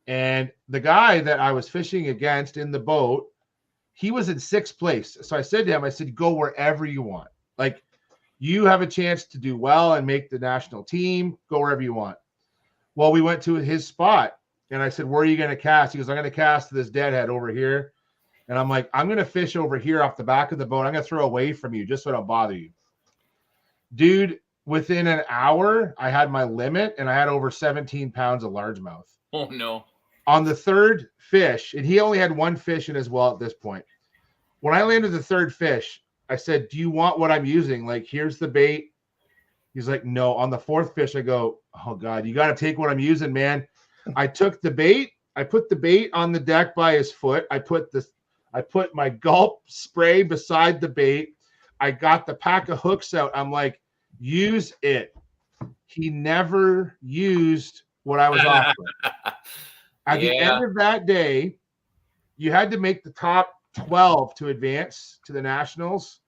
And the guy that I was fishing against in the boat, he was in 6th place. So I said to him, I said, go wherever you want. Like you have a chance to do well and make the national team, go wherever you want. Well, we went to his spot and I said, where are you going to cast? He goes, I'm going to cast this deadhead over here. And I'm like, I'm going to fish over here off the back of the boat. I'm going to throw away from you just so I don't bother you. Dude, within an hour, I had my limit and I had over 17 pounds of largemouth. Oh, no. On the 3rd fish, and he only had 1 fish in his well at this point. When I landed the 3rd fish, I said, do you want what I'm using? Like, here's the bait. He's like, no. On the 4th fish, I go, oh, God, you got to take what I'm using, man. I took the bait. I put the bait on the deck by his foot. I put my gulp spray beside the bait. I got the pack of hooks out. I'm like, use it. He never used what I was offering. At the end of that day, you had to make the top 12 to advance to the nationals.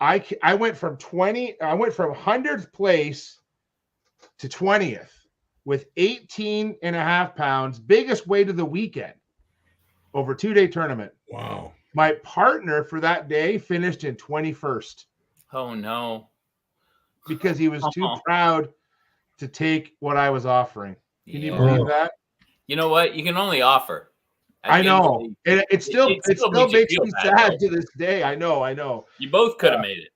I went from 100th place to 20th with 18.5 pounds, biggest weight of the weekend over 2-day tournament. Wow. My partner for that day finished in 21st. Oh no. Because he was too proud to take what I was offering. Can you believe that? You know what? You can only offer. I know. It still makes me sad to this day. I know. You both could have made it.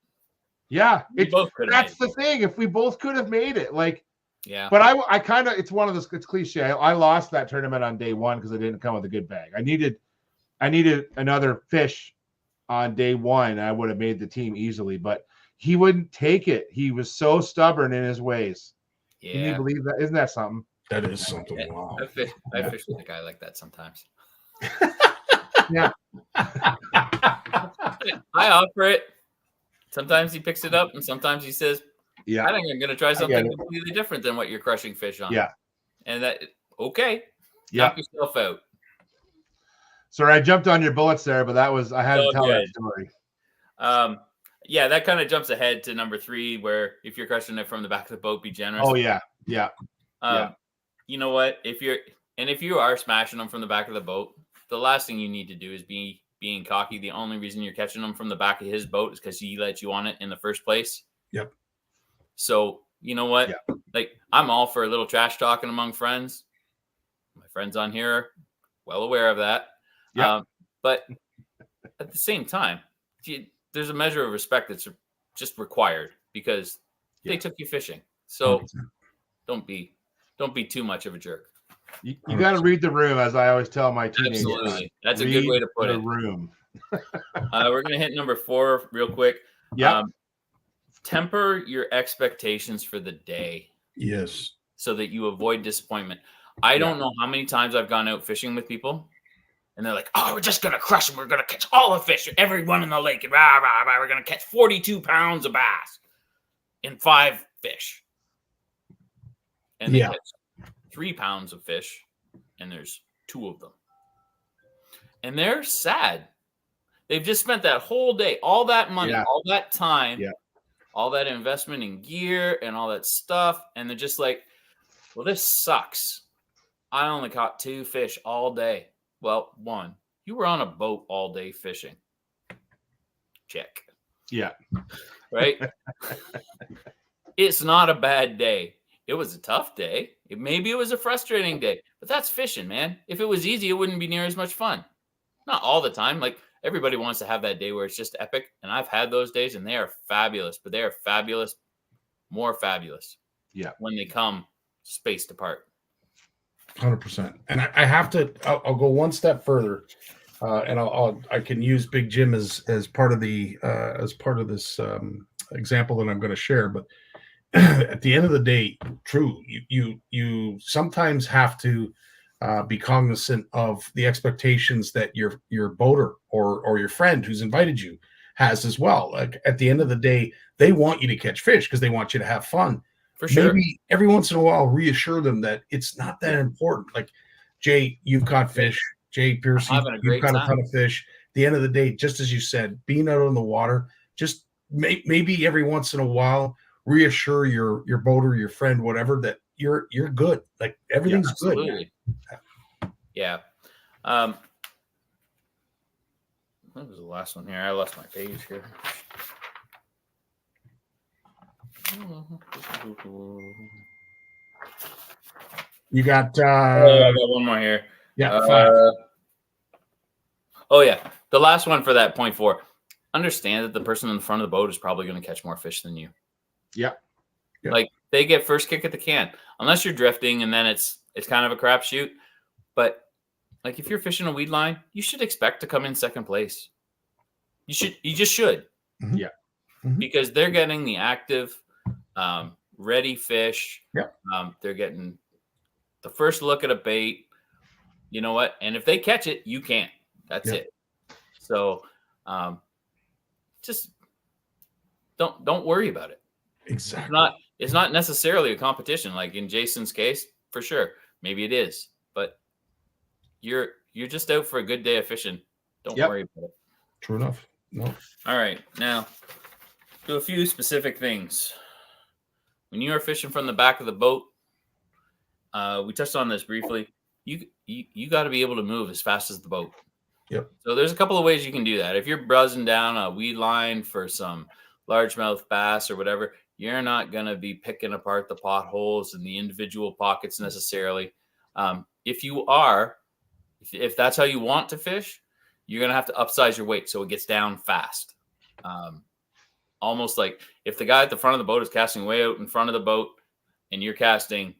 Yeah. That's the thing. If we both could have made it, like, yeah. But I kind of, it's one of those, it's cliche. I lost that tournament on day 1 because I didn't come with a good bag. I needed another fish on day 1. I would have made the team easily, but he wouldn't take it. He was so stubborn in his ways. Yeah. Can you believe that? Isn't that something? That is something. Wow. I fish with a guy like that sometimes. Yeah. I offer it. Sometimes he picks it up, and sometimes he says, Yeah. I think I'm going to try something completely different than what you're crushing fish on. Yeah. And that, okay. Yeah. Knock yourself out. Sorry, I jumped on your bullets there, but I had to tell good. that story. Yeah, that kind of jumps ahead to number 3, where if you're crushing it from the back of the boat, be generous. Oh, yeah. Yeah. You know what? If you are smashing them from the back of the boat, the last thing you need to do is being cocky. The only reason you're catching them from the back of his boat is because he let you on it in the first place. Yep. So you know what? Yeah. Like, I'm all for a little trash talking among friends. My friends on here are well aware of that. Yeah. But at the same time, there's a measure of respect that's just required because they took you fishing. So 100%. don't be too much of a jerk. You got to read the room, as I always tell my teenagers. Absolutely. That's a good way to put it. The room. We're going to hit number 4 real quick. Yeah. Temper your expectations for the day. Yes. So that you avoid disappointment. I don't know how many times I've gone out fishing with people and they're like, oh, we're just going to crush them. We're going to catch all the fish, everyone in the lake. And rah, rah, rah. We're going to catch 42 pounds of bass in 5 fish. And they catch 3 pounds of fish and there's 2 of them. And they're sad. They've just spent that whole day, all that money, all that time, all that investment in gear and all that stuff. And they're just like, well, this sucks. I only caught 2 fish all day. Well, 1, you were on a boat all day fishing. Check. Yeah. Right? It's not a bad day. It was a tough day. Maybe it was a frustrating day, but that's fishing, man. If it was easy, it wouldn't be near as much fun. Not all the time. Like, everybody wants to have that day where it's just epic. And I've had those days and they are fabulous, but they are fabulous, more fabulous. Yeah. When they come spaced apart. 100%. And I have to, I'll go one step further, and I can use Big Jim as part of the, as part of this example that I'm going to share. But at the end of the day, true, you sometimes have to be cognizant of the expectations that your boater or your friend who's invited you has as well. Like, at the end of the day, they want you to catch fish because they want you to have fun. For sure. Maybe every once in a while, reassure them that it's not that important. Like, Jay, you've caught fish. Jay, Pearce, you've caught a ton of fish. At the end of the day, just as you said, being out on the water, just maybe every once in a while, reassure your boater, your friend, whatever, that you're good. Like, everything's good. Yeah. What was the last one here? I lost my page here. You got I got one more here. Yeah. Oh yeah. The last one for that point 4. Understand that the person in the front of the boat is probably going to catch more fish than you. Yeah. Like, they get first kick at the can. Unless you're drifting and then it's kind of a crapshoot. But like, if you're fishing a weed line, you should expect to come in second place. You just should. Mm-hmm. Yeah. Mm-hmm. Because they're getting the active, ready fish. Yeah. They're getting the first look at a bait. You know what? And if they catch it, you can't. That's it. So just don't worry about it. Exactly. It's not necessarily a competition. Like in Jason's case, for sure. Maybe it is, but you're just out for a good day of fishing. Don't worry about it. True enough. No. All right. Now, do a few specific things. When you are fishing from the back of the boat, we touched on this briefly. You got to be able to move as fast as the boat. Yep. So there's a couple of ways you can do that. If you're buzzing down a weed line for some largemouth bass or whatever, you're not going to be picking apart the potholes and the individual pockets necessarily. If that's how you want to fish, you're going to have to upsize your weight so it gets down fast. Almost like if the guy at the front of the boat is casting way out in front of the boat and you're casting,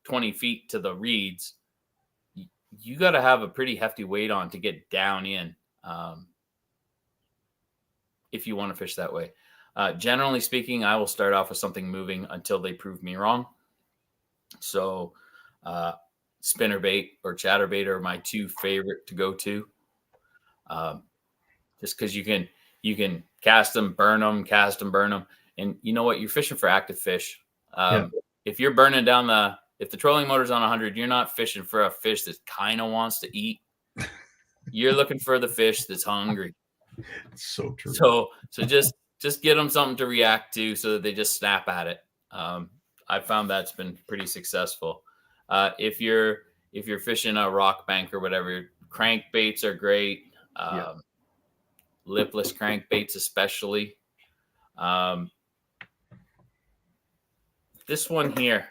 20 feet to the reeds, you got to have a pretty hefty weight on to get down in if you want to fish that way. Generally speaking, I will start off with something moving until they prove me wrong. So Spinnerbait or chatterbait are my two favorite to go to. Just because you can cast them, burn them, cast them, burn them, and you know what? You're fishing for active fish. If you're burning down if the trolling motor's on 100, you're not fishing for a fish that kind of wants to eat. You're looking for the fish that's hungry. It's so true. So just get them something to react to so that they just snap at it. I found that's been pretty successful. If you're fishing a rock bank or whatever, crankbaits are great. Lipless crankbaits especially. This one here.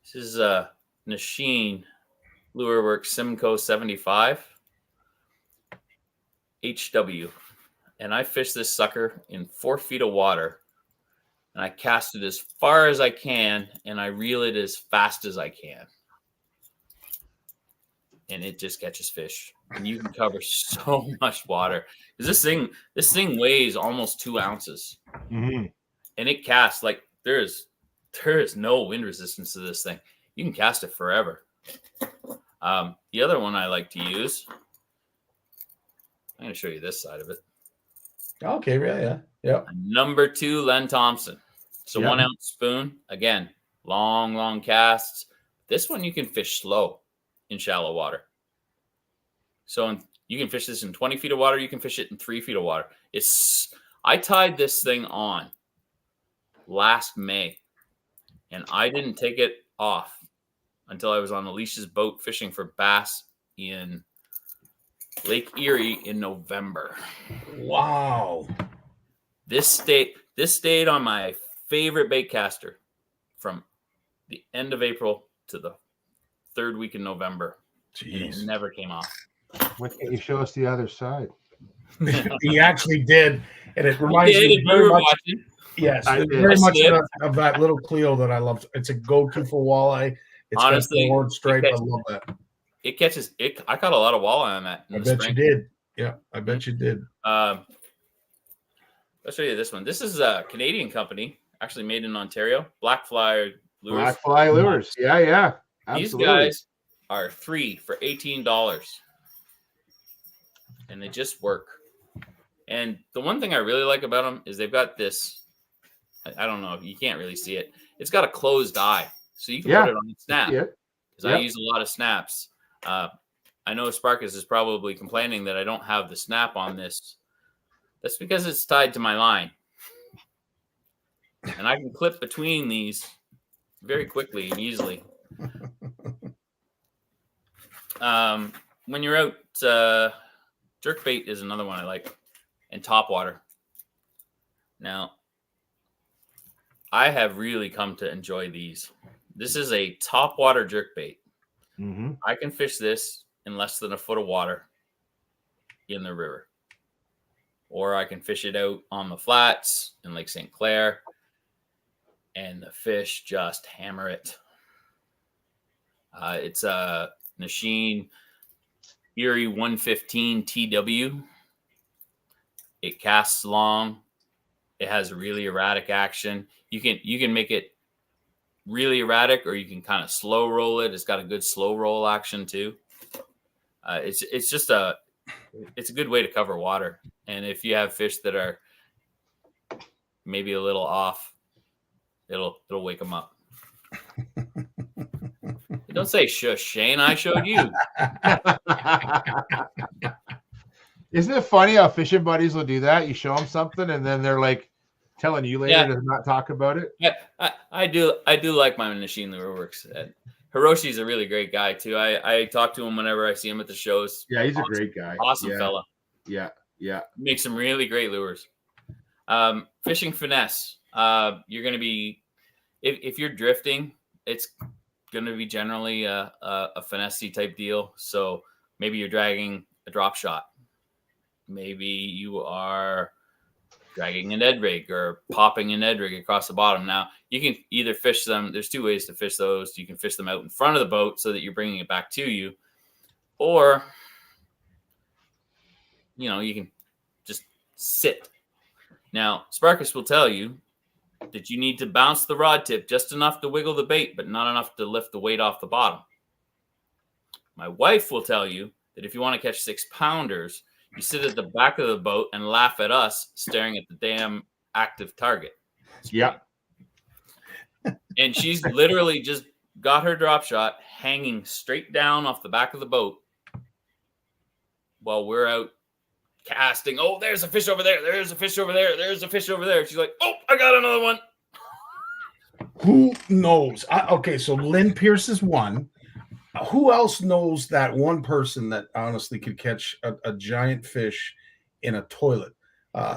This is a Nasheen Lure Works Simcoe 75 HW. And I fished this sucker in 4 feet of water. And I cast it as far as I can, and I reel it as fast as I can. And it just catches fish. And you can cover so much water. Because this thing weighs almost 2 ounces. Mm-hmm. And it casts like there is no wind resistance to this thing. You can cast it forever. The other one I like to use, I'm going to show you this side of it. Okay, really? Yeah. Number 2 Len Thompson. So 1 ounce spoon. Again, long casts. This one you can fish slow in shallow water. So you can fish this in 20 feet of water. You can fish it in 3 feet of water. I tied this thing on last May, and I didn't take it off until I was on Alicia's boat fishing for bass in Lake Erie in November. Wow. This stayed on my favorite bait caster from the end of April to the 3rd week in November. Jeez. And it never came off. Why can't you show us the other side? He actually did, and it reminds me very much. Watching. Yes, I did. very much of that little Clio that I love. It's a go-to for walleye. It's Honestly, got the orange stripe. I love that. It catches it. I caught a lot of walleye on that. I bet you did. Yeah, I bet you did. I'll show you this one. This is a Canadian company, actually made in Ontario. Blackfly Lures. Blackfly Lures. Yeah. Absolutely. These guys are 3 for $18. And they just work. And the one thing I really like about them is they've got this. I don't know. You can't really see it. It's got a closed eye. So you can put it on the snap. Because I use a lot of snaps. I know Sparkus is probably complaining that I don't have the snap on this. That's because it's tied to my line. And I can clip between these very quickly and easily. When you're out, jerkbait is another one I like. And topwater. Now, I have really come to enjoy these. This is a topwater jerkbait. Mm-hmm. I can fish this in less than a foot of water in the river. Or I can fish it out on the flats in Lake St. Clair, and the fish just hammer it. It's a Nasheen Erie 115 TW. It casts long. It has really erratic action. You can make it really erratic, or you can kind of slow roll it. It's got a good slow roll action too. It's a good way to cover water. And if you have fish that are maybe a little off, it'll wake them up. Don't say shush, Shane. I showed you. Isn't it funny how fishing buddies will do that? You show them something, and then they're like telling you later to not talk about it. Yeah, I do like my Nasheen Lure Works. Hiroshi's a really great guy too. I talk to him whenever I see him at the shows. Yeah, he's a great guy. Awesome fella. Yeah. Makes some really great lures. Fishing finesse. You're going to be, if you're drifting, it's going to be generally a finesse type deal. So maybe you're dragging a drop shot. Maybe you are dragging an Ed rig or popping an Ed rig across the bottom. Now, you can either fish them. There's 2 ways to fish those. You can fish them out in front of the boat so that you're bringing it back to you. Or, you can just sit. Now, Sparkus will tell you that you need to bounce the rod tip just enough to wiggle the bait, but not enough to lift the weight off the bottom. My wife will tell you that if you want to catch 6-pounders, you sit at the back of the boat and laugh at us staring at the damn active target. Yeah. And she's literally just got her drop shot hanging straight down off the back of the boat while we're out casting. Oh, there's a fish over there. There's a fish over there. There's a fish over there. She's like, oh, I got another one. Who knows? Okay, so Lynn Pearce is one. Who else knows that one person that honestly could catch a giant fish in a toilet?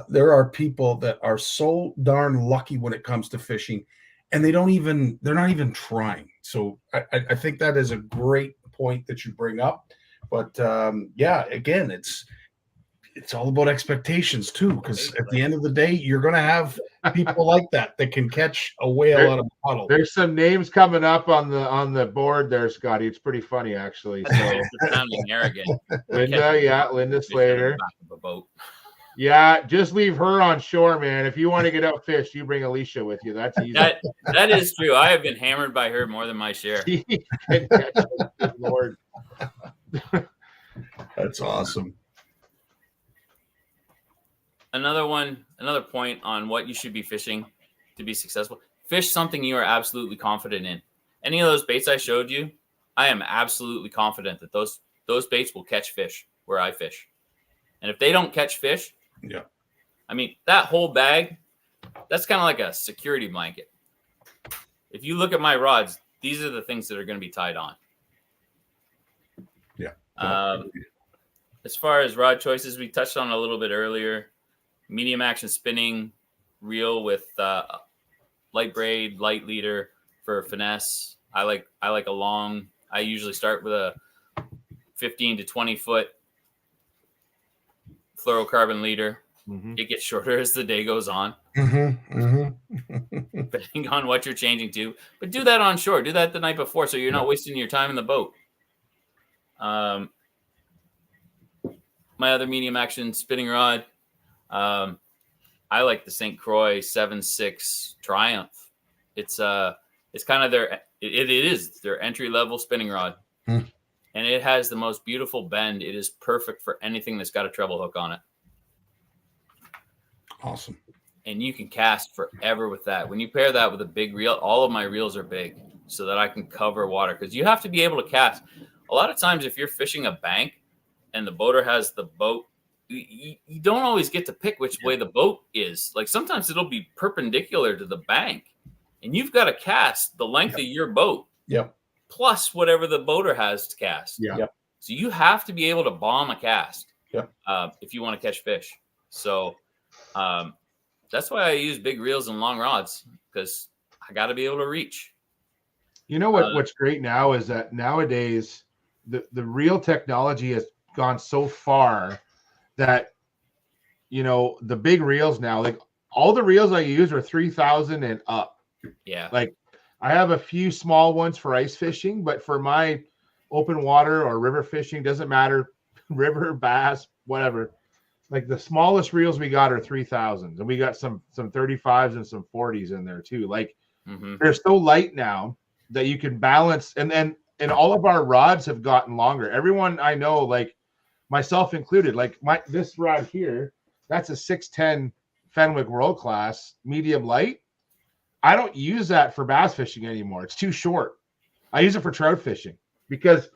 There are people that are so darn lucky when it comes to fishing, and they're not even trying. So I think that is a great point that you bring up. But yeah, again, it's all about expectations too, because at the end of the day, you're going to have people like that can catch a whale out of a puddle. There's some names coming up on the board there, Scotty. It's pretty funny, actually. So Sounding arrogant. Linda Slater. Yeah, just leave her on shore, man. If you want to get out fish, you bring Alicia with you. That's easy. That is true. I have been hammered by her more than my share. Lord. That's awesome. Another point on what you should be fishing to be successful. Fish something you are absolutely confident in. Any of those baits I showed you, I am absolutely confident that those baits will catch fish where I fish. And if they don't catch fish, yeah, I mean, that whole bag, that's kind of like a security blanket. If you look at my rods, these are the things that are going to be tied on. Yeah. As far as rod choices, we touched on a little bit earlier. Medium action spinning reel with light braid, light leader for finesse. I like a long. I usually start with a 15 to 20 foot fluorocarbon leader. Mm-hmm. It gets shorter as the day goes on, depending on what you're changing to. But do that on shore. Do that the night before, so you're not wasting your time in the boat. My other medium action spinning rod. I like the St. Croix 7.6 Triumph. It's kind of it is their entry level spinning rod, and it has the most beautiful bend. It is perfect for anything that's got a treble hook on it. Awesome. And you can cast forever with that. When you pair that with a big reel, all of my reels are big so that I can cover water, because you have to be able to cast. A lot of times if you're fishing a bank and the boater has the boat, you don't always get to pick which way the boat is. Like sometimes it'll be perpendicular to the bank and you've got to cast the length of your boat. Yep. Plus whatever the boater has to cast. Yeah. Yep. So you have to be able to bomb a cast. Yep. If you want to catch fish. So that's why I use big reels and long rods, because I got to be able to reach. You know what's great now is that nowadays the reel technology has gone so far that, you know, the big reels now, like all the reels I use are 3,000 and up. Yeah. Like I have a few small ones for ice fishing, but for my open water or river fishing, doesn't matter, river, bass, whatever. Like the smallest reels we got are 3,000, and we got some 35s and some 40s in there too. Like they're so light now that you can balance, and all of our rods have gotten longer. Everyone I know, like myself included, like this rod here, that's a 610 Fenwick World Class medium light. I don't use that for bass fishing anymore. It's too short. I use it for trout fishing because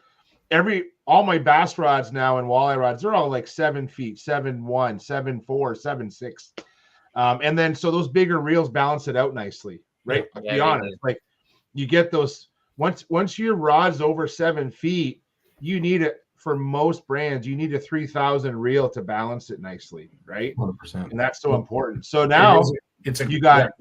all my bass rods now and walleye rods, they're all like 7 feet, 7'1", 7'4", 7'6". And then so those bigger reels balance it out nicely, right? Yeah, to be honest, like you get those once your rod's over 7 feet, you need it. For most brands, you need a 3,000 reel to balance it nicely, right? 100%. And that's so important. So now you got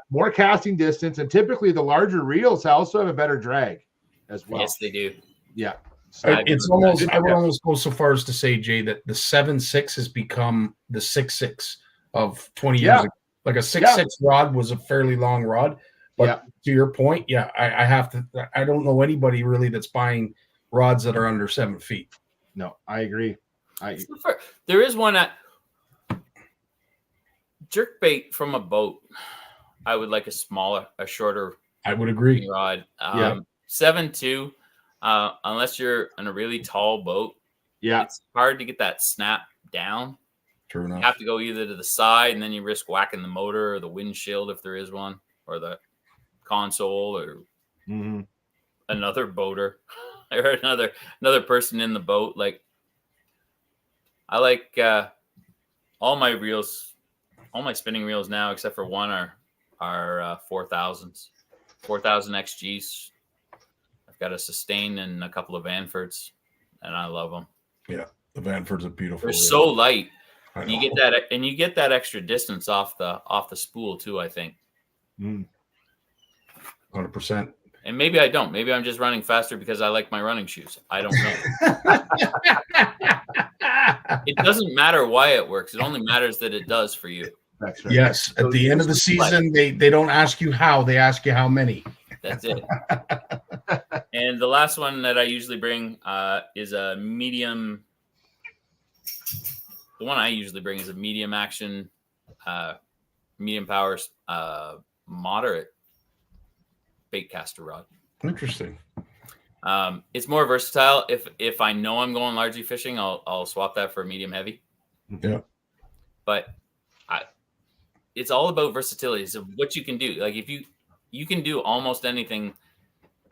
more casting distance, and typically the larger reels also have a better drag as well. Yes, they do. Yeah. So it's almost, I would almost go so far as to say, Jay, that the 7.6 has become the 6.6 of 20 years ago. Like a 6.6 rod was a fairly long rod, but to your point, I don't know anybody really that's buying rods that are under 7 feet. No, I agree. There is one at jerkbait from a boat. I would like a shorter I would agree. rod. Yeah. 7.2, unless you're in a really tall boat, it's hard to get that snap down. True enough. You have to go either to the side, and then you risk whacking the motor or the windshield if there is one, or the console, or another boater or another person in the boat. Like, I like all my spinning reels now, except for one, are 4000s, 4000 XGs. I've got a Sustain and a couple of Vanfords, and I love them. Yeah, the Vanfords are beautiful. They're so light. You get that, and you get that extra distance off the spool too, I think. 100%. And maybe I don't. Maybe I'm just running faster because I like my running shoes. I don't know. It doesn't matter why it works. It only matters that it does for you. That's right. Yes. At the end of the season, they don't ask you how, they ask you how many. That's it. And the last one that I usually bring is a medium. The one I usually bring is a medium action, medium power, moderate bait caster rod. Interesting. It's more versatile. If I know I'm going largely fishing, I'll swap that for a medium heavy. Yeah. But it's all about versatility. So what you can do, like if you can do almost anything.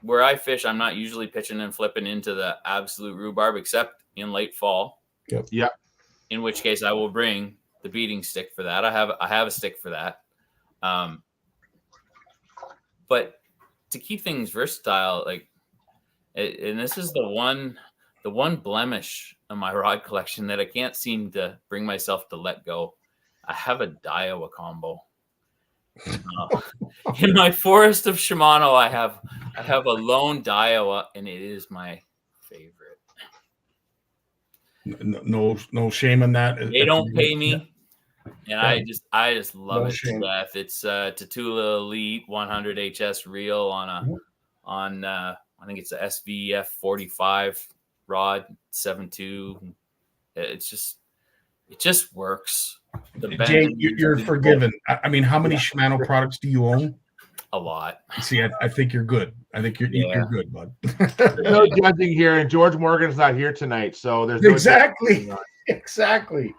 Where I fish, I'm not usually pitching and flipping into the absolute rhubarb, except in late fall. Yep. Yeah. In which case, I will bring the beating stick for that. I have a stick for that. But to keep things versatile, like, and this is the one blemish of my rod collection that I can't seem to bring myself to let go. I have a Daiwa combo. In my forest of Shimano, I have a lone Daiwa, and it is my favorite. No shame in that. They don't pay me, and I just love No it shame. to death. It's Tatula Elite 100 HS reel on I think it's a SVF 45 rod 7.2. It just works. Jay, you're forgiven. I mean, how many Shimano products do you own? A lot. See, I think you're good. I think you're good, bud. There's no judging here, and George Morgan's not here tonight, so there's no Exactly.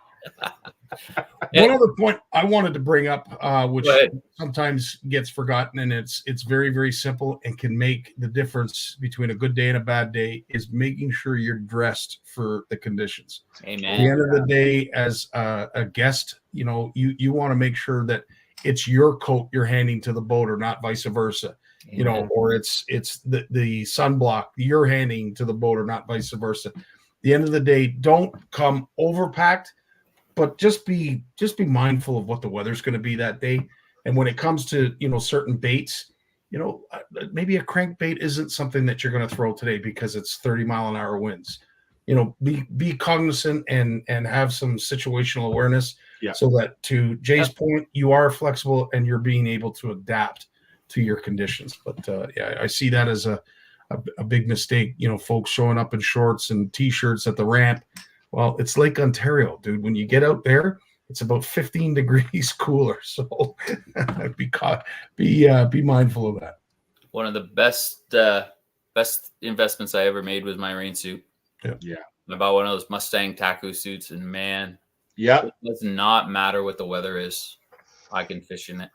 One other point I wanted to bring up, which sometimes gets forgotten, and it's very, very simple and can make the difference between a good day and a bad day, is making sure you're dressed for the conditions. Amen. At the end of the day, as a guest, you want to make sure that it's your coat you're handing to the boater, not vice versa. Amen. Or it's the sunblock you're handing to the boater, not vice versa. At the end of the day, don't come overpacked, but just be mindful of what the weather's going to be that day. And when it comes to certain baits, maybe a crankbait isn't something that you're going to throw today because it's 30-mile-an-hour winds. Be cognizant and have some situational awareness, so that, to Jay's point, you are flexible and you're being able to adapt to your conditions. But I see that as a big mistake. Folks showing up in shorts and t-shirts at the ramp. Well, it's Lake Ontario, dude. When you get out there, it's about 15 degrees cooler. So be mindful of that. One of the best investments I ever made was my rain suit. Yeah. I bought one of those Mustang Taku suits, and man, yeah, it does not matter what the weather is. I can fish in it.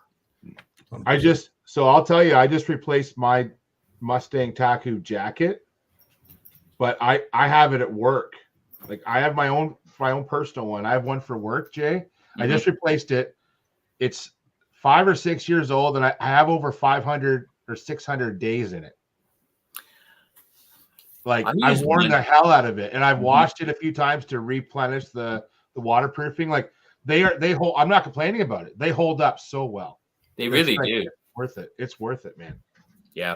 I'll tell you, I just replaced my Mustang Taku jacket, but I have it at work. Like, I have my own personal one. I have one for work, Jay. I just replaced it. It's 5 or 6 years old, and I have over 500 or 600 days in it. Like, I've worn the hell out of it, and I've washed it a few times to replenish the waterproofing. Like, they hold. I'm not complaining about it. They hold up so well. They really do. It's worth it, man. Yeah,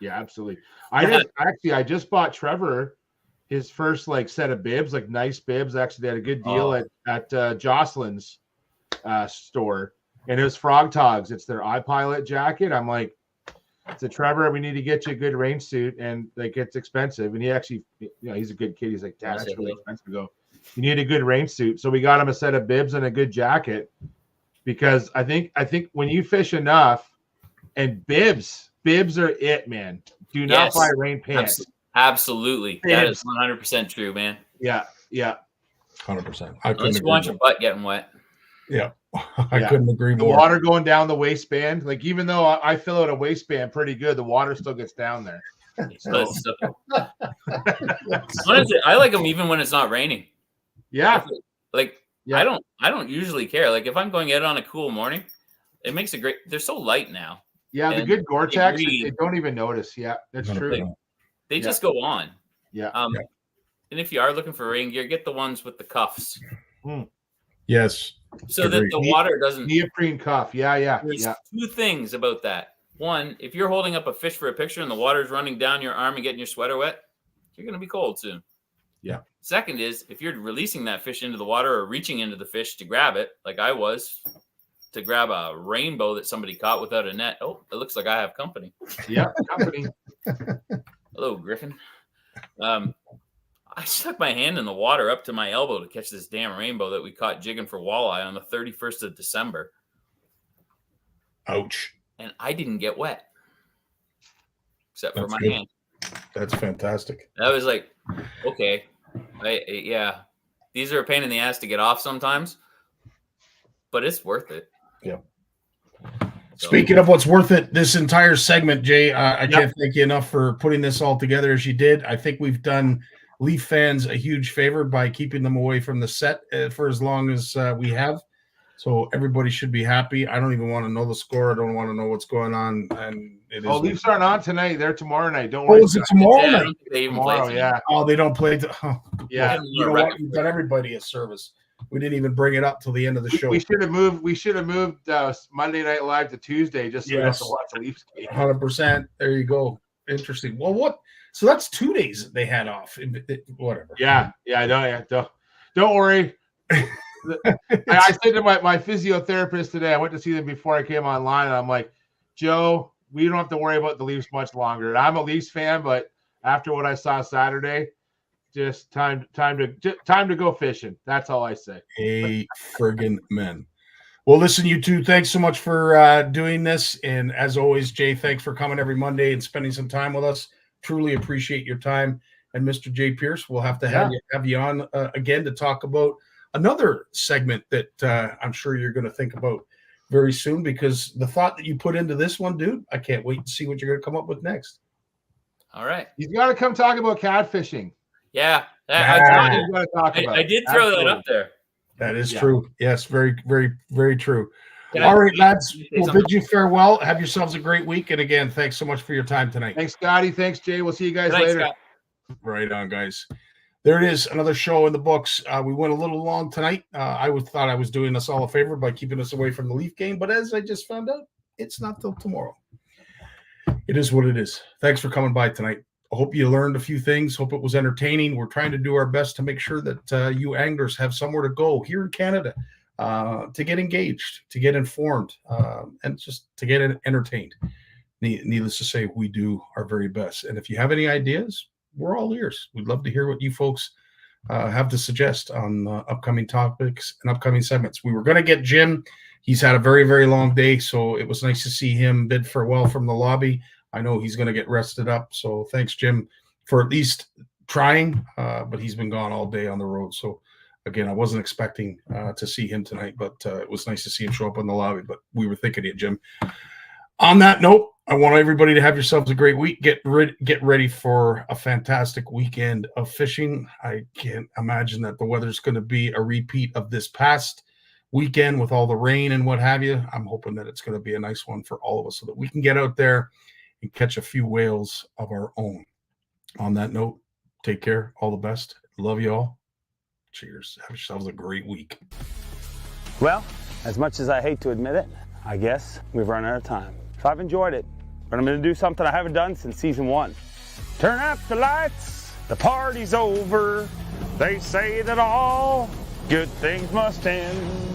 absolutely. I just bought Trevor his first set of bibs, nice bibs. Actually, they had a good deal at Jocelyn's store, and it was Frog Togs. It's their iPilot jacket. I'm like, to Trevor, we need to get you a good rain suit, and it's expensive. And he actually, he's a good kid. He's like, Dad, that's really expensive. You need a good rain suit. So we got him a set of bibs and a good jacket. because I think when you fish enough, and bibs are it, man. Do not buy rain pants. Absolutely. Bibs. That is 100% true, man. Yeah. 100%. Unless you want your butt getting wet. Yeah. I couldn't agree more. The water going down the waistband. Like, even though I fill out a waistband pretty good, the water still gets down there. So. Honestly, I like them even when it's not raining. Yeah. I don't usually care. Like, if I'm going out on a cool morning, it makes a great. They're so light now. Yeah, the good Gore-Tex, they don't even notice. Yeah, that's true. They just go on. Yeah. And if you are looking for rain gear, get the ones with the cuffs. Yes. So that the water doesn't. Neoprene cuff. Yeah. There's two things about that. One, if you're holding up a fish for a picture and the water's running down your arm and getting your sweater wet, you're going to be cold soon. Yeah. Second is, if you're releasing that fish into the water or reaching into the fish to grab it, like I was, to grab a rainbow that somebody caught without a net. Oh, it looks like I have company. Yeah, company. Hello, Griffin. I stuck my hand in the water up to my elbow to catch this damn rainbow that we caught jigging for walleye on the 31st of December. Ouch. And I didn't get wet. Except for my good. hand. That's fantastic. I was like, okay. These are a pain in the ass to get off sometimes, but it's worth it. Yeah. So. Speaking of what's worth it, this entire segment, Jay, I can't thank you enough for putting this all together as you did. I think we've done Leaf fans a huge favor by keeping them away from the set for as long as we have. So everybody should be happy. I don't even want to know the score. I don't want to know what's going on. And Leafs aren't on tonight. They're tomorrow night. Don't worry. Oh, is it tomorrow night? They even tomorrow, play yeah. Oh, they don't play. Yeah. You know what? We've done everybody a service. We didn't even bring it up till the end of the show. We should have moved Monday Night Live to Tuesday just so we don't have to watch the Leafs game. 100%. There you go. Interesting. Well, what? So that's 2 days that they had off. Whatever. Yeah. Don't worry. I said to my physiotherapist today, I went to see them before I came online, and I'm like, Joe, we don't have to worry about the Leafs much longer. And I'm a Leafs fan, but after what I saw Saturday, just time to go fishing. That's all I say. Hey, friggin' men. Well, listen, you two, thanks so much for doing this. And as always, Jay, thanks for coming every Monday and spending some time with us. Truly appreciate your time. And Mr. Jay Pearce, we'll have to have you on again to talk about another segment that I'm sure you're going to think about very soon, because the thought that you put into this one, dude, I can't wait to see what you're going to come up with next. All right. You've got to come talk about catfishing. Yeah. I did throw that up there. That is true. Yes, very, very, very true. All right, lads, we'll bid you farewell. Have yourselves a great week. And again, thanks so much for your time tonight. Thanks, Scotty. Thanks, Jay. We'll see you guys later. Scott. Right on, guys. There it is, another show in the books. We went a little long tonight. I thought I was doing us all a favor by keeping us away from the Leaf game, but as I just found out, it's not till tomorrow. It is what it is. Thanks for coming by tonight. I hope you learned a few things. Hope it was entertaining. We're trying to do our best to make sure that you anglers have somewhere to go here in Canada to get engaged, to get informed, and just to get entertained. Needless to say, we do our very best. And if you have any ideas, we're all ears. We'd love to hear what you folks have to suggest on upcoming topics and upcoming segments. We were going to get Jim. He's had a very, very long day, so it was nice to see him bid farewell from the lobby. I know he's going to get rested up, so thanks, Jim, for at least trying, but he's been gone all day on the road. So, again, I wasn't expecting to see him tonight, but it was nice to see him show up in the lobby, but we were thinking of you, Jim. On that note, I want everybody to have yourselves a great week. Get ready for a fantastic weekend of fishing. I can't imagine that the weather's going to be a repeat of this past weekend with all the rain and what have you. I'm hoping that it's going to be a nice one for all of us so that we can get out there and catch a few whales of our own. On that note, take care. All the best. Love you all. Cheers. Have yourselves a great week. Well, as much as I hate to admit it, I guess we've run out of time. So I've enjoyed it, but I'm going to do something I haven't done since season 1. Turn out the lights. The party's over. They say that all good things must end.